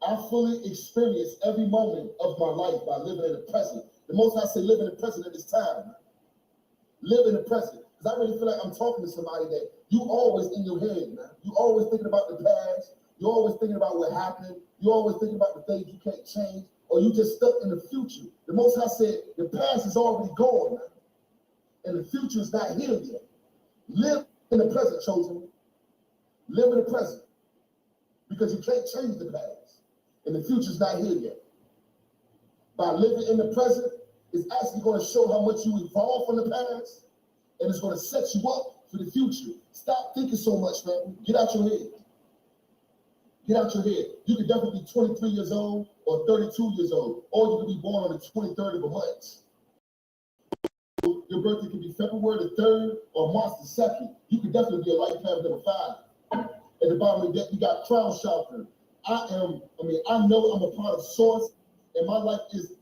I fully experience every moment of my life by living in the present. The Most High say live in the present at this time. Live in the present. Because I really feel like I'm talking to somebody that you always in your head, man. You always thinking about the past. You're always thinking about what happened. You're always thinking about the things you can't change. Or you just stuck in the future. The Most High said the past is already gone, man. And the future is not here yet. Live in the present, chosen. Live in the present. Because you can't change the past. And the future is not here yet. By living in the present, it's actually going to show how much you evolved from the past. And it's going to set you up for the future. Stop thinking so much, man. Get out your head. Get out your head. You could definitely be 23 years old or 32 years old. Or you could be born on the 23rd of a month. Your birthday could be February the 3rd or March the 2nd. You could definitely be a life path number 5. At the bottom of that, you got crown chakra. I know I'm a part of source, and my life is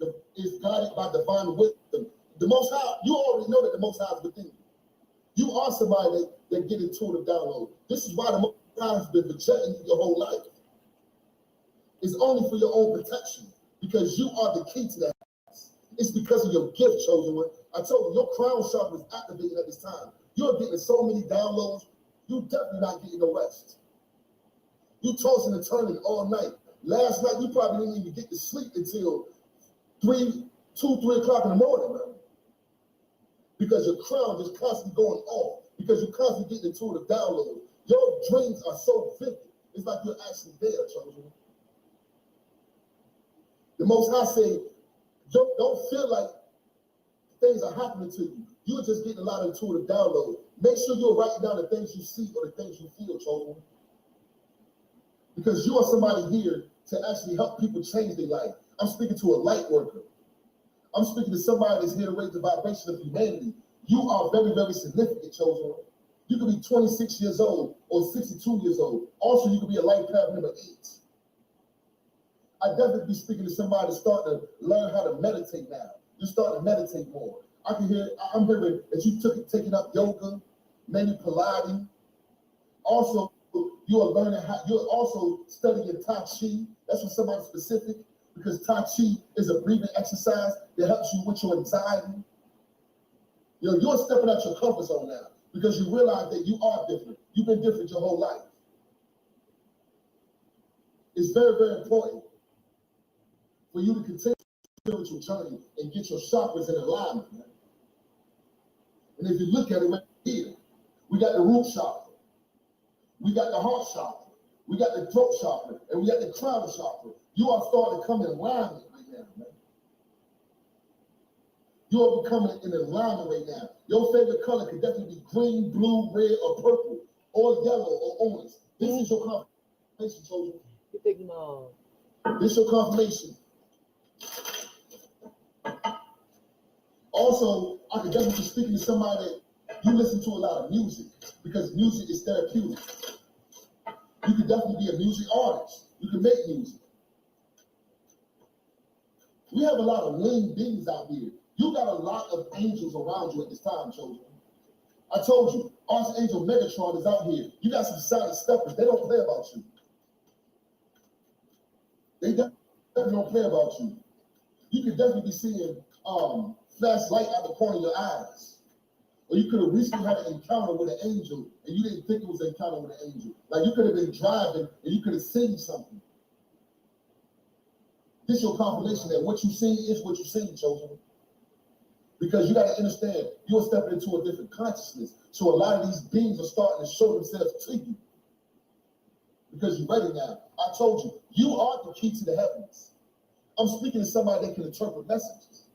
guided by divine wisdom. The Most High, you already know that the Most High is within you. You are somebody that get intuitive download. This is why the Most High has been rejecting you your whole life. It's only for your own protection, because you are the key to that. It's because of your gift, chosen one. I told you, your crown chakra is activated at this time. You're getting so many downloads, you're definitely not getting no rest. You tossing and turning all night. Last night, you probably didn't even get to sleep until 3 o'clock in the morning, man. Because your crown is constantly going off. Because you're constantly getting intuitive downloads. Your dreams are so vivid. It's like you're actually there, chosen. The Most High say, don't feel like things are happening to you. You're just getting a lot of intuitive downloads. Make sure you're writing down the things you see or the things you feel, chosen. Because you are somebody here to actually help people change their life. I'm speaking to a light worker. I'm speaking to somebody that's here to raise the vibration of humanity. You are very, very significant, chosen. You could be 26 years old or 62 years old. Also, you could be a life path number 8. I definitely be speaking to somebody that's starting to learn how to meditate now. You're starting to meditate more. I'm hearing that you taking up yoga, maybe Pilates. Also, you are learning how, you're also studying Tai Chi. That's for somebody specific, because Tai Chi is a breathing exercise that helps you with your anxiety. You're stepping out your comfort zone now because you realize that you are different. You've been different your whole life. It's very, very important for you to continue your spiritual journey and get your chakras in alignment, man. And if you look at it right here, we got the root chakra. We got the heart chakra, we got the throat chakra, and we got the crown chakra. You are starting to come in alignment right now, man. You are becoming in alignment right now. Your favorite color could definitely be green, blue, red, or purple, or yellow, or orange. This is your confirmation, children. You think no? This is your confirmation. Also, I could definitely be speaking to somebody that you listen to a lot of music, because music is therapeutic. You could definitely be a music artist. You can make music. We have a lot of winged beings out here. You got a lot of angels around you at this time, children. I told you, Archangel Megatron is out here. You got some silent steppers. They don't play about you. They definitely don't play about you. You could definitely be seeing flash light out the corner of your eyes. Or you could have recently had an encounter with an angel and you didn't think it was an encounter with an angel. Like you could have been driving and you could have seen something. This is your confirmation that what you see is what you see, chosen. Because you got to understand, you're stepping into a different consciousness. So a lot of these beings are starting to show themselves to you. Because you're ready now. I told you, you are the key to the heavens. I'm speaking to somebody that can interpret messages.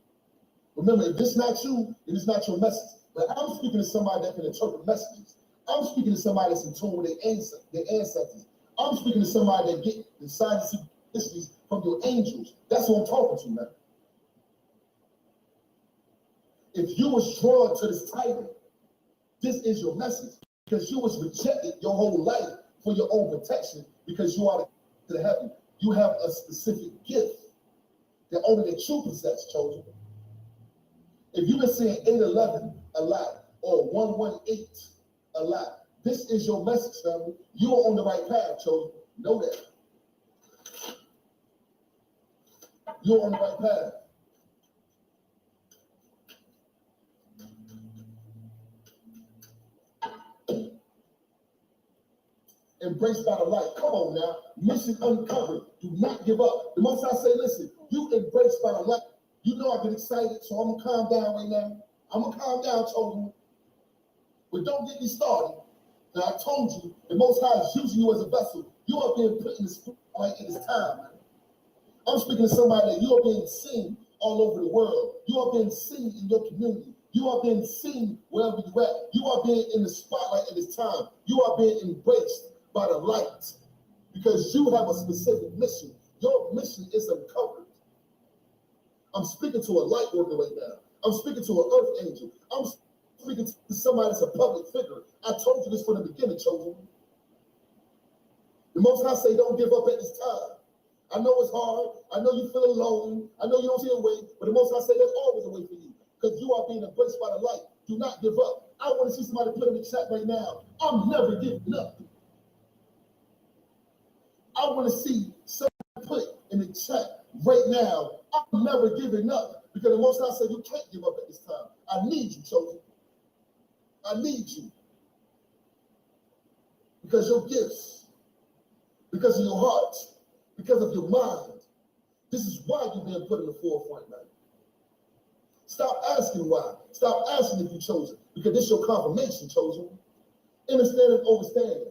Remember, if it's not you, then it's not your message. But I'm speaking to somebody that can interpret messages. I'm speaking to somebody that's in tune with their ancestors. I'm speaking to somebody that get the signs and synchronicities from your angels. That's what I'm talking to, man. If you was drawn to this title, this is your message. Because you was rejected your whole life for your own protection because you are to the heaven. You have a specific gift that only the true possess, chosen. If you've been saying 811 a lot or 118 a lot, this is your message, family. You are on the right path, chosen. Know that. You're on the right path. Embraced by the light. Come on now. Mission uncovered. Do not give up. The most I say, listen, you embraced by the light. You know I get excited, so I'm going to calm down right now. I'm going to calm down, chosen. But don't get me started. Now, I told you, the Most High is using you as a vessel. You are being put in the spotlight in this time, man. I'm speaking to somebody that you are being seen all over the world. You are being seen in your community. You are being seen wherever you're at. You are being in the spotlight at this time. You are being embraced by the light because you have a specific mission. Your mission is uncovered. I'm speaking to a light worker right now. I'm speaking to an earth angel. I'm speaking to somebody that's a public figure. I told you this from the beginning, chosen. The Most High say don't give up at this time. I know it's hard. I know you feel alone. I know you don't see a way, but the Most High say there's always a way for you because you are being embraced by the light. Do not give up. I want to see somebody put in the chat right now. I'm never giving up. I want to see somebody put in the chat right now. I'm never giving up because the Most High said you can't give up at this time. I need you, chosen. I need you because your gifts, because of your heart, because of your mind. This is why you're being put in the forefront, man. Stop asking why. Stop asking if you chosen because this is your confirmation, chosen. Understand and overstand.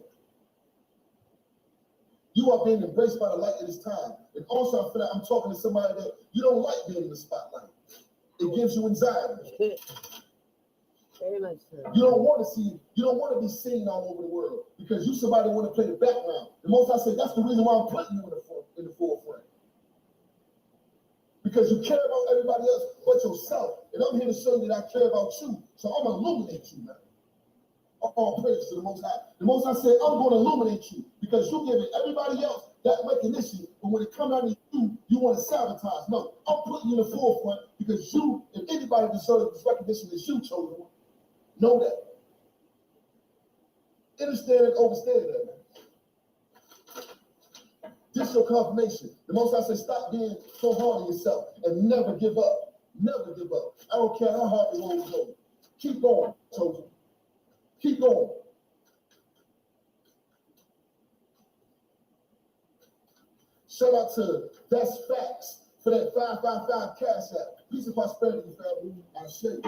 You are being embraced by the light at this time. And also, I feel like I'm talking to somebody that you don't like being in the spotlight. It gives you anxiety. Very much so. You don't want to be seen all over the world because you somebody want to play the background. The Most I say that's the reason why I'm putting you in the forefront. Because you care about everybody else but yourself. And I'm here to show you that I care about you. So I'm going to illuminate you now. All praise to the Most High. The Most High said, I'm going to illuminate you because you're giving everybody else that recognition. But when it comes out of you, you want to sabotage. No, I'm putting you in the forefront because you, if anybody deserves this recognition, is you, chosen one. Know that. Understand and understand that, man. This is your confirmation. The Most High said, stop being so hard on yourself and never give up. Never give up. I don't care how hard the road goes. Keep going, chosen. Keep going. Shout out to That's Facts for that 555 cash app. Peace and prosperity, family. I say.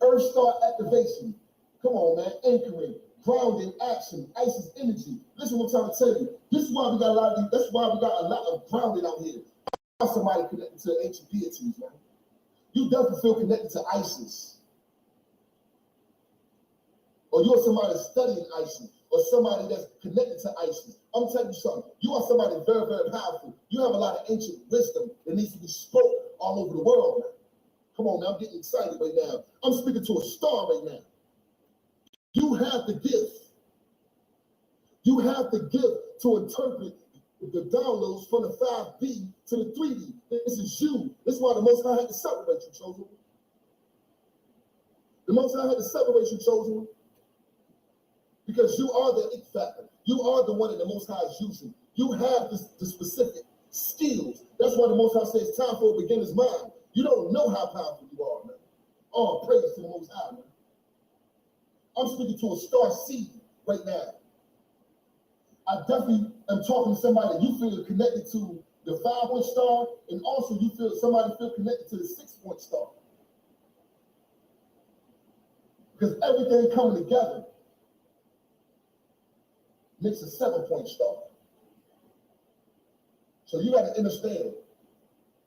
Earth Star activation. Come on, man. Anchoring, grounding, action, ISIS energy. Listen what I'm trying to tell you. This is why we got a lot of these. That's why we got a lot of grounding out here. Somebody connected to ancient deities, man. You definitely feel connected to ISIS. Or you're somebody studying ISIS, or somebody that's connected to ISIS. I'm telling you something. You are somebody very, very powerful. You have a lot of ancient wisdom that needs to be spoken all over the world, man. Come on, now I'm getting excited right now. I'm speaking to a star right now. You have the gift. You have the gift to interpret the downloads from the 5D to the 3D. This is you. This is why the Most High had to separate you, chosen. The Most High had to separate you, chosen. Because you are the it factor. You are the one that the Most High is using. You have the specific skills. That's why the Most High says it's time for a beginner's mind. You don't know how powerful you are, man. All praise to the Most High, man. I'm speaking to a star seed right now. I definitely am talking to somebody that you feel connected to the 5-point star, and also you feel somebody feel connected to the 6-point star. Because everything coming together makes a 7-point star. So you got to understand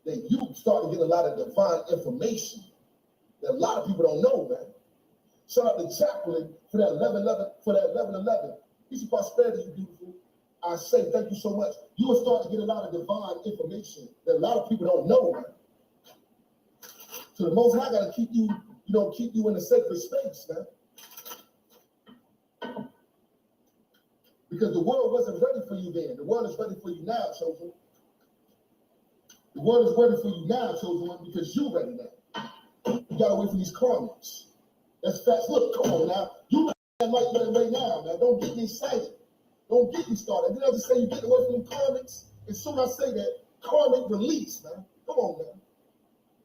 that you start to get a lot of divine information that a lot of people don't know, man. Shout out to Chaplain for that 1111. Peace and prosperity, you beautiful. I say thank you so much. You will start to get a lot of divine information that a lot of people don't know, man. So the Most High got to keep you, keep you in a sacred space, man. Because the world wasn't ready for you then. The world is ready for you now, chosen. The world is ready for you now, chosen one, because you're ready now. You gotta wait for these karmas. That's facts. Look, come on now. You right now, man. Don't get me excited. Don't get me started. Did I just say you get away from the karmics? As soon as I say that, karmic release, man. Come on, man.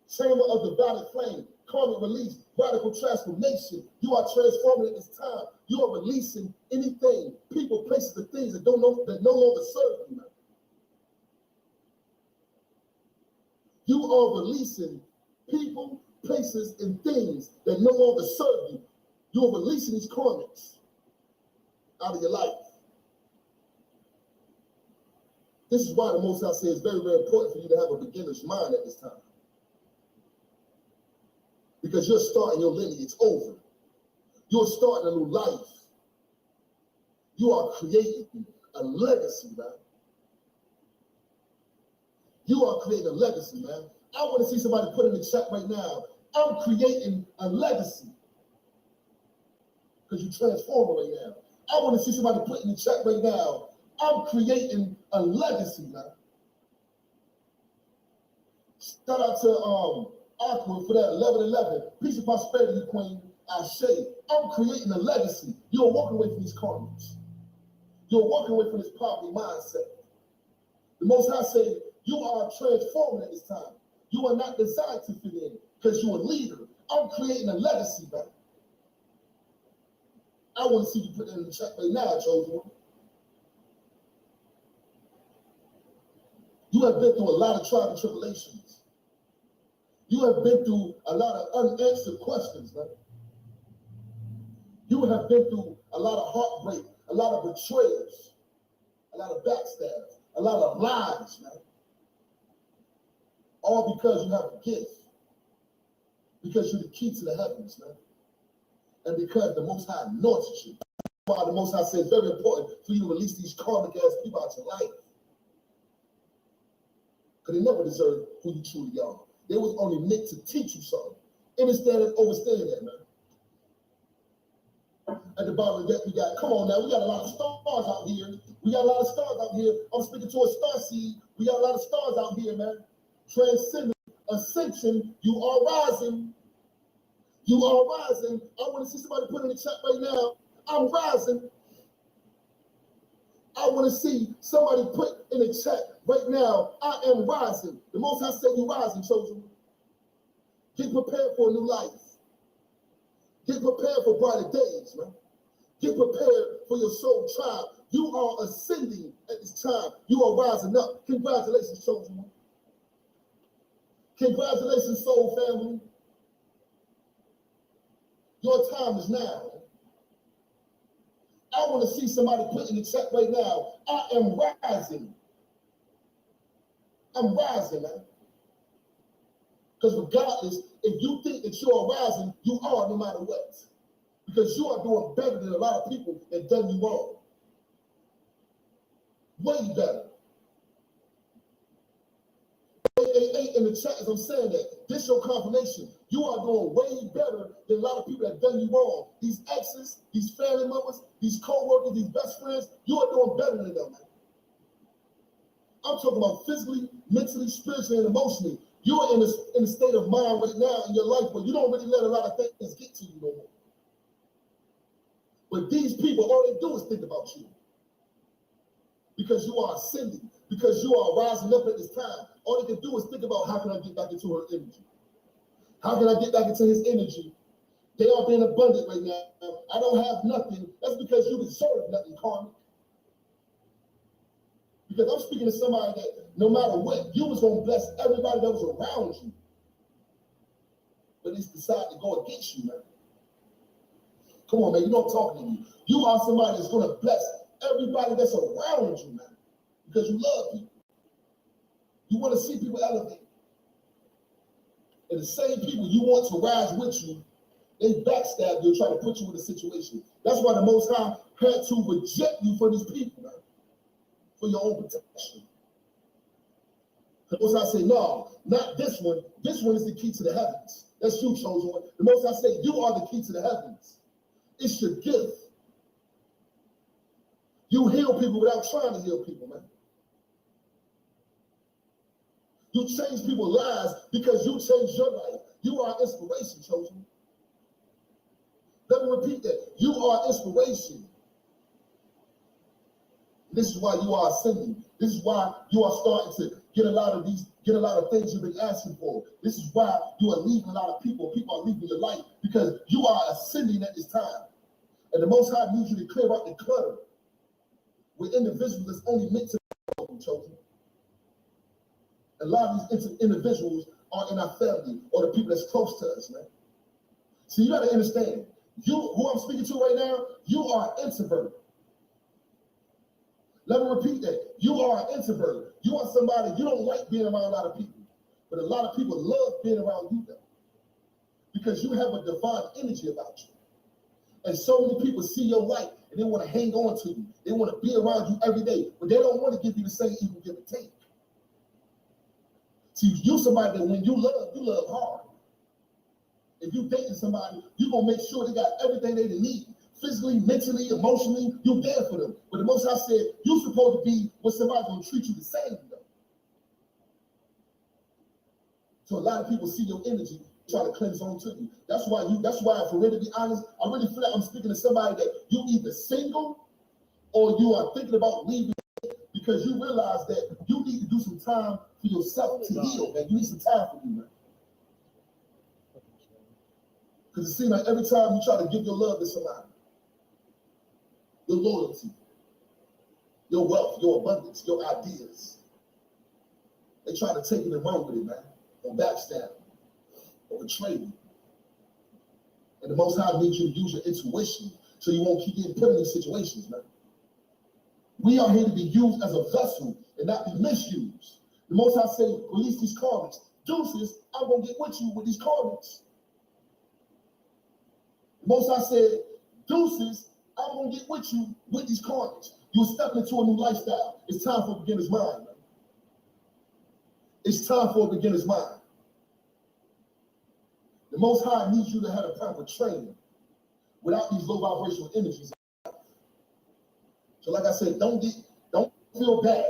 Chamber of the violet flame, karmic release, radical transformation. You are transforming at this time. You are releasing anything, people, places, and things that no longer serve you, man. You are releasing people, places, and things that no longer serve you. You are releasing these karmics out of your life. This is why the Most High says it's very, very important for you to have a beginner's mind at this time. Because you're starting your lineage over. You're starting a new life. You are creating a legacy, man. You are creating a legacy, man. I want to see somebody put in the chat right now, I'm creating a legacy. Because you're transforming right now. I want to see somebody put in the chat right now, I'm creating a legacy, man. Shout out to Aqua for that 1111. Peace and prosperity, Queen. I say, I'm creating a legacy. You're walking away from these karmas. You're walking away from this poverty mindset. The Most High say, you are transforming at this time. You are not designed to fit in because you're a leader. I'm creating a legacy, man. I want to see you put it in the chat right now, chosen one. You have been through a lot of trials and tribulations. You have been through a lot of unanswered questions, man. You have been through a lot of heartbreak, a lot of betrayals, a lot of backstabs, a lot of lies, man. All because you have a gift. Because you're the key to the heavens, man. And because the Most High anointed you. That's why the Most High says it's very important for you to release these karmic ass people out your life. Because they never deserve who you truly are. They was only meant to teach you something. Understand and overstand that, man. At the bottom of that, we got, come on now, we got a lot of stars out here. We got a lot of stars out here. I'm speaking to a star seed. We got a lot of stars out here, man. Transcendent ascension, you are rising. You are rising. I want to see somebody put in the chat right now, I'm rising. I want to see somebody put in the chat right now, I am rising. The Most High said you rising, chosen. Get prepared for a new life. Get prepared for brighter days, man. Get prepared for your soul tribe. You are ascending at this time. You are rising up. Congratulations, chosen one. Congratulations, soul family. Your time is now. I want to see somebody put in the chat right now, I am rising. I'm rising, man. Because regardless, if you think that you are rising, you are no matter what. Because you are doing better than a lot of people that done you wrong. Way better. In the chat, as I'm saying that, this your confirmation. You are doing way better than a lot of people that done you wrong. These exes, these family members, these co-workers, these best friends, you are doing better than them, man. I'm talking about physically, mentally, spiritually, and emotionally. You are in a state of mind right now in your life where you don't really let a lot of things get to you no more. But these people, all they do is think about you. Because you are ascending, because you are rising up at this time. All they can do is think about how can I get back into her energy? How can I get back into his energy? They are being abundant right now. I don't have nothing. That's because you deserve nothing, karmic. Because I'm speaking to somebody that no matter what, you was going to bless everybody that was around you. But it's decided to go against you, man. Come on, man, you know I'm talking to you. You are somebody that's going to bless everybody that's around you, man. Because you love people. You want to see people elevate. And the same people you want to rise with you, they backstab you, try to put you in a situation. That's why the Most High had to reject you for these people, man, for your own protection. The Most High say, no, not this one. This one is the key to the heavens. That's you, chosen one. The Most High say, you are the key to the heavens. It's your gift. You heal people without trying to heal people, man. You change people's lives because you changed your life. You are inspiration, chosen. Let me repeat that. You are inspiration. This is why you are ascending. This is why you are starting to get a lot of things you've been asking for. This is why you are leaving a lot of people. People are leaving your life because you are ascending at this time. And the Most High needs you to clear out the clutter with individuals that's only meant to be chosen. A lot of these individuals are in our family or the people that's close to us, man. So you got to understand, who I'm speaking to right now, you are an introvert. Let me repeat that. You are an introvert. You are somebody, you don't like being around a lot of people, but a lot of people love being around you, though, because you have a divine energy about you. And so many people see your light and they want to hang on to you. They want to be around you every day, but they don't want to give you the same equal give and take. See, you somebody that when you love hard. If you dating somebody, you're going to make sure they got everything they need. Physically, mentally, emotionally, you're there for them. But the Most High said, you're supposed to be with somebody going to treat you the same, though. So a lot of people see your energy, try to cleanse on to you. That's why, for real to be honest, I really feel like I'm speaking to somebody that you either single or you are thinking about leaving because you realize that you need to do some time for yourself to heal, man. You need some time for you, man. Because it seems like every time you try to give your love to somebody, your loyalty, your wealth, your abundance, your ideas, they try to take it and run with it, man, or backstab, or betray you. And the Most High needs you to use your intuition so you won't keep getting put in these situations, man. We are here to be used as a vessel and not be misused. The Most High say, release these karmics. Deuces, I'm going to get with you with these karmics. The Most High said, deuces, I'm going to get with you with these karmics. You're stepping into a new lifestyle. It's time for a beginner's mind, man. It's time for a beginner's mind. The Most High needs you to have a proper training without these low vibrational energies. So like I said, don't feel bad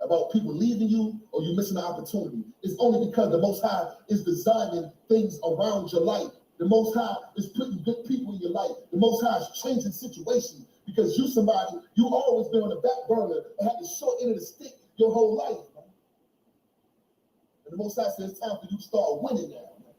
about people leaving you or you missing an opportunity. It's only because the Most High is designing things around your life. The Most High is putting good people in your life. The Most High is changing situations because you always been on the back burner and had the short end of the stick your whole life, man. And the Most High says it's time for you to start winning now, man.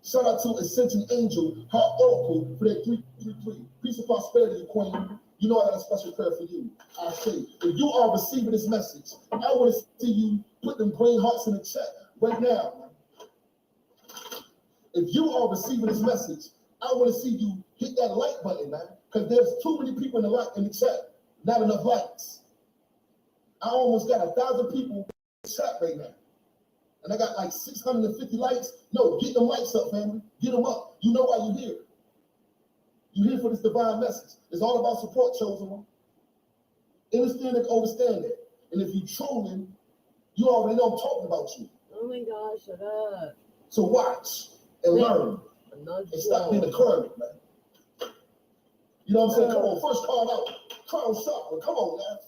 Shout out to Ascension Angel, her oracle for that 333. Peace and prosperity, Queen. You know I got a special prayer for you. I say, if you are receiving this message, I want to see you put them green hearts in the chat right now, man. If you are receiving this message, I want to see you hit that like button, man, because there's too many people in the chat, not enough likes. I almost got 1,000 people in the chat right now, and I got like 650 likes. No, get them likes up, family. Get them up. You know why you're here. You're here for this divine message. It's all about support, chosen one. Understand and overstand it. And if you're trolling, you already know I'm talking about you. Oh my gosh, shut up. So watch and learn and stop being a hermit, man. You know what I'm saying? Come on, first card out, crown chakra. Come on, man.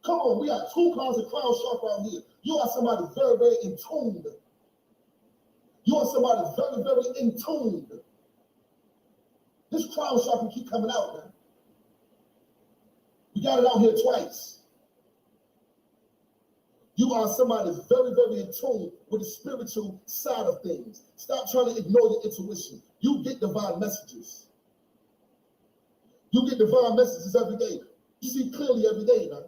Come on, we got 2 cards of crown chakra out here. You are somebody very, very in tune. You are somebody very, very in tune. This crown chakra keep coming out, man. We got it out here twice. You are somebody that's very, very in tune with the spiritual side of things. Stop trying to ignore your intuition. You get divine messages. You get divine messages every day. You see clearly every day, man.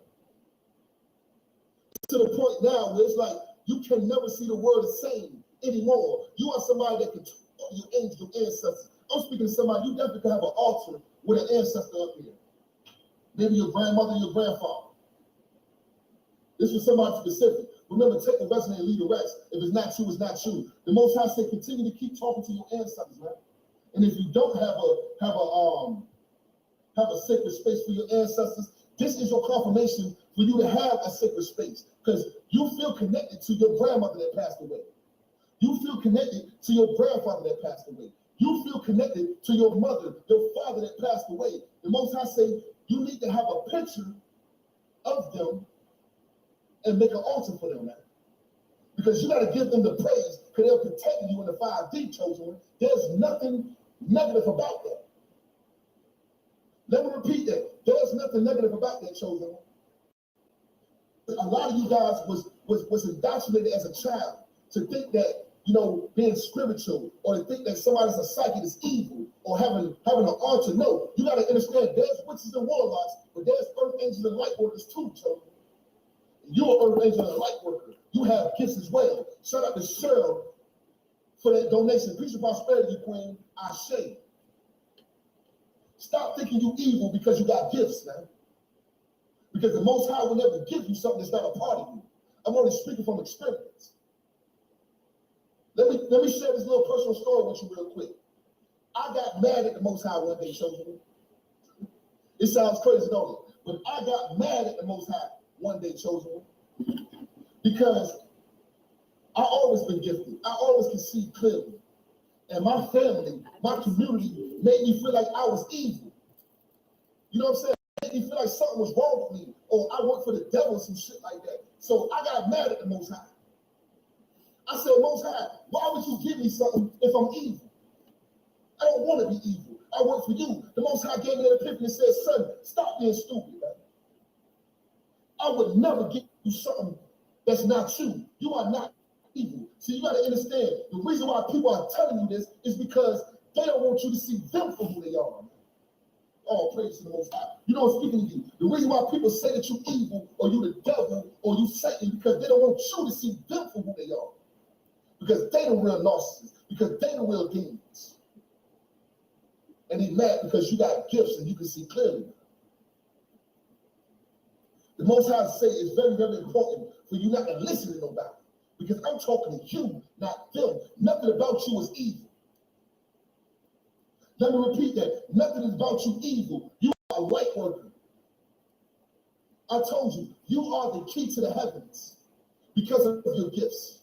To the point now where it's like you can never see the world the same anymore. You are somebody that can talk to your angels, your ancestors. I'm speaking to somebody, you definitely can have an altar with an ancestor up here. Maybe your grandmother, your grandfather. This was somebody specific. Remember, take the resume and leave the rest. If it's not you, it's not you. The Most High said, continue to keep talking to your ancestors, man. And if you don't have a sacred space for your ancestors, this is your confirmation for you to have a sacred space, because you feel connected to your grandmother that passed away. You feel connected to your grandfather that passed away. You feel connected to your mother, your father that passed away. The Most High say you need to have a picture of them and make an altar for them, man. Because you got to give them the praise, because they'll protect you in the 5D, chosen one. There's nothing negative about that. Let me repeat that. There's nothing negative about that, chosen one. A lot of you guys was indoctrinated as a child to think that, you know, being spiritual, or to think that somebody's a psychic is evil, or having an altar. No, you got to understand there's witches and warlocks, but there's earth angels and light workers too, children. You're an earth angel and a light worker. You have gifts as well. Shout out to Cheryl for that donation. Peace and prosperity, Queen. Ashe. Stop thinking you evil because you got gifts, man. Because the Most High will never give you something that's not a part of you. I'm only speaking from experience. Let me share this little personal story with you real quick. I got mad at the Most High one day, chosen. It sounds crazy, don't it? But I got mad at the Most High one day, chosen, because I always been gifted. I always can see clearly. And my family, my community made me feel like I was evil. You know what I'm saying? It made me feel like something was wrong with me, or I worked for the devil or some shit like that. So I got mad at the Most High. I said, Most High, why would you give me something if I'm evil? I don't want to be evil. I work for you. The Most High gave me that epiphany and said, son, stop being stupid, man. I would never give you something that's not you. You are not evil. So you got to understand, the reason why people are telling you this is because they don't want you to see them for who they are. Oh, praise to the Most High. You know, I'm speaking to you. The reason why people say that you're evil, or you the devil, or you Satan, because they don't want you to see them for who they are. Because they the real narcissists, because they the real demons. And they mad because you got gifts and you can see clearly. The Most High say it's very, very important for you not to listen to nobody. Because I'm talking to you, not them. Nothing about you is evil. Let me repeat that. Nothing about you evil. You are a light worker. I told you, you are the key to the heavens because of your gifts,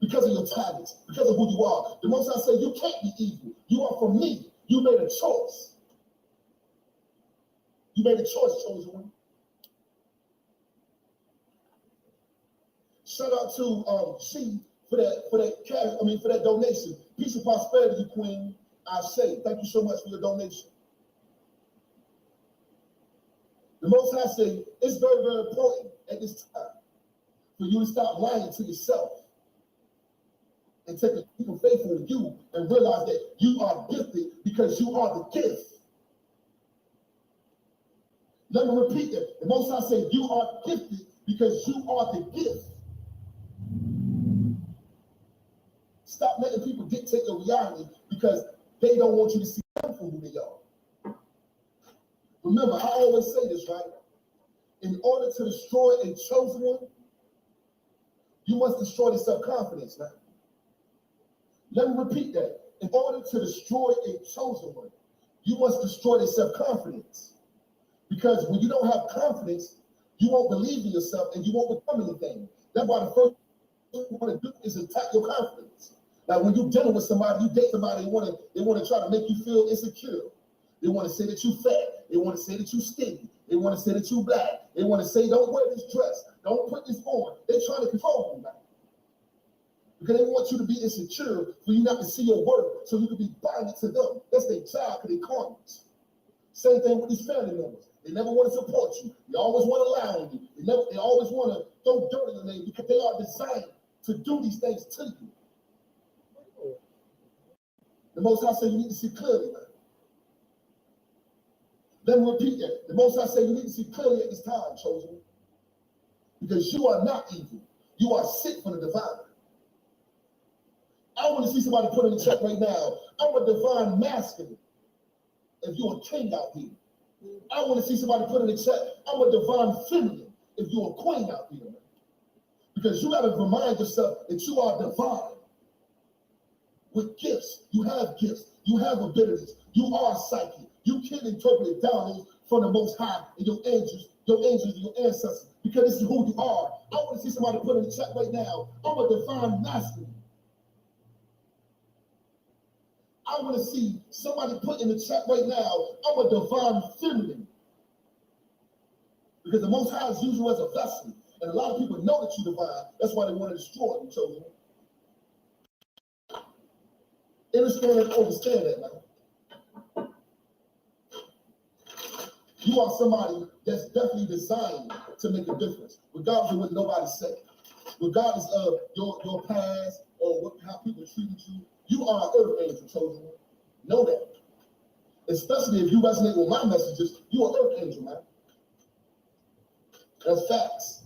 because of your talents, because of who you are. The Most High say you can't be evil. You are from me. You made a choice. You made a choice, chosen one. Shout out to she for that donation. Peace and prosperity, Queen. I say thank you so much for your donation. The Most High say it's very, very important at this time for you to stop lying to yourself and take the people faithful to you and realize that you are gifted because you are the gift. Let me repeat that. The Most High say you are gifted because you are the gift. Stop letting people dictate your reality because they don't want you to see them for who they are. Remember, I always say this, right? In order to destroy a chosen one, you must destroy their self-confidence, man. Let me repeat that. In order to destroy a chosen one, you must destroy their self-confidence. Because when you don't have confidence, you won't believe in yourself and you won't become anything. That's why the first thing you want to do is attack your confidence. Like when you're dealing with somebody, you date somebody, they want to try to make you feel insecure. They want to say that you fat. They want to say that you skinny. They want to say that you black. They want to say, don't wear this dress. Don't put this on. They're trying to control you, man. Because they want you to be insecure for you not to see your worth, so you can be bonded to them. That's their job, because they karmas. Same thing with these family members. They never want to support you. They always want to lie on you. They always want to throw dirt in your name because they are designed to do these things to you. The Most High say you need to see clearly, man. Let me repeat that. The Most High say you need to see clearly at this time, chosen. Because you are not evil. You are sick from the divine. I want to see somebody put in the chat right now. I'm a divine masculine. If you're a king out here. I want to see somebody put in the chat. I'm a divine feminine. If you're a queen out here, man. Because you got to remind yourself that you are divine with gifts. You have gifts. You have abilities. You are psychic. You can interpret downloads from the Most High and your angels, and your ancestors, because this is who you are. I want to see somebody put in the chat right now, I'm a divine masculine. I want to see somebody put in the chat right now, I'm a divine feminine. Because the Most High is used you as a vessel. And a lot of people know that you're divine. That's why they want to destroy you, chosen. Understand and understand that, man. You are somebody that's definitely designed to make a difference, regardless of what nobody say. Regardless of your past or how people treated you, you are an earth angel, chosen. Know that. Especially if you resonate with my messages, you are an earth angel, man. That's facts.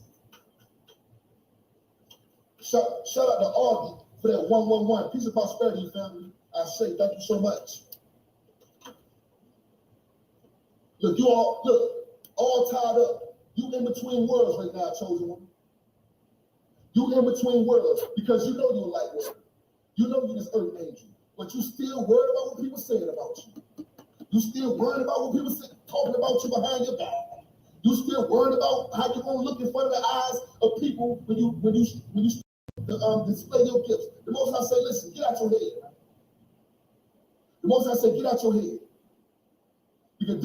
Shout out to Augie for that 111. Peace and prosperity, family. I say thank you so much. Look, you all tied up. You in between worlds right now, chosen one. You in between worlds because you know you're a light world. You know you're this earth angel, but you still worried about what people saying about you. You still worried about what people say, talking about you behind your back. You still worried about how you're gonna look in front of the eyes of people when you display your gifts. The Most High say, listen, get out your head. The Most High say, get out your head. Because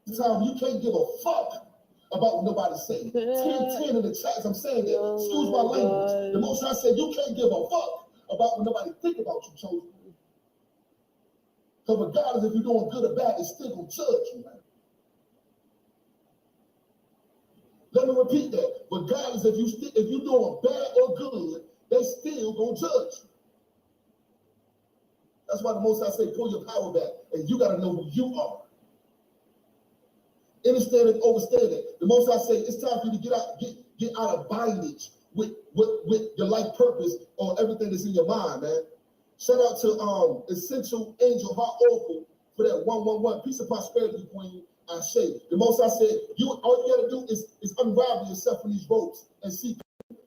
this time you can't give a fuck about what nobody say. 10 in the chat, I'm saying that. Excuse my language. The Most High said, you can't give a fuck about what nobody think about you, chosen. Because regardless if you're doing good or bad, they still gonna judge you, man. Let me repeat that. Regardless if you're doing bad or good, they still gonna judge you. That's why the Most High say, pull your power back, and you gotta know who you are. Understand and understand it. The Most High say, it's time for you to get out of bondage with your life purpose or everything that's in your mind, man. Shout out to Essential Angel Heart Oracle for that 111. Peace and prosperity, Queen. I say. The Most High said, all you gotta do is unravel yourself from these ropes and see,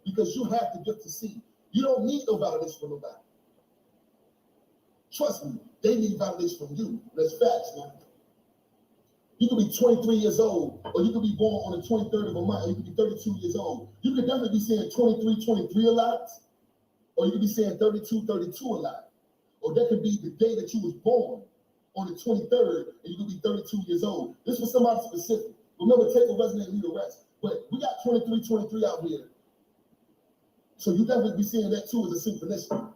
because you have the gift to see. You don't need no validation from nobody. Trust me, they need validation from you. That's facts, man. You could be 23 years old, or you could be born on the 23rd of a month, or you could be 32 years old. You could definitely be saying 23 a lot, or you could be saying 32 a lot. Or that could be the day that you was born on the 23rd, and you could be 32 years old. This was somebody specific. Remember, take a resonate, leave the rest. But we got 23 out here. So you definitely be seeing that too as a synchronicity.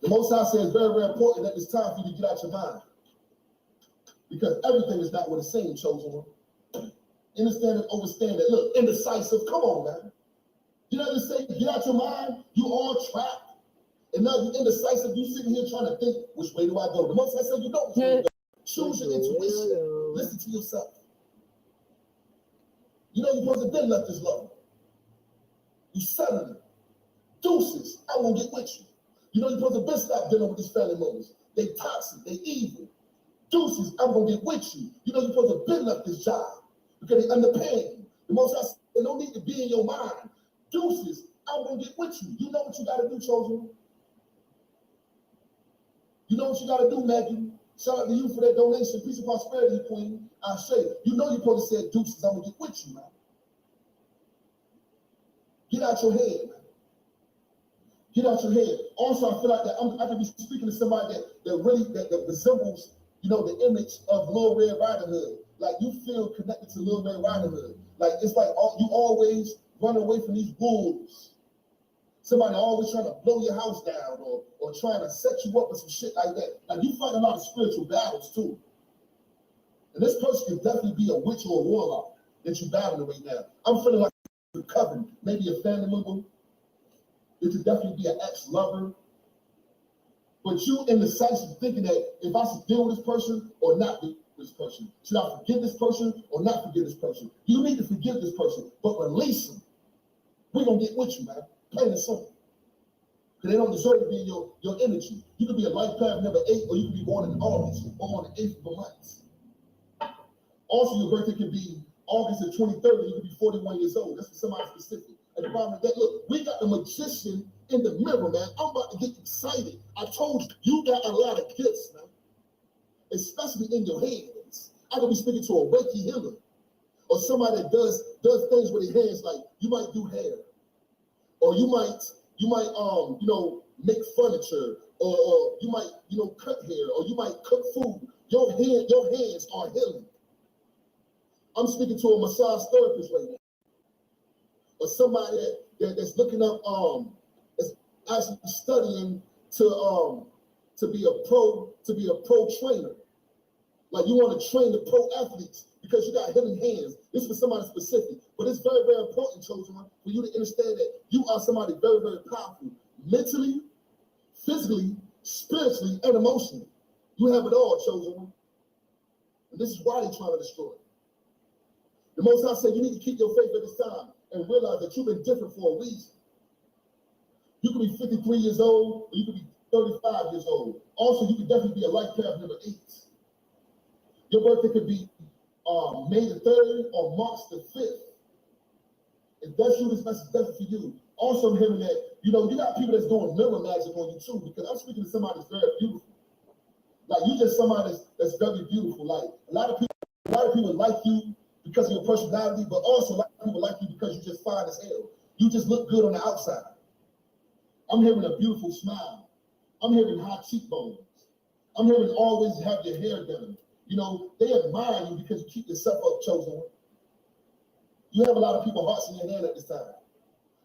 The Most High says it's very, very important that it's time for you to get out your mind. Because everything is not what it seems, chosen one. Understand and understand that. Look, indecisive, come on, man. You know what they say, get out your mind, you all trapped. And now you're indecisive, you sitting here trying to think, which way do I go? The Most High said, you don't go. Choose your intuition. Listen to yourself. You know you're supposed to have been left this low. You suddenly, deuces, I won't get with you. You know you're supposed to have been stopped dealing with these family members. They toxic, they evil. Deuces, I'm gonna get with you. You know you're supposed to have been left this job because they underpaying you. The Most High said, they don't need to be in your mind. Deuces, I'm gonna get with you. You know what you gotta do, chosen. You know what you gotta do, Megan. Shout out to you for that donation. Peace and prosperity, Queen. I say, you know you're supposed to say, deuces, I'm gonna get with you, man. Get out your head, man. Get out your head. Also, I feel like that I could be speaking to somebody that resembles, you know, the image of Little Red Riding Hood. Like you feel connected to Little Red Riding Hood. Like it's like you always run away from these wolves. Somebody always trying to blow your house down or trying to set you up with some shit like that. Like you fight a lot of spiritual battles too. And this person can definitely be a witch or a warlock that you're battling right now. I'm feeling like you're covered. Maybe a family member. It could definitely be an ex-lover. But you indecisive thinking that if I should deal with this person or not deal with this person. Should I forgive this person or not forgive this person? You need to forgive this person, but release them. We're going to get with you, man. Plain and simple. Because they don't deserve to be in your energy. You could be a life path number 8, or you could be born in August or on the 8th of the month. Also, your birthday can be August the 23rd, and you could be 41 years old. That's for somebody specific. And the problem is that, look, we got the magician in the mirror, man. I'm about to get excited. I told you, you got a lot of gifts, man, especially in your hands. I could be speaking to a Reiki healer or somebody that does things with their hands, like you might do hair, or you might make furniture, or you might, cut hair, or you might cook food. Your hands are healing. I'm speaking to a massage therapist right now, or somebody that's looking up, that's actually studying to be a pro trainer. Like you want to train the pro athletes because you got healing hands. This is for somebody specific, but it's very, very important, chosen one, for you to understand that you are somebody very, very powerful, mentally, physically, spiritually, and emotionally. You have it all, chosen one. And this is why they're trying to destroy it. The Most High said you need to keep your faith at this time and realize that you've been different for a reason. You could be 53 years old, or you could be 35 years old. Also, you could definitely be a life path number 8. Your birthday could be May the 3rd or March the 5th. If that's you, this message is definitely for you. Also, I'm hearing that, you got people that's doing mirror magic on you too, because I'm speaking to somebody that's very beautiful. Like you just somebody that's very beautiful. Like a lot of people like you because of your personality, but also a lot of people like you because you're just fine as hell. You just look good on the outside. I'm hearing a beautiful smile. I'm hearing high cheekbones. I'm hearing always have your hair done. They admire you because you keep yourself up, chosen one. You have a lot of people's hearts in your hand at this time.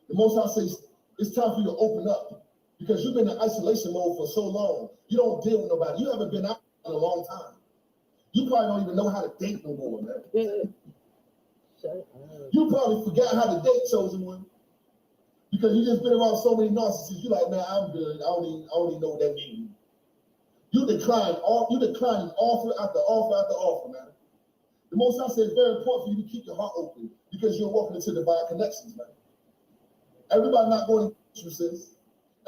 The Most High says it's time for you to open up because you've been in isolation mode for so long. You don't deal with nobody. You haven't been out in a long time. You probably don't even know how to date no more, man. You probably forgot how to date, chosen one, because you just been around so many narcissists. You're like, man, I'm good. I don't even know what that means. You decline offer after offer after offer, man. The Most High says it's very important for you to keep your heart open because you're walking into divine connections, man. Everybody not going to use you, sis.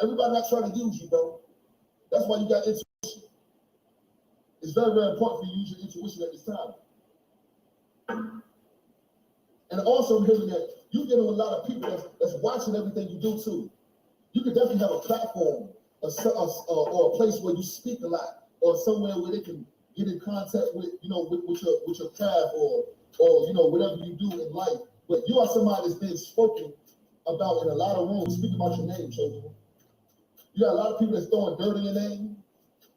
Everybody not trying to use you, bro. That's why you got intuition. It's very, very important for you to use your intuition at this time. And also, I'm hearing that you're getting with a lot of people that's watching everything you do too. You could definitely have a platform, or a place where you speak a lot, or somewhere where they can get in contact with, with your craft, or whatever you do in life. But you are somebody that's been spoken about in a lot of rooms. Speak about your name, children. You got a lot of people that's throwing dirt in your name.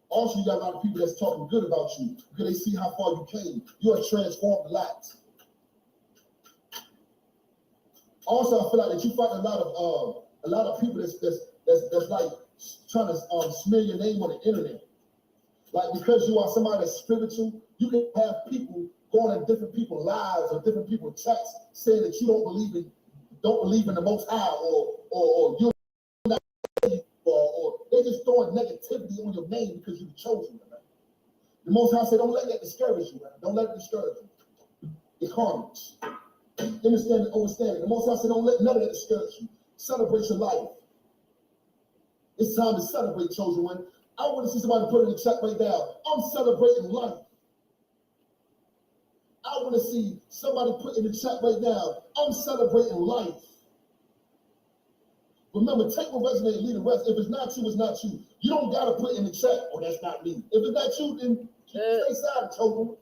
Also, you got a lot of people that's talking good about you because they see how far you came. You are transformed a lot. Also, I feel like that you find a lot of people that's like trying to smear your name on the internet. Like because you are somebody that's spiritual, you can have people going in different people's lives or different people's chats saying that you don't believe in the Most High, or you're not, or they're just throwing negativity on your name because you've chosen, man. The Most High said, don't let that discourage you, man. Don't let it discourage you. It's harmless. Understand and understand it. The Most High said, don't let none of that discourage you. Celebrate your life. It's time to celebrate, chosen one. I want to see somebody put in the chat right now. I'm celebrating life. I want to see somebody put in the chat right now. I'm celebrating life. Remember, take what resonates and leave the rest. If it's not you, it's not you. You don't got to put in the chat, oh, that's not me. If it's not you, then stay silent, chosen.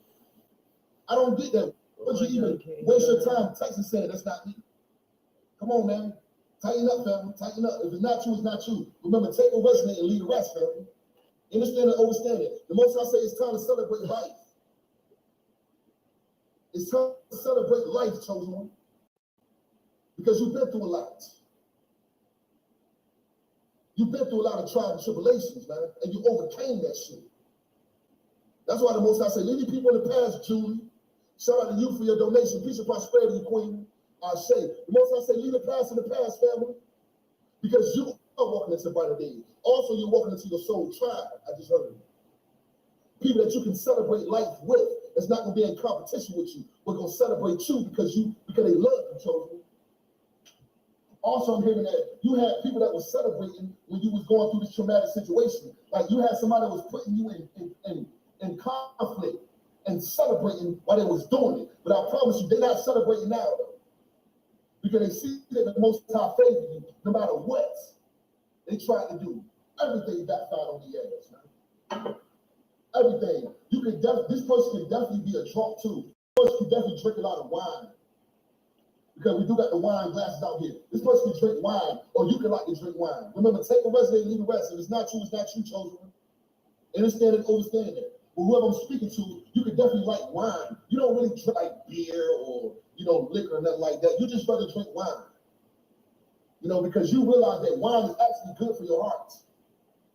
I don't get that. But you even waste your time texting saying that's not me. Come on, man. Tighten up, family. Tighten up. If it's not you, it's not you. Remember, take what resonates and leave the rest, family. Understand and understand it. The Most High say it's time to celebrate life. It's time to celebrate life, chosen one. Because you've been through a lot. You've been through a lot of trials and tribulations, man, and you overcame that shit. That's why the Most High say, leave the people in the past, Julie. Shout out to you for your donation. Peace and prosperity, Queen. I say, the Most High say, leave the past in the past, family. Because you are walking into brighter days. Also, you're walking into your soul tribe. I just heard it. People that you can celebrate life with. That's not going to be in competition with you. We're going to celebrate you because they love you, chosen. Also, I'm hearing that you had people that were celebrating when you was going through this traumatic situation. Like you had somebody that was putting you in conflict. and celebrating while they was doing it. But I promise you, they're not celebrating now though. Because they see that the Most High favor you, no matter what they try to do. Everything backfired on the ass, man. Everything. This person can definitely be a drunk too. This person can definitely drink a lot of wine. Because we do got the wine glasses out here. This person can drink wine, or you can like to drink wine. Remember, take the resident and leave the rest. If it's not you, chosen one. Understand and understand that. But whoever I'm speaking to, you can definitely like wine. You don't really drink like beer or, liquor or nothing like that. You just rather drink wine. Because you realize that wine is actually good for your heart.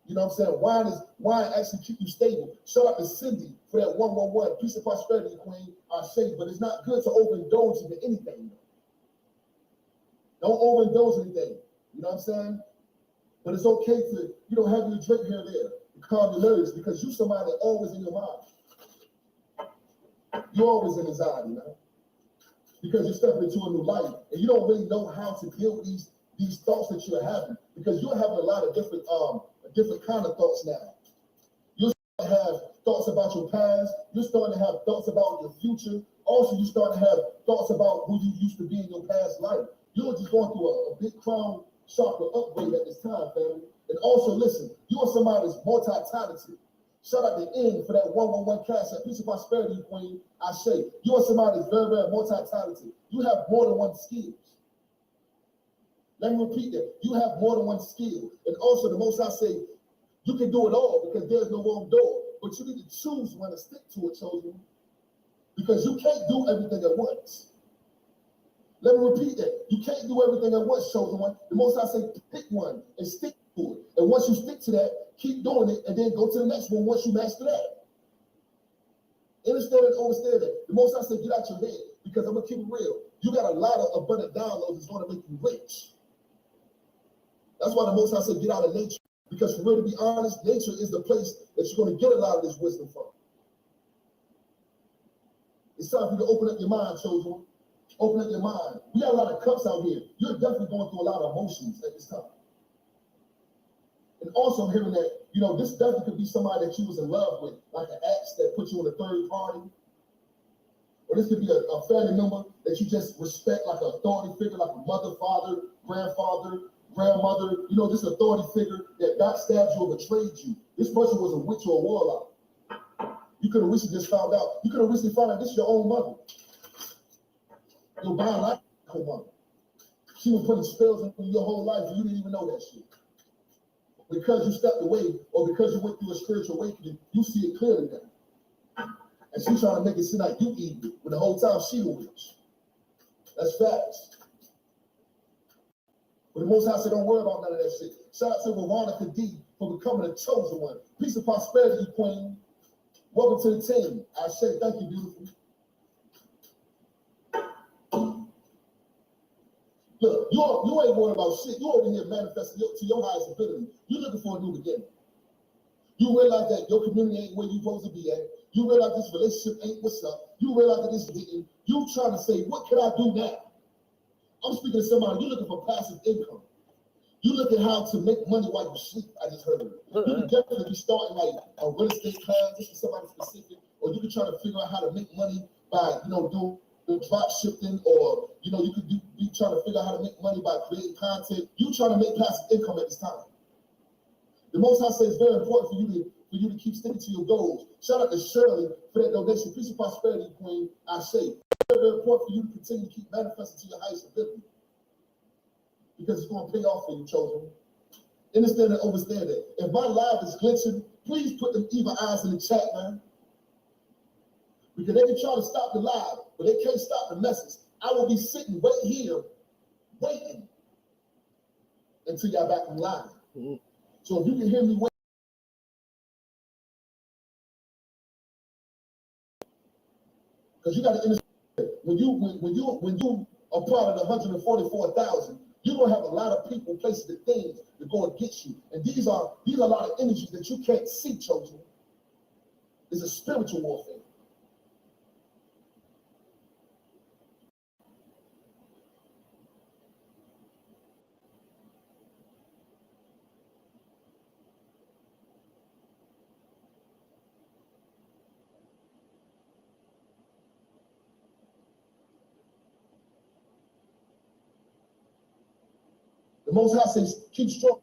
You know what I'm saying? Wine actually keep you stable. Shout out to Cindy for that 111. Peace and prosperity, queen. I say, but it's not good to overindulge in anything. Don't overindulge anything. You know what I'm saying? But it's okay to, have your drink here and there to calm your nerves because you somebody that always in your mind. You're always in anxiety, man. Because you're stepping into a new life and you don't really know how to deal with these thoughts that you're having because you're having a lot of different kind of thoughts now. You're starting to have thoughts about your past. You're starting to have thoughts about your future. Also, you're starting to have thoughts about who you used to be in your past life. You're just going through a big crown chakra upgrade at this time, family. And also, listen, you're somebody that's multi-talented. Shout out to N for that 111 cash at Peace and Prosperity, queen. I say, you're somebody that's very, very multi-talented. You have more than one skills. Let me repeat that. You have more than one skill. And also, the most I say, you can do it all because there's no wrong door. But you need to choose when to stick to it, chosen. Because you can't do everything at once. Let me repeat that. You can't do everything at once, chosen one. The most I say, pick one and stick to it. And once you stick to that, keep doing it and then go to the next one once you master that. Understand and understand that. The most I say, get out your head because I'm going to keep it real. You got a lot of abundant downloads that's going to make you rich. That's why the most I say, get out of nature. Because for real, to be honest, nature is the place that you're going to get a lot of this wisdom from. It's time for you to open up your mind, chosen. Open up your mind. We got a lot of cups out here. You're definitely going through a lot of emotions at this time. And also hearing that, this definitely could be somebody that you was in love with, like an ex that put you in a third party. Or this could be a family member that you just respect, like an authority figure, like a mother, father, grandfather, grandmother, this authority figure that backstabbed you or betrayed you. This person was a witch or a warlock. You could have recently just found out. You could have recently found out this is your own mother. Your biological mother. She was putting spells on you your whole life and you didn't even know that shit. Because you stepped away or because you went through a spiritual awakening, you see it clearly now. And she's trying to make it seem like you evil, when the whole time she was witch. That's facts. But the Most High said, don't worry about none of that shit. Shout out to Marijuanna for becoming a chosen one. Peace and prosperity, queen. Welcome to the team. I say thank you, beautiful. Look, you ain't worried about shit. You over here manifesting to your highest ability. You're looking for a new beginning. You realize that your community ain't where you're supposed to be at. You realize this relationship ain't what's up. You realize that this didn't. You trying to say, what can I do now? I'm speaking to somebody, you're looking for passive income. You look at how to make money while you sleep, I just heard it. You can definitely be starting like a real estate plan, just for somebody specific, or you can try to figure out how to make money by, doing drop shipping, or, you could be trying to figure out how to make money by creating content. You trying to make passive income at this time. The Most High says it's very important for you to keep sticking to your goals. Shout out to Shirley for that donation. Peace and prosperity, queen, I say. It's very, very important for you to continue to keep manifesting to your highest ability. Because it's going to pay off for you, chosen. Understand and understand that. If my live is glitching, please put them evil eyes in the chat, man. Because they can try to stop the live, but they can't stop the message. I will be sitting right here, waiting until y'all back on live. So if you can hear me wait, because you got to understand, when you are part of the 144,000, you're gonna have a lot of people, places, and things that go and get you. And these are a lot of energies that you can't see, chosen. It's a spiritual warfare. Most High says, keep strong.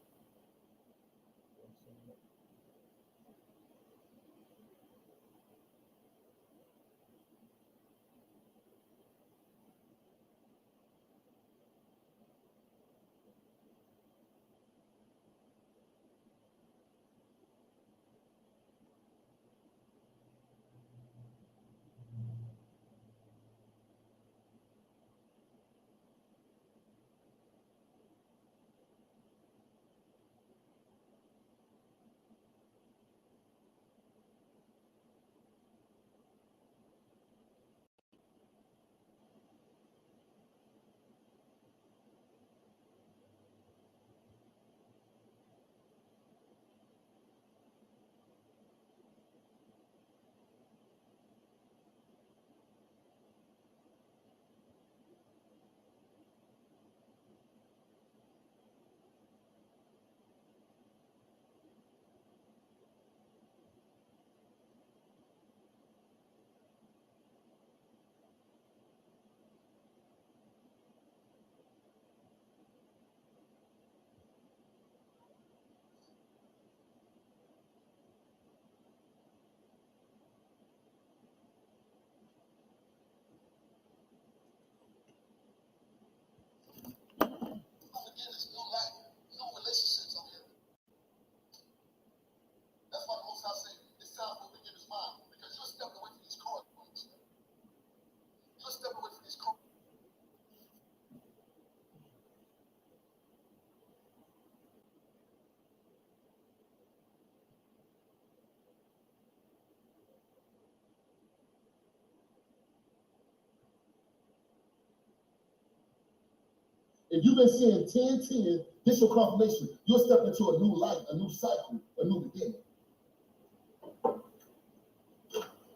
If you've been seeing 10-10, this your confirmation. You'll step into a new life, a new cycle, a new beginning.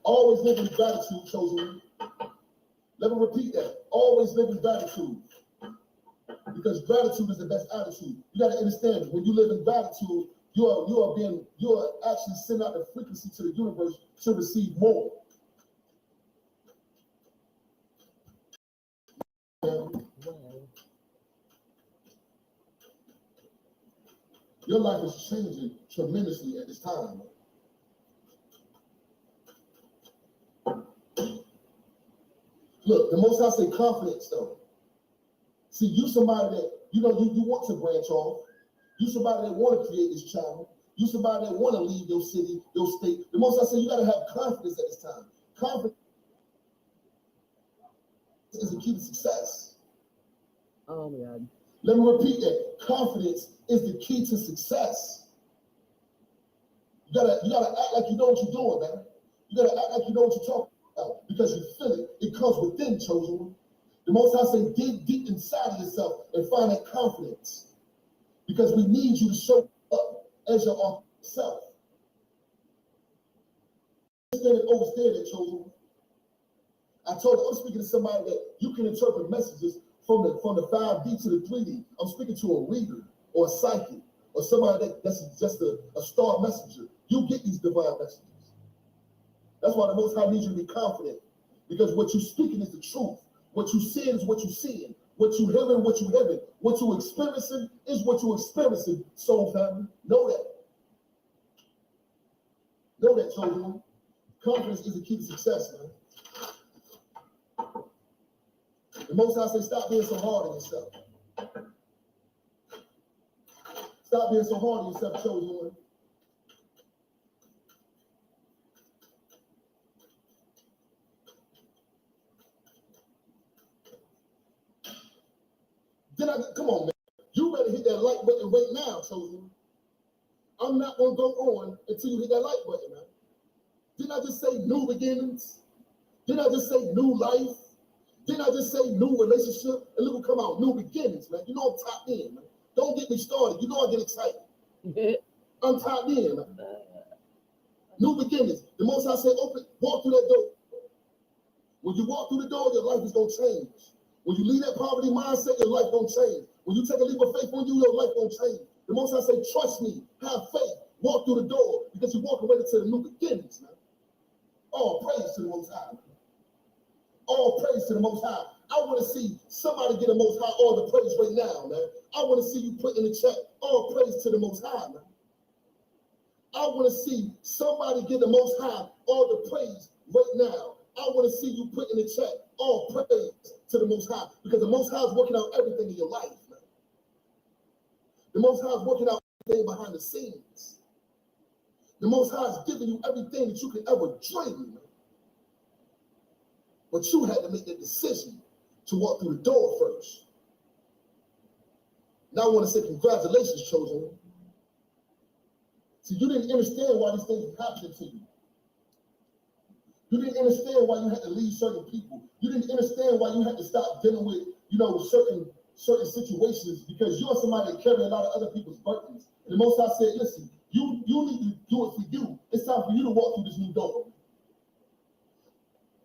Always live in gratitude, chosen. Let me repeat that. Always live in gratitude. Because gratitude is the best attitude. You got to understand, when you live in gratitude, you are actually sending out the frequency to the universe to receive more. Your life is changing tremendously at this time. Look, the most I say confidence though. See, you somebody that, you want to branch off. You somebody that want to create this channel. You somebody that want to leave your city, your state. The most I say, you got to have confidence at this time. Confidence is the key to success. Oh my God. Let me repeat that. Confidence is the key to success. You gotta act like you know what you're doing, man. You gotta act like you know what you're talking about because you feel it. It comes within, chosen one. The most I say, dig deep inside of yourself and find that confidence. Because we need you to show up as your authentic self. Overstand that, chosen one. I told you, I'm speaking to somebody that you can interpret messages from the 5D to the 3D. I'm speaking to a reader or a psychic or somebody that's just a star messenger. You get these divine messages. That's why the Most High needs you to be confident, because what you're speaking is the truth. What you see is what you're seeing. What you hearing, what you hearing. What you experiencing is what you experiencing, soul family. Know that. Know that, chosen one. Confidence is the key to success, man. The Most High say, stop being so hard on yourself. Stop being so hard on yourself, chosen one. Come on, man. You better hit that like button right now, chosen one. I'm not going to go on until you hit that like button, man. Didn't I just say new beginnings? Didn't I just say new life? Didn't I just say new relationship? And look what come out, new beginnings, man. You know I'm tapped in, man. Don't get me started. You know I get excited. I'm tapped in, man. New beginnings. The Most I say, walk through that door. When you walk through the door, your life is going to change. When you leave that poverty mindset, your life going to change. When you take a leap of faith on you, your life going to change. The Most I say, trust me, have faith, walk through the door, because you walk away to the new beginnings, man. All praise to the Most High, man. All praise to the Most High. I want to see somebody get the Most High all the praise right now, man. I want to see you put in the chat, all praise to the Most High, man. I want to see somebody give the Most High all the praise right now. I want to see you put in the chat, all praise to the Most High, because the Most High is working out everything in your life, man. The Most High is working out everything behind the scenes. The Most High is giving you everything that you could ever dream, man. But you had to make the decision to walk through the door first. Now I want to say congratulations, chosen one. See, you didn't understand why these things were happening to you. You didn't understand why you had to leave certain people. You didn't understand why you had to stop dealing with, certain situations, because you're somebody that carry a lot of other people's burdens. And the Most High said, listen, you need to do it for you. It's time for you to walk through this new door.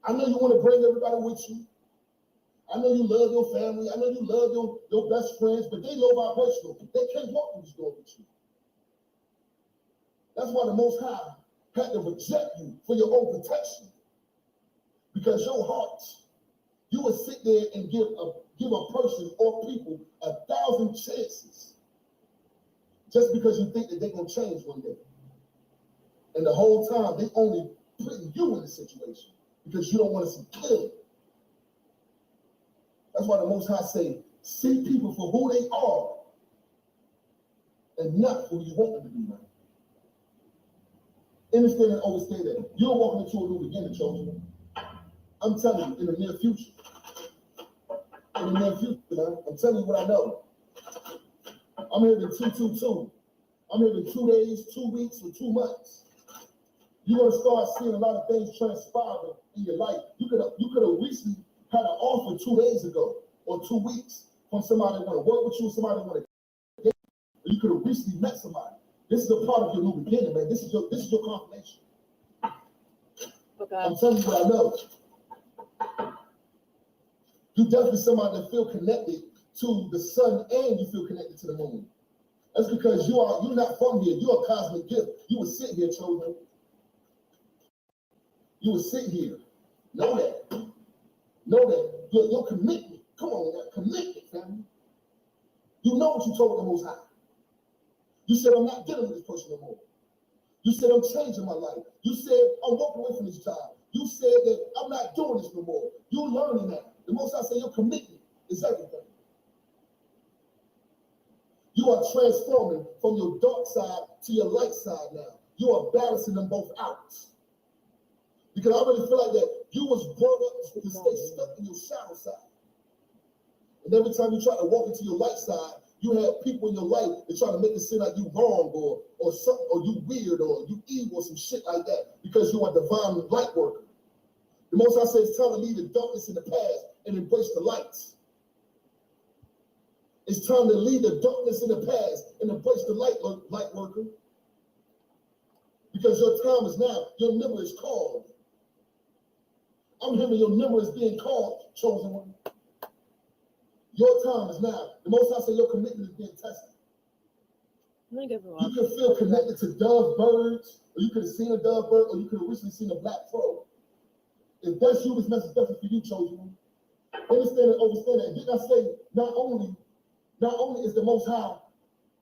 I know you want to bring everybody with you. I know you love your family. I know you love your best friends, but they low vibrational. They can't walk through this door with you. That's why the Most High had to reject you for your own protection. Because your heart, you would sit there and give a person or people 1,000 chances just because you think that they're going to change one day. And the whole time, they only putting you in a situation because you don't want to see clearly. That's why the Most High say, see people for who they are and not who you want them to be, man. Understand and understand that. You're walking into a new beginning, chosen. I'm telling you, in the near future. In the near future, man. I'm telling you what I know. I'm here in 222. I'm here in 2 days, 2 weeks, or 2 months. You're gonna start seeing a lot of things transpiring in your life. You could have recently had an offer 2 days ago or 2 weeks from somebody that want to work with you, somebody that want to date you. You could have recently met somebody. This is a part of your new beginning, man. This is your confirmation. Okay. I'm telling you what I know. You definitely somebody that feel connected to the sun and you feel connected to the moon. That's because you're not from here. You're a cosmic gift. You would sit here, children. You would sit here. Know that. Know that. Your commitment. Come on, that commitment, family. You know what you told the Most High. You said, I'm not dealing with this person no more. You said, I'm changing my life. You said, I'm walking away from this job. You said that I'm not doing this no more. You're learning that. The Most High say your commitment is everything. You are transforming from your dark side to your light side now. You are balancing them both out. Because I really feel like that you was brought up to stay stuck in your shadow side. And every time you try to walk into your light side, you have people in your life that try to make it seem like you wrong or something, or you weird or you evil or some shit like that because you are a divine light worker. The Most High says it's time to leave the darkness in the past and embrace the light. It's time to leave the darkness in the past and embrace the light worker. Because your time is now, your number is called. I'm hearing your number is being called, chosen one. Your time is now. The Most High said your commitment is being tested. You can feel connected to dove birds, or you could have seen a dove bird, or you could have recently seen a black crow. If that's you, this message is definitely for you, chosen one. Understand and understand that. Didn't I say not only is the Most High